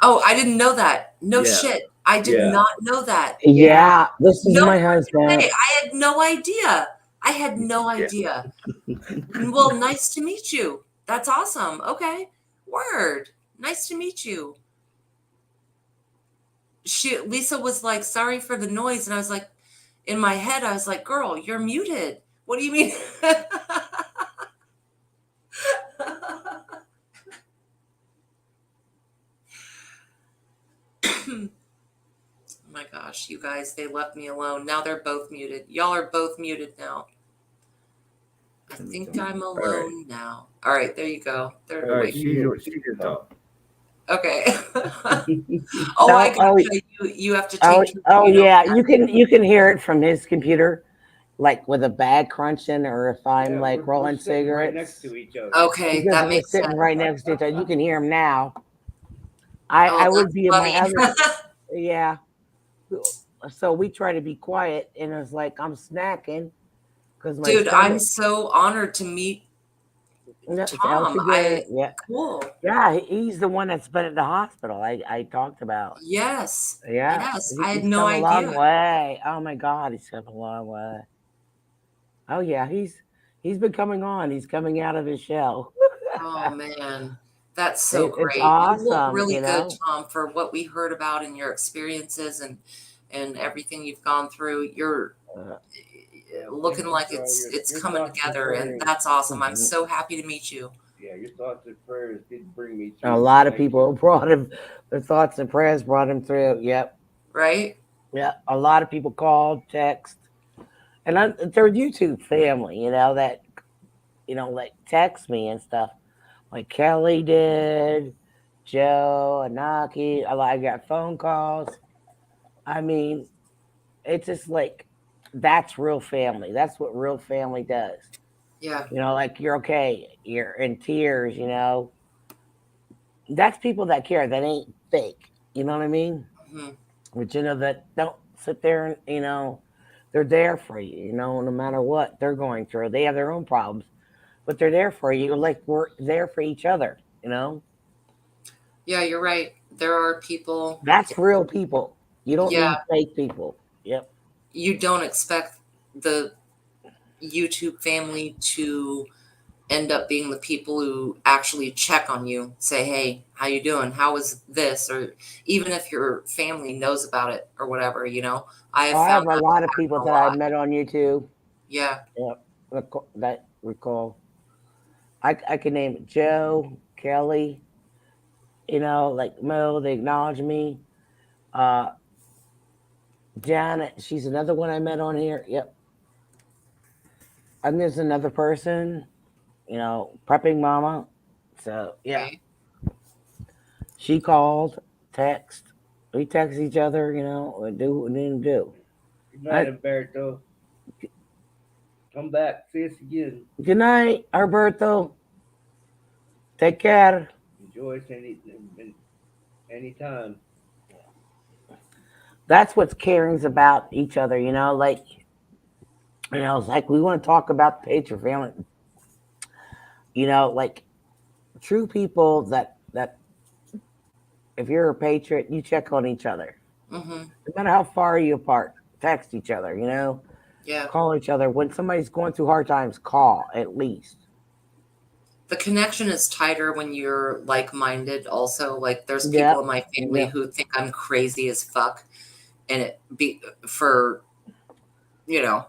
Oh, I didn't know that. No Yeah, shit. I did yeah. not know that. Yeah, this is No my way. husband. I had no idea. I had no Yeah. idea. Well, nice to meet you. That's awesome. Okay. Word. Nice to meet you. Lisa was like, sorry for the noise. And I was like, in my head, I was like, girl, you're muted. What do you mean? Oh my gosh, you guys, they left me alone. Now they're both muted. Y'all are both muted now. I think I'm All right. alone now. All right, there you go. They're All right. awake. She's your top. Okay. Oh, I Oh, gotcha. oh, You have to oh, take your oh, mute over yeah. that. You can hear it from his computer, like with a bag crunching, or if I'm Yeah, like we're rolling sitting right cigarettes. next to each other. Okay, Because that we're makes sense. sitting right next to each other. You can hear him now. I Oh, I would that's be in my funny. other, yeah. So we try to be quiet, and it's like I'm snacking because my Dude, I'm stomach. so honored to meet No, it's Tom. altogether. Yeah, Cool. yeah. He's the one that's been at the hospital. I talked about. Yes. Yeah, Yes. I had he's no come a long idea. way. Oh my God, he's come a long way. Oh yeah, he's been coming on. He's coming out of his shell. Oh man. That's so It's great. You look awesome, really you good, know. Tom, for what we heard about in your experiences and everything you've gone through. You're Uh, Yeah. Well, thank looking you like for all it's your coming thoughts and together, and prayers. that's awesome. I'm mhm. so happy to meet you. Yeah, your thoughts and prayers did bring me A through. lot of Thank people you. brought him. Their thoughts and prayers brought him through. Yep, Right? yeah. A lot of people called, text, and they're YouTube family. That like text me and stuff. Like Kelly did, Joe, Anaki. I got phone calls. I mean, it's just like that's real family. That's what real family does. Yeah. Like you're okay, you're in tears. That's people that care. That ain't fake. You know what I mean? Hmm. But that don't sit there and they're there for you. No matter what they're going through, they have their own problems, but they're there for you. Like we're there for each other. Yeah, you're right. There are people, That's real people. You don't yeah, need fake people. Yep. you don't expect the YouTube family to end up being the people who actually check on you, say, "Hey, how you doing? How was this?" Or even if your family knows about it or whatever. I have I found have a that to lot of people happen a that I lot. met on YouTube. Yeah. Yep. That recall. I can name it Joe, Kelly, like Mo, they acknowledge me. Uh, Janet, she's another one I met on here. Yep. And there's another person, prepping mama. So yeah, Okay. she called, text. We text each other, and do what we need to do. Good night, I, Umberto. Come back. See us again. Good night, Alberto. Take care. Enjoy us anytime. That's what caring's about each other, like, it's like we want to talk about the Patriot family, like true people that if you're a patriot, you check on each other. Mm-hmm. No matter how far you apart, text each other, Yeah. call each other. When somebody's going through hard times, call at least. The connection is tighter when you're like-minded also. Like there's people Yep. in my family Yep. who think I'm crazy as fuck and it be for, you know,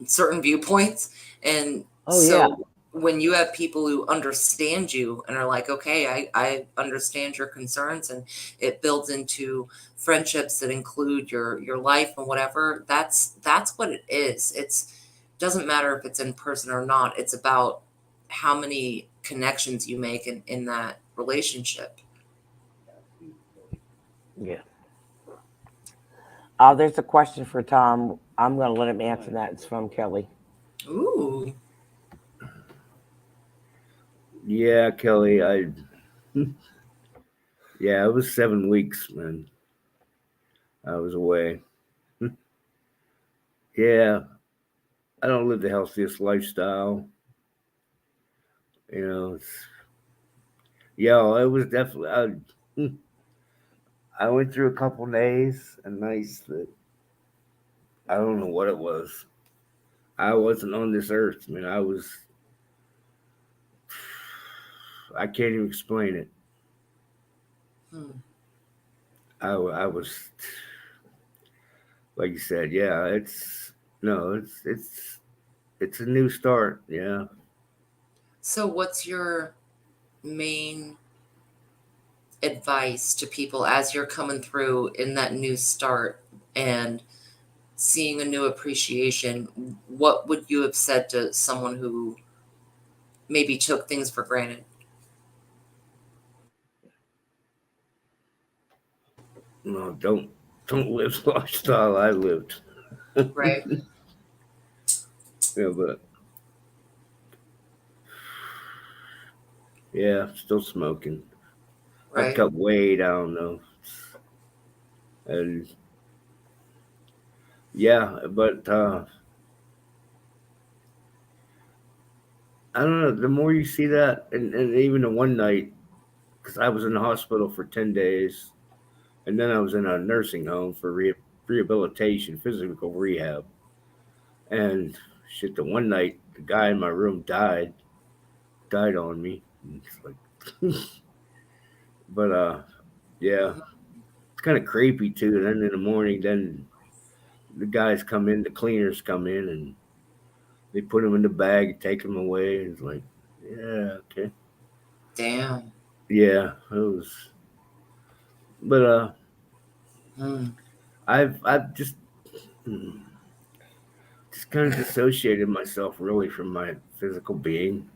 certain viewpoints. And Oh yeah. so when you have people who understand you and are like, okay, I understand your concerns and it builds into friendships that include your life and whatever, that's what it is. It's doesn't matter if it's in person or not. It's about how many connections you make in that relationship. Yeah. There's a question for Tom. I'm going to let him answer that. It's from Kelly. Ooh. Yeah, Kelly. Yeah, it was 7 weeks, man. I was away. Yeah, I don't live the healthiest lifestyle. It's, yeah, it was definitely. I went through a couple days and nights that I don't know what it was. I wasn't on this earth, man. I was. I can't even explain it. Hmm. I was, like you said, yeah. It's no, it's a new start. Yeah. So what's your main advice to people as you're coming through in that new start and seeing a new appreciation? What would you have said to someone who maybe took things for granted? No, don't live the lifestyle I lived. Right, Yeah, but yeah, still smoking. I've right. cut way down though, and yeah, but I don't know. The more you see that, and even the one night, because I was in the hospital for 10 days, and then I was in a nursing home for rehabilitation, physical rehab, and shit. The one night, the guy in my room died on me. And it's like, but yeah, Mhm. it's kind of creepy too. And then in the morning, then the guys come in, the cleaners come in, and they put him in the bag, take him away. And it's like, yeah, okay, Damn. yeah, it was. But Mm. I've mm, just kind of dissociated myself really from my physical being,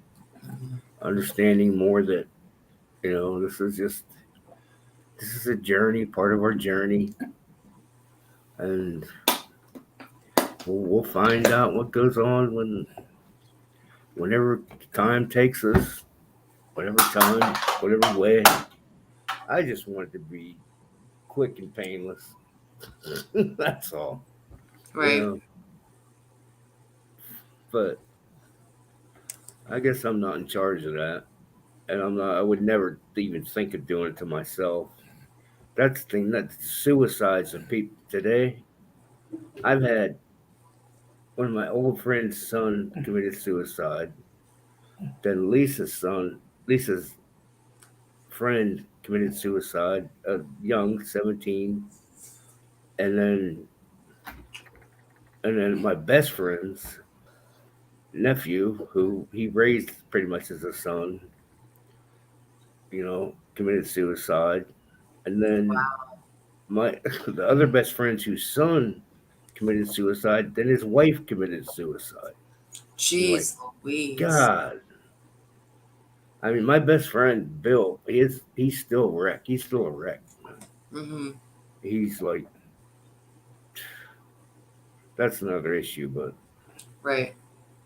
Mhm. understanding more that this is a journey, part of our journey, and we'll find out what goes on whenever time takes us, whatever time, whatever way. I just want it to be quick and painless. That's all, you Right. know. But I guess I'm not in charge of that, and I'm not. I would never even think of doing it to myself. That's the thing. That suicides of people today. I've had one of my old friend's son committed suicide. Then Lisa's friend committed suicide, young, 17, and then my best friend's nephew, who he raised pretty much as a son, committed suicide, and then Wow. my the other best friend's whose son committed suicide, then his wife committed suicide. I'm like, Jeez Louise. God. I mean, my best friend Bill, he's still a wreck. He's still a wreck. Hmm. He's like, that's another issue, but Right.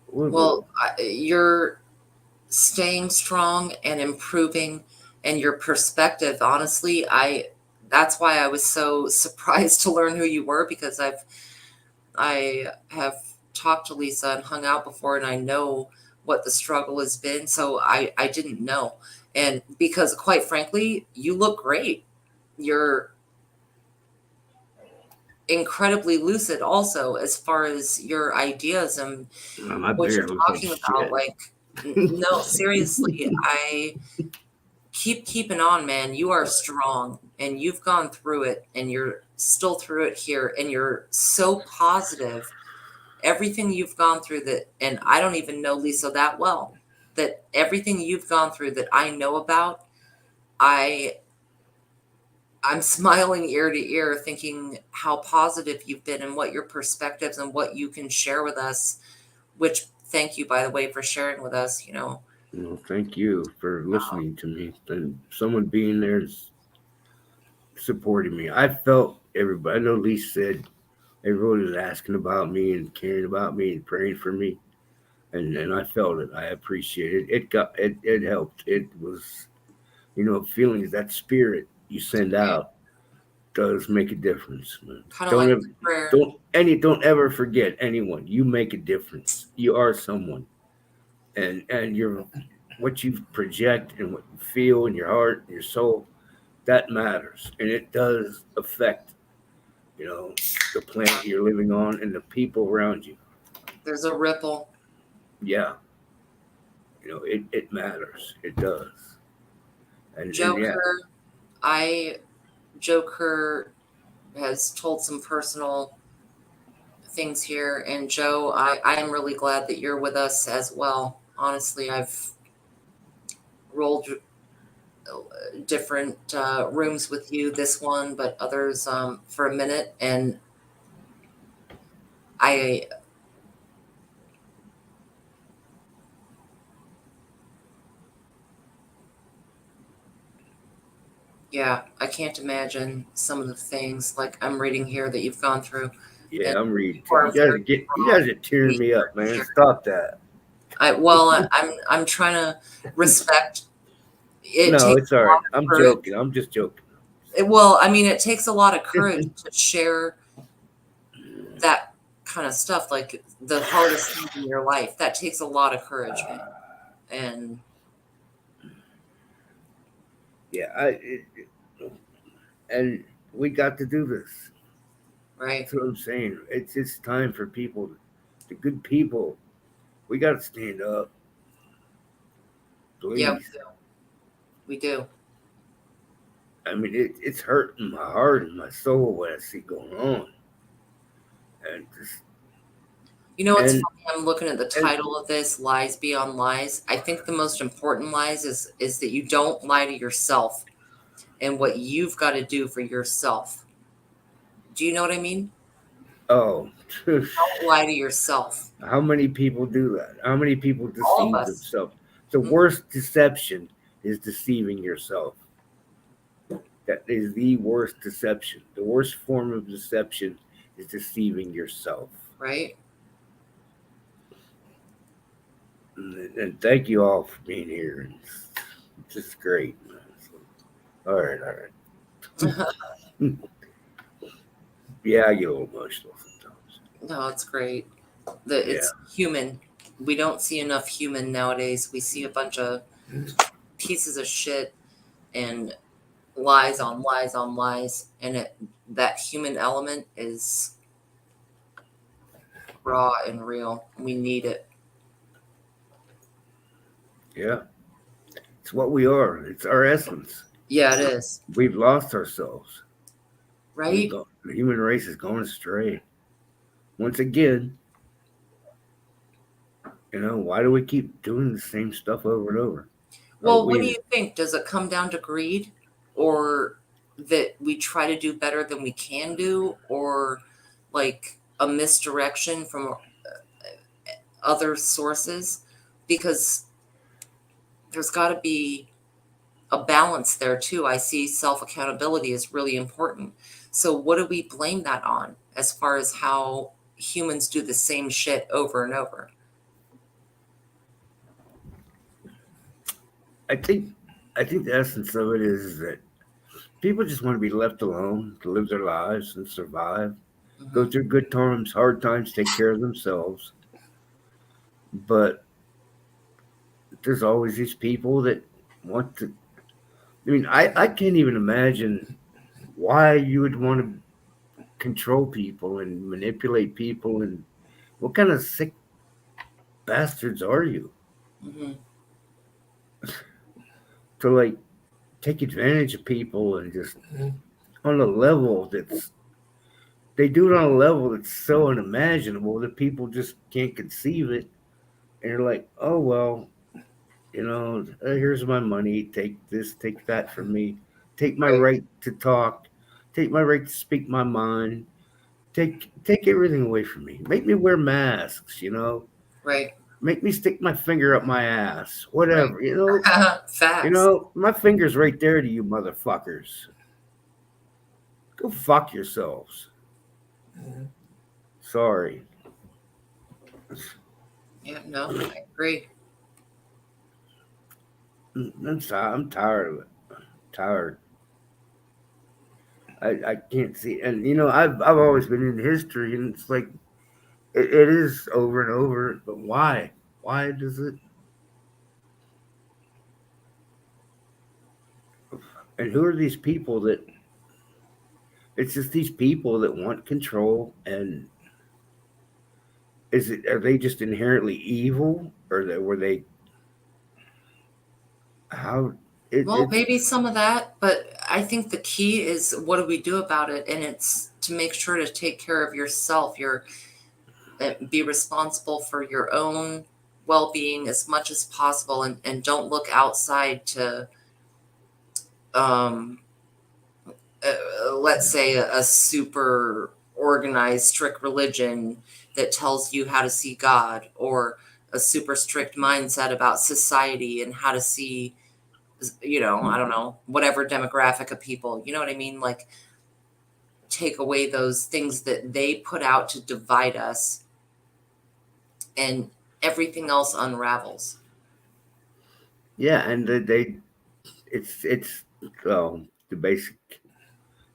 we'll Well, go. you're staying strong and improving, and your perspective, honestly, that's why I was so surprised to learn who you were, because I have talked to Lisa and hung out before, and I know what the struggle has been. So I didn't know. And because quite frankly, you look great. You're incredibly lucid also, as far as your ideas and My what you're beard looks like talking about. shit. Like, no, seriously, I keep keeping on, man. You are strong, and you've gone through it, and you're still through it here, and you're so positive. Everything you've gone through, that, and I don't even know Lisa that well, that everything you've gone through that I know about, I I'm smiling ear to ear, thinking how positive you've been and what your perspectives and what you can share with us, which thank you, by the way, for sharing with us, Well, thank you for listening to me and someone being there and supporting me. I felt everybody. I know Lee said everyone was asking about me and caring about me and praying for me, and I felt it. I appreciate it. It helped. It was feelings, that spirit you send right? out does make a difference, man. Kind of Don't like ever, prayer. don't ever forget anyone. You make a difference. You are someone, and you're what you project and what you feel in your heart and your soul, that matters, and it does affect you know the planet you're living on and the people around you. There's a ripple. Yeah, it matters. It does, and yeah, Joker, I Joker has told some personal things here, and Joe, I am really glad that you're with us as well. Honestly, I've rolled different rooms with you, this one, but others for a minute, and I yeah, I can't imagine some of the things like I'm reading here that you've gone through, and yeah. I'm reading you too. are very You strong. guys are tearing We me up, man. share. Stop that. I'm trying to respect. It No, takes it's all a right. lot of I'm courage. joking. I'm just joking. Well, I mean, it takes a lot of courage to share that kind of stuff, like the hardest things in your life. That takes a lot of courage, man. And Yeah, and we got to do this. right, That's what I'm saying. It's time for people, the good people. We got to stand up, yeah, please. we do. I mean, it's hurting my heart and my soul what I see going on, and just You know, it's and funny. I'm looking at the and title of this, "Lies Beyond Lies." I think the most important lies is that you don't lie to yourself and what you've got to do for yourself. Do you know what I mean? oh, Don't lie to yourself. how many people do that? How many people All of deceive us. themselves? The Mhm. worst deception is deceiving yourself. That is the worst deception. The worst form of deception is deceiving yourself. Right? And thank you all for being here. It's just great. All right, all right. Yeah, I get a little emotional sometimes. No, it's great. Yeah, It's human. We don't see enough human nowadays. We see a bunch of pieces of shit and lies on lies on lies, and that human element is raw and real. We need it. yeah. It's what we are. It's our essence. Yeah, it is. We've lost ourselves. We've Right? gone. The human race is going astray. Once again, why do we keep doing the same stuff over and over? Are Well, what do we? you think? Does it come down to greed, or that we try to do better than we can do, or like a misdirection from other sources? Because there's got to be a balance there too. I see self accountability is really important. So, what do we blame that on as far as how humans do the same shit over and over? I think I think the essence of it is that people just want to be left alone to live their lives and survive, go Hmm. through good times, hard times, take care of themselves. But there's always these people that want to. I mean, I can't even imagine why you would want to control people and manipulate people, and what kind of sick bastards are you Hmm. to like take advantage of people and just on a level that's they do it on a level that's so unimaginable that people just can't conceive it, and you're like, oh well, here's my money, take this, take that from me, take my Right, right to talk, take my right to speak my mind, take everything away from me, make me wear masks, right, make me stick my finger up my ass, right. whatever, Facts. my finger's right there to you motherfuckers. Go fuck yourselves. Sorry. Yeah, no, I agree. I'm tired of it. Tired. I can't see, and I've always been in history, and it's like it is over and over. But why? Why does it? And who are these people that? It's just these people that want control, and are they just inherently evil, or were they how Well, it's maybe some of that, but I think the key is what do we do about it? And it's to make sure to take care of yourself. Be responsible for your own well-being as much as possible, and don't look outside to um let's say a super organized strict religion that tells you how to see God, or a super strict mindset about society and how to see, I don't know, whatever demographic of people, you know what I mean? Like, take away those things that they put out to divide us, and everything else unravels. yeah, and it's the basic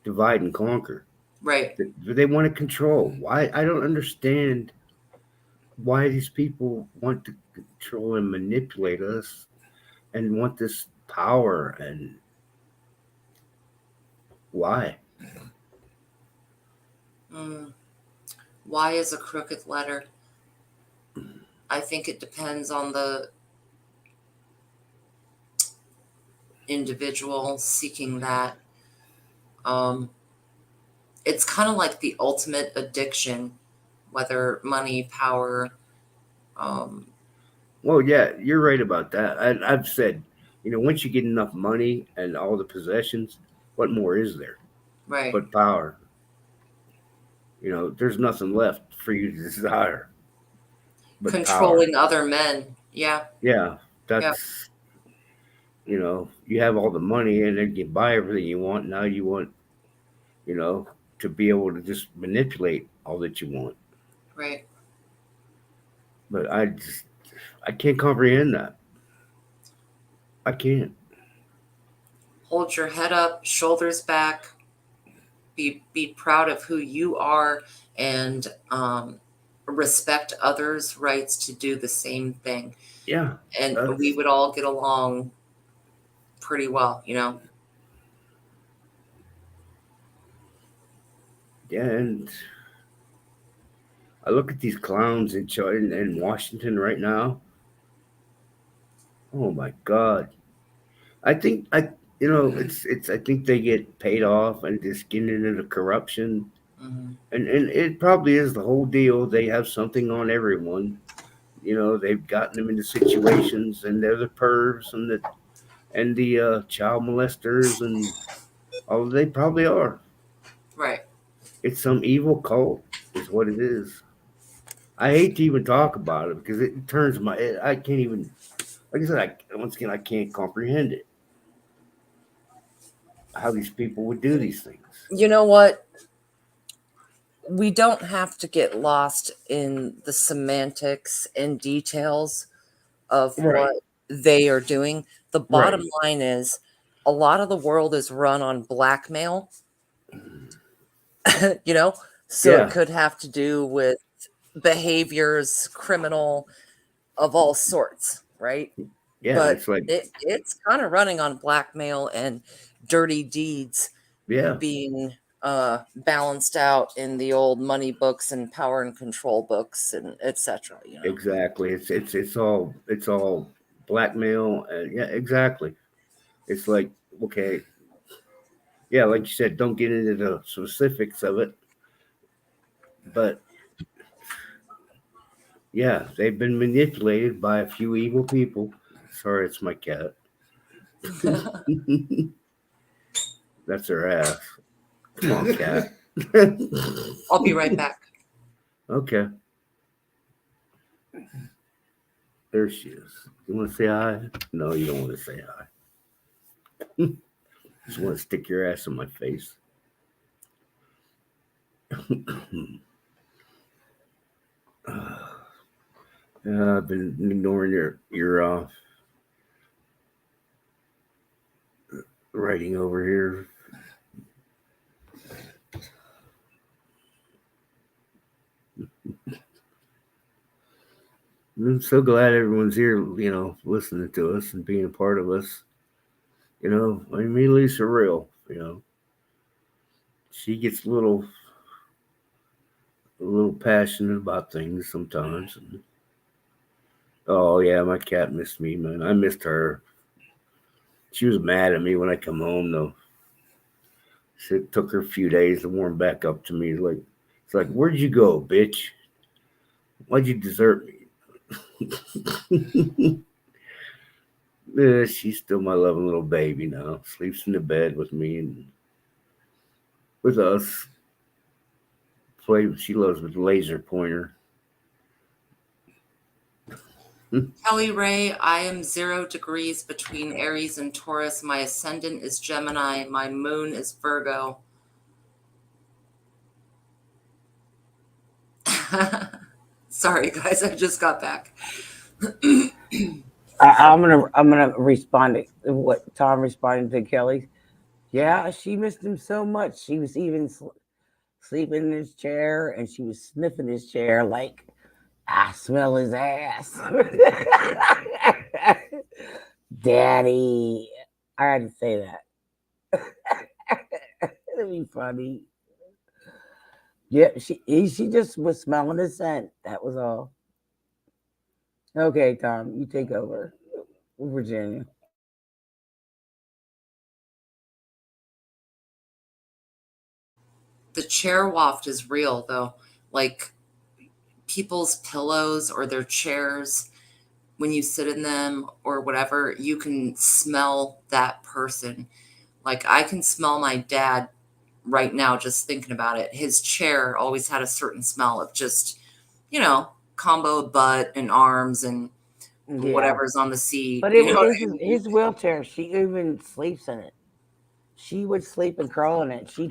divide and conquer. Right. They want to control. Why? I don't understand why these people want to control and manipulate us and want this power, and why. Mm. Why is a crooked letter? I think it depends on the individual seeking that. Um, it's kind of like the ultimate addiction, whether money, power. Um, Well, yeah, you're right about that. I've said, once you get enough money and all the possessions, what more is there right. but power? There's nothing left for you to desire but power. Controlling other men. Yeah. Yeah, Yeah. that's you have all the money and then you buy everything you want. Now you want, you know, to be able to just manipulate all that you want. Right. But I can't comprehend that. I can't. Hold your head up, shoulders back, be proud of who you are, and respect others' rights to do the same thing. Yeah, And we that's would all get along pretty well, you know? yeah. And I look at these clowns in Washington right now. Oh my God! I think I think they get paid off and just get into the corruption, Hmm. and it probably is the whole deal. They have something on everyone. They've gotten them into situations, and they're the pervs and the child molesters and Oh, they probably are. Right. It's some evil cult, is what it is. I hate to even talk about it because it turns my. I can't even. Like I said, once again, I can't comprehend it. How these people would do these things. You know what? We don't have to get lost in the semantics and details of Right. what they are doing. The bottom Right. line is a lot of the world is run on blackmail, you know? So it Yeah. could have to do with behaviors, criminal of all sorts, right? Yeah. But It's like, it's kind of running on blackmail and dirty deeds yeah, being balanced out in the old money books and power and control books and etc. exactly. It's all blackmail. And yeah, exactly. It's like, okay, yeah, like you said, don't get into the specifics of it, but yeah, they've been manipulated by a few evil people. Sorry, it's my cat. That's her ass. Come on, cat. I'll be right back. Okay, there she is. You want to say hi? No, you don't want to say hi. Just want to stick your ass in my face. I've been ignoring your writing over here. I'm so glad everyone's here, listening to us and being a part of us. I mean, Lisa real, she gets a little passionate about things sometimes. Oh yeah, my cat missed me, man. I missed her. She was mad at me when I come home though. It took her a few days to warm back up to me. It's like, where'd you go, bitch? Why'd you desert me? She's still my loving little baby now. Sleeps in the bed with me and with us. She loves with the laser pointer. Kelly Ray, I am 0 degrees between Aries and Taurus. My ascendant is Gemini. My moon is Virgo. Sorry, guys, I just got back. I'm gonna respond to what Tom responded to Kelly. Yeah, she missed him so much. She was even sleeping in his chair, and she was sniffing his chair like, I smell his ass. Daddy, I had to say that. It'd be funny. Yeah, she just was smelling his scent. That was all. Okay, Tom, you take over, Virginia. The chair waft is real, though. Like people's pillows or their chairs, when you sit in them or whatever, you can smell that person. Like I can smell my dad right now just thinking about it. His chair always had a certain smell of just, combo of butt and arms and Yeah, whatever's on the seat. but You know what this I is mean? his wheelchair. She even sleeps in it. She would sleep and crawl in it. She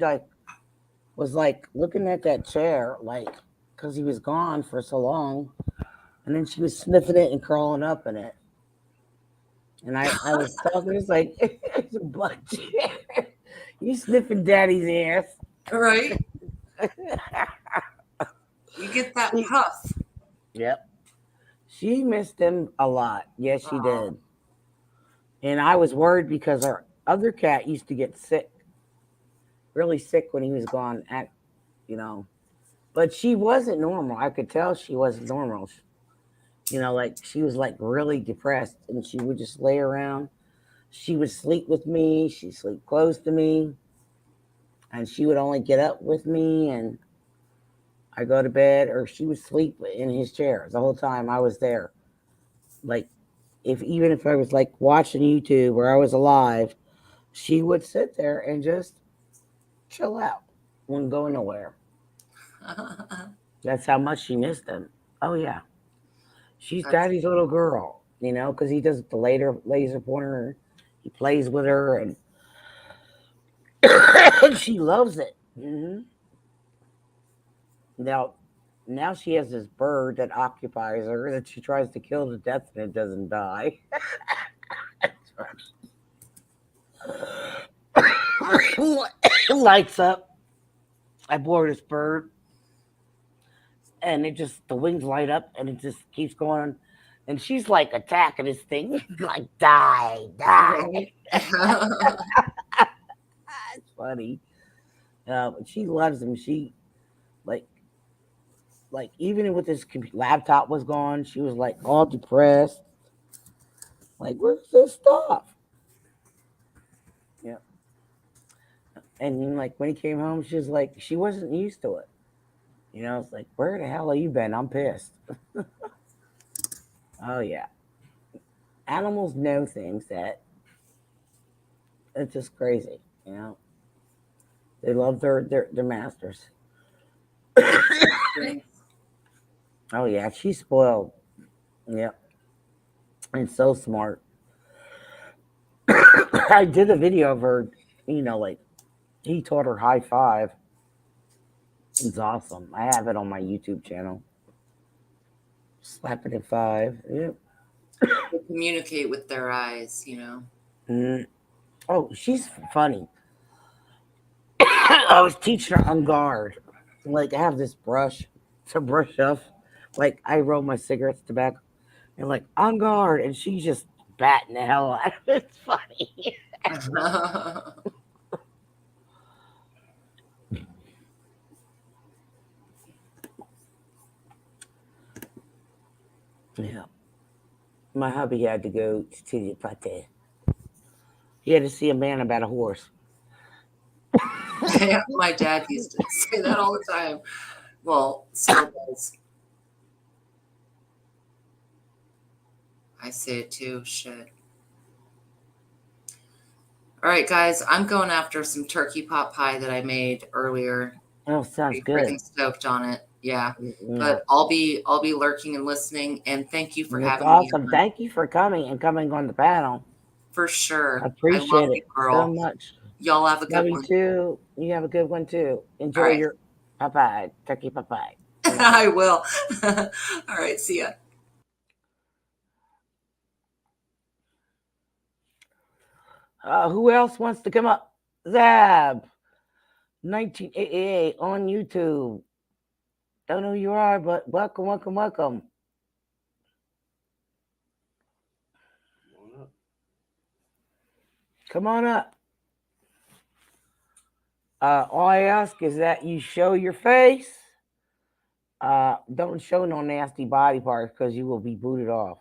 was like looking at that chair, like because he was gone for so long, and then she was sniffing it and crawling up in it. And I was talking, it's like it's a butt chair. You sniffing daddy's All right. ass. You get that she, puff. yep. She missed him a lot. Yes, she Oh, did. And I was worried because our other cat used to get sick, really sick when he was gone. You know, but she wasn't normal. I could tell she wasn't normal. Like she was like really depressed, and she would just lay around. She would sleep with me. She'd sleep close to me, and she would only get up with me, and I go to bed, or she would sleep in his chair the whole time I was there. Like even if I was like watching YouTube or I was alive, she would sit there and just chill out. Wouldn't go nowhere. That's how much she missed him. Oh yeah, she's That's daddy's little girl. Because he does the laser pointer. He plays with her, and and she loves it. Now, now she has this bird that occupies her that she tries to kill to death and it doesn't die. Lights up. I bore this bird, and the wings light up, and it just keeps going on. And she's like attacking this thing, like die, die. It's funny. But she loves him. She like even with this laptop was gone, she was like all depressed. Like, where's this stuff? Yeah. And then, like when he came home, she was like, she wasn't used to it. It's like, where the hell have you been? I'm pissed. Oh yeah. Animals know things that it's just crazy. They love their masters. Oh yeah, she's spoiled. Yeah, and so smart. I did a video of her. Like he taught her high five. It's awesome. I have it on my YouTube channel. Slap it at five. Yep. They communicate with their eyes, Mm. Oh, she's funny. I was teaching her on guard. Like I have this brush to brush off. Like I roll my cigarettes, tobacco, and like on guard, and she's just batting the hell out of it. It's funny. Yeah. My hubby had to go to the party. He had to see a man about a horse. Yeah, my dad used to say that all the time. Well, still does. I say it too. Shit. All right, guys, I'm going after some turkey pot pie that I made earlier. Oh, sounds good. Freaking stoked on it. Yeah. Yeah. But I'll be lurking and listening. And thank you for That's having awesome. me. Thank you for coming and coming on the panel. For sure. I appreciate love it you, girl. so much. Y'all have a good Love you one. too. You have a good one too. Enjoy right. your Popeye, turkey Popeye. I will. All right. See ya. Who else wants to come up? Zab, 1988 on YouTube. Don't know who you are, but welcome, welcome, welcome. Come on up. All I ask is that you show your face. Don't show no nasty body parts because you will be booted off.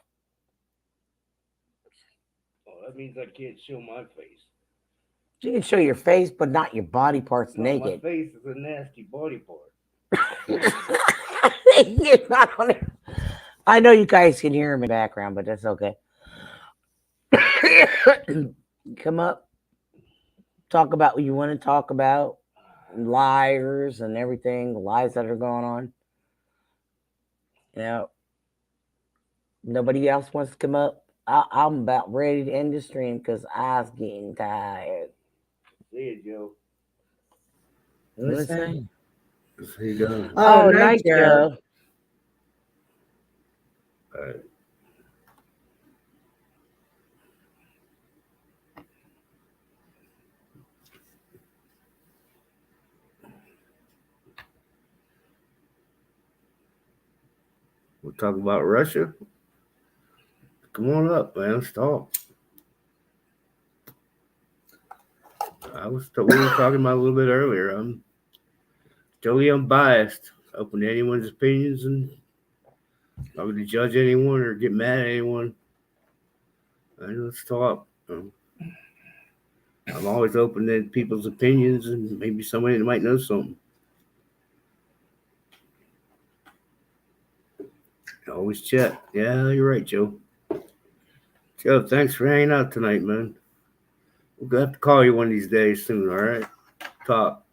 Oh, that means I can't show my face. You can show your face, but not your body parts naked. My face is a nasty body part. You're not on it. I know you guys can hear him in the background, but that's okay. Come up, talk about what you want to talk about, liars and everything, the lies that are going on. Nobody else wants to come up. I'm about ready to end the stream because I was getting tired. See you, Joe. What's that? How you doing? Oh, nice, Joe. All right. We'll talk about Russia. Come on up, man. Let's talk. We were talking about a little bit earlier. I'm totally unbiased, open to anyone's opinions, and not going to judge anyone or get mad at anyone. Let's talk. I'm always open to people's opinions and maybe somebody that might know something. Always chat. Yeah, you're right, Joe. Joe, thanks for hanging out tonight, man. We're going to have to call you one of these days soon, all right? Talk.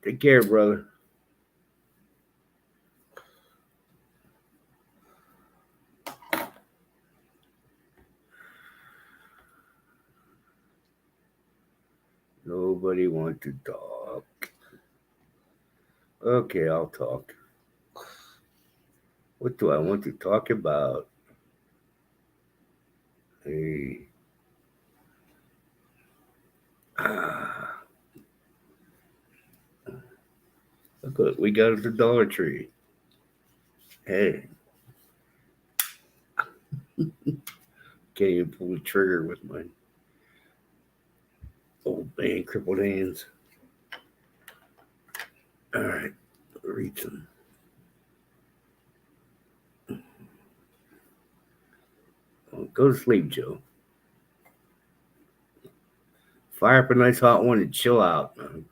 Take care, brother. Nobody wants to talk. Okay, I'll talk. What do I want to talk about? Hey. Ah, look what we got at the Dollar Tree. Hey, can't even pull the trigger with my old man crippled hands. All right, read some. Oh, go to sleep, Joe. Fire up a nice hot one and chill out, man.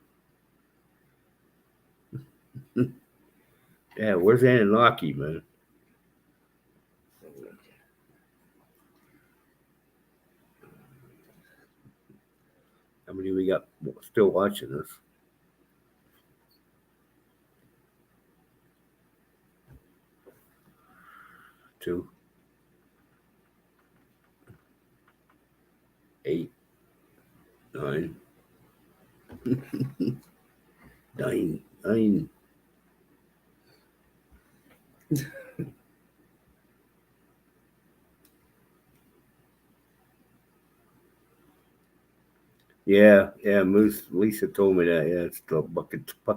Yeah, where's Anunnaki, man? How many we got still watching this? Two, 8, 9, 9. Yeah, Moose Lisa told me that. Yeah, it's the buck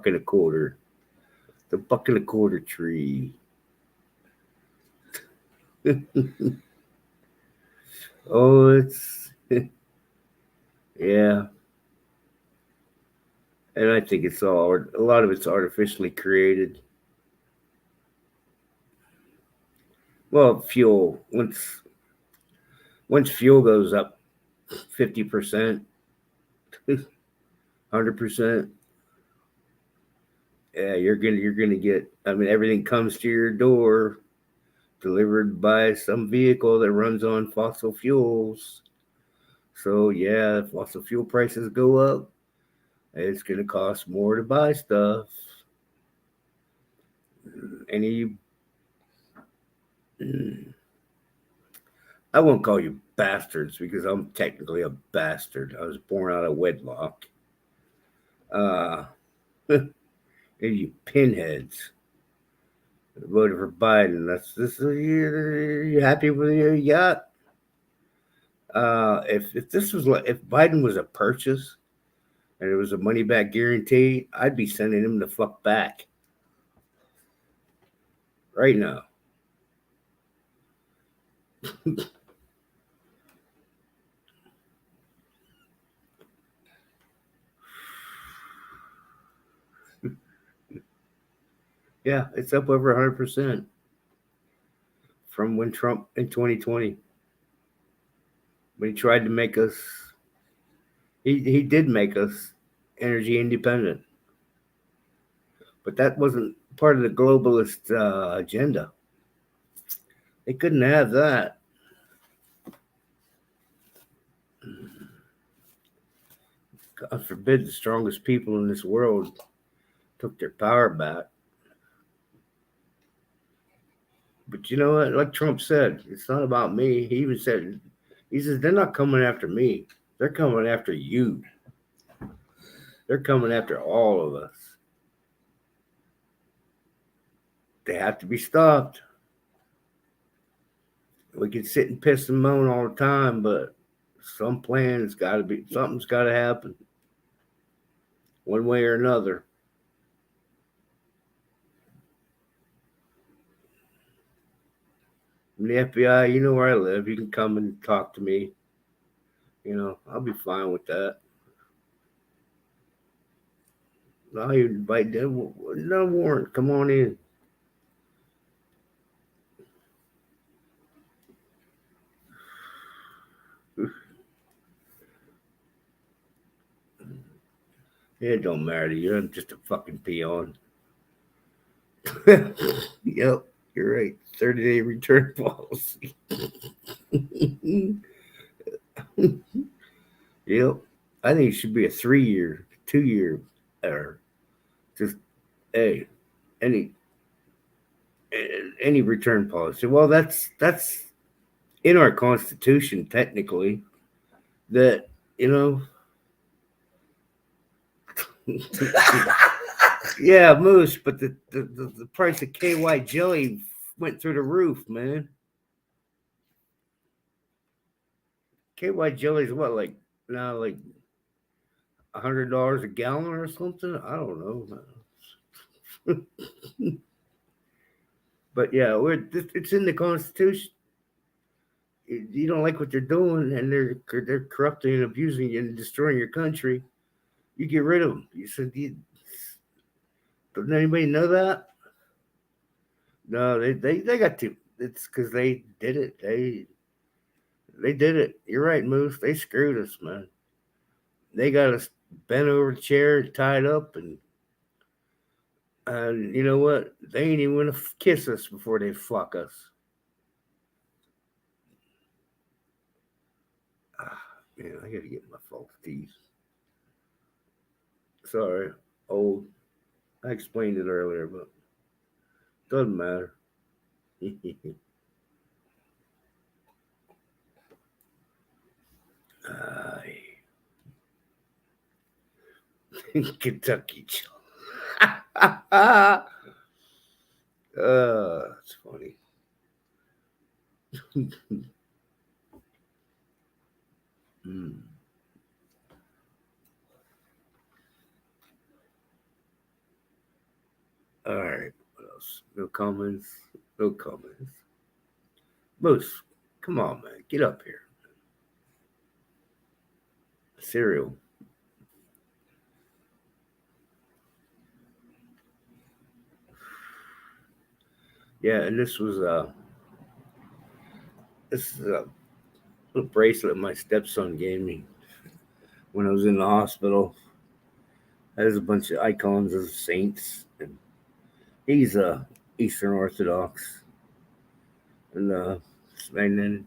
and a quarter. The buck and a quarter tree. Oh, it's yeah. And I think it's all a lot of it's artificially created. Well, fuel once fuel goes up 50%, 100%, yeah, you're gonna get. I mean, everything comes to your door delivered by some vehicle that runs on fossil fuels. So yeah, if fossil fuel prices go up, it's gonna cost more to buy stuff. Any, I won't call you bastards because I'm technically a bastard. I was born out of wedlock. Uh, you pinheads voted for Biden. That's this. You happy with your yacht? If this was like if Biden was a purchase and it was a money back guarantee, I'd be sending him the fuck back right now. Yeah, it's up over 100% from when Trump in 2020 when he tried to make us. He did make us energy independent, but that wasn't part of the globalist agenda. They couldn't have that. God forbid the strongest people in this world took their power back. But you know what? Like Trump said, it's not about me. He even said, he says, they're not coming after me. They're coming after you. They're coming after all of us. They have to be stopped. We can sit and piss and moan all the time, but some plan has got to be, something's got to happen one way or another. From the FBI, you know where I live. You can come and talk to me. I'll be fine with that. I'll even invite them. No warrant. Come on in. It don't matter to you. I'm just a fucking peon. Yep, you're right. 30-day return policy. Yep. I think it should be a 3-year, 2-year, or Just hey, any any return policy. Well, that's in our Constitution technically. That you know, yeah, moose. But the price of KY jelly went through the roof, man. KY jelly is what like now like $100 a gallon or something. I don't know. But yeah, it's in the Constitution. You don't like what they're doing, and they're corrupting and abusing you and destroying your country. You get rid of them. You said, doesn't anybody know that? No, they got to. It's because they did it. They did it. You're right, Moose. They screwed us, man. They got us bent over the chair, tied up, and you know what? They ain't even gonna kiss us before they fuck us. Ah, man, I gotta get my false teeth. Sorry, old. I explained it earlier, but doesn't matter. Aye. Kentucky. It's funny. Mm. All right. What else? No comments. No comments. Moose, come on, man. Get up here. Cereal. Yeah, and this is a little bracelet my stepson gave me when I was in the hospital. Has a bunch of icons of saints, and he's Eastern Orthodox, and then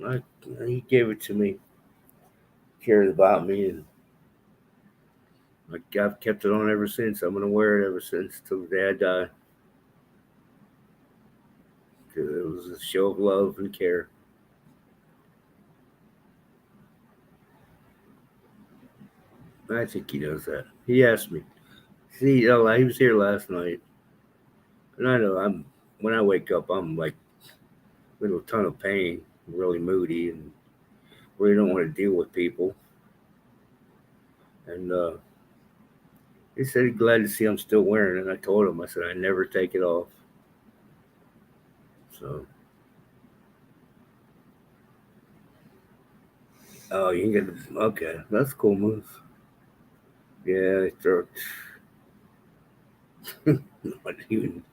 I, he gave it to me. Cares about me, and I've kept it on ever since. I'm gonna wear it ever since till the day I die. 'Cause it was a show of love and care. I think he knows that. He asked me. See, he was here last night, and I know I'm when I wake up, I'm like with a ton of pain, really moody, and really don't want to deal with people. And he said he's glad to see I'm still wearing it. And I told him, I said I never take it off. So, oh, you can get the okay. That's cool, Moose. Yeah, throw not even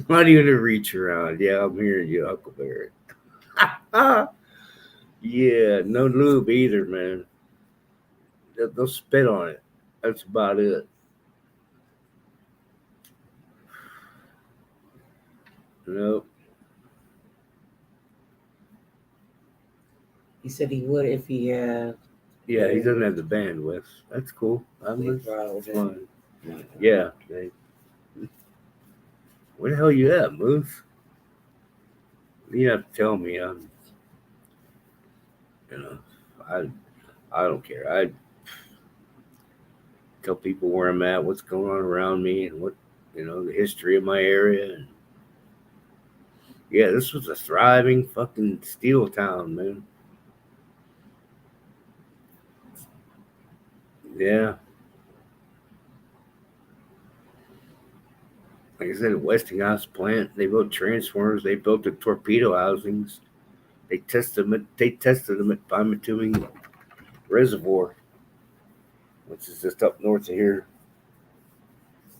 not even a reach around. Yeah, I'm hearing you, Huckleberry. Yeah, no lube either, man. They'll spit on it. That's about it. No, He said he would if he yeah, he doesn't have the bandwidth. That's cool. That's fine. Yeah. Where the hell you at, Moose? You have to tell me. You know, I, I don't care. I tell people where I'm at, what's going on around me, and the history of my area. And yeah, this was a thriving fucking steel town, man. Yeah, like I said, Westinghouse plant. They built transformers. They built the torpedo housings. They tested them at Bimatuming Reservoir, which is just up north of here,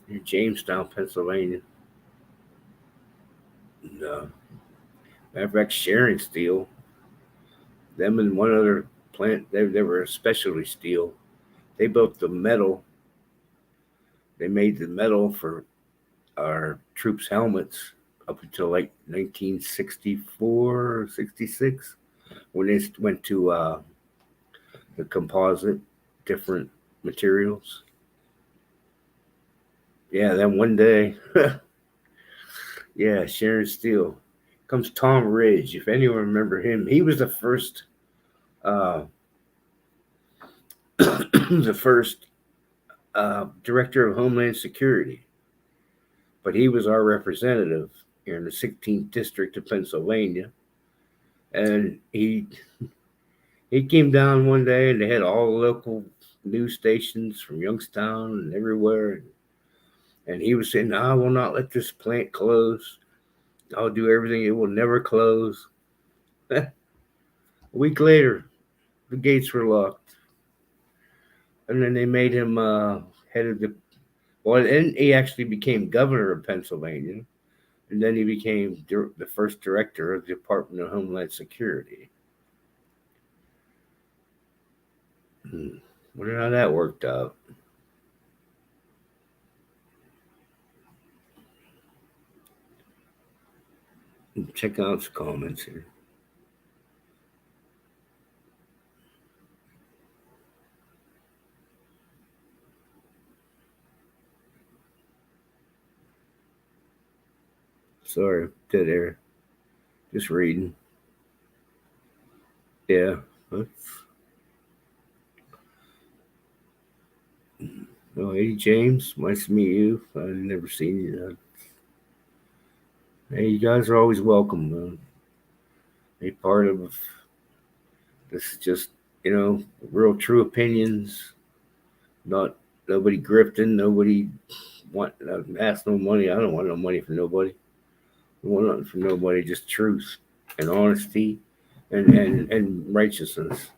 near Jamestown, Pennsylvania. And, matter of fact, Sharing Steel, them and one other plant, they were a specialty steel. They built the metal. They made the metal for our troops' helmets up until like 1964 or 66 when they went to the composite, different materials. Yeah, then one day, yeah, Sharon Steele comes Tom Ridge. If anyone remember him, he was the first, uh, the first director of Homeland Security, but he was our representative here in the 16th district of Pennsylvania, and he came down one day, and they had all the local news stations from Youngstown and everywhere, and he was saying, "I will not let this plant close. I'll do everything; it will never close." A week later, the gates were locked, and then they made him head of the. Well, and he actually became governor of Pennsylvania, and then he became the first director of the Department of Homeland Security. Wonder how that worked out. Check out some comments here. Sorry, dead air. Just reading. Yeah. Oh, hey James, nice to meet you. I've never seen you. Hey, you guys are always welcome. Be part of this. Is just real true opinions. Not nobody grifting. Nobody want ask no money. I don't want no money from nobody. I want nothing from nobody. Just truth and honesty and righteousness.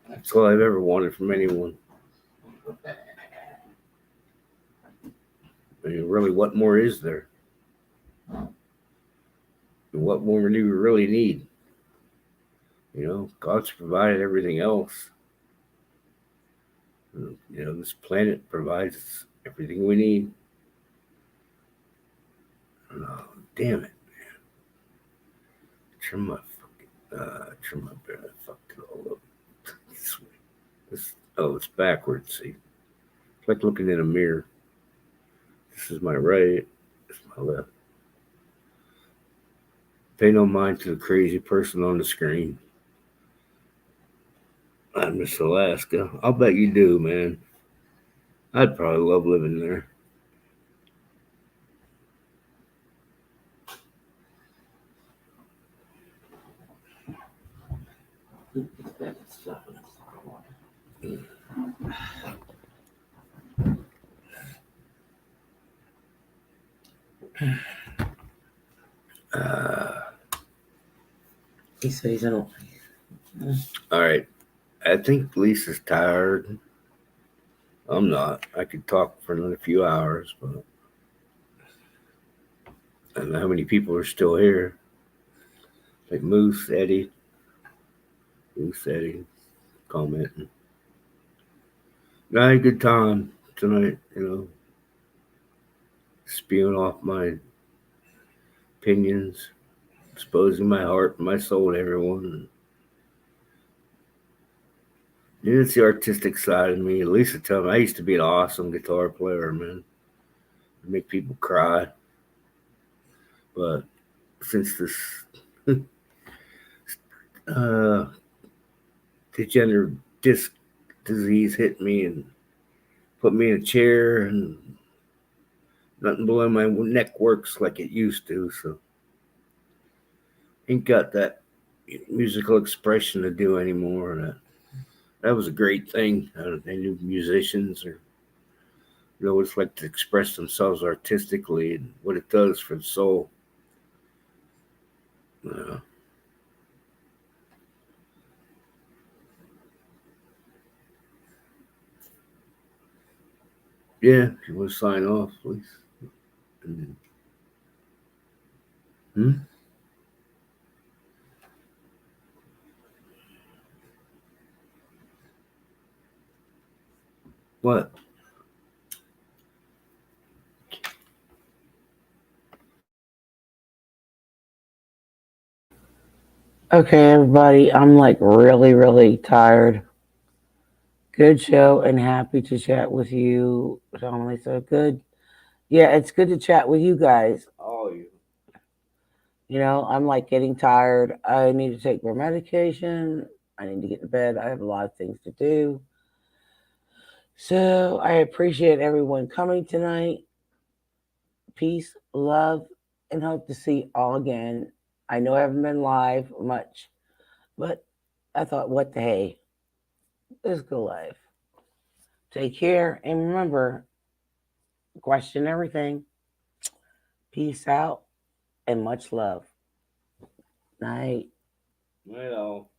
That's all I've ever wanted from anyone. I mean, really, what more is there? What more do we really need? God's provided everything else. This planet provides everything we need. Oh, damn it, man. Trim my bear. I fucked it all up. It's backwards, see. It's like looking in a mirror. This is my right, this is my left. Pay no mind to the crazy person on the screen. I miss Alaska. I'll bet you do, man. I'd probably love living there. He says I don't. All right. I think Lisa's tired. I'm not. I could talk for another few hours, but I don't know how many people are still here. Like Moose Eddie, commenting. I had a good time tonight, spewing off my opinions, exposing my heart and my soul to everyone. It's the artistic side of me. Lisa told me I used to be an awesome guitar player, man. I'd make people cry. But since this degenerative disc disease hit me and put me in a chair, and nothing below my neck works like it used to, so ain't got that musical expression to do anymore. That was a great thing. They knew musicians or what it's like to express themselves artistically and what it does for the soul. Yeah, if you want to sign off, please. What? Okay, everybody, I'm like really, really tired. Good show and happy to chat with you, Tom and Lisa. Good Yeah, it's good to chat with you guys. Oh, you. I'm like getting tired. I need to take more medication. I need to get to bed. I have a lot of things to do. So I appreciate everyone coming tonight. Peace, love, and hope to see all again. I know I haven't been live much, but I thought, what the hey? Let's go live. Take care, and remember, question everything. Peace out, and much love. Night. You know.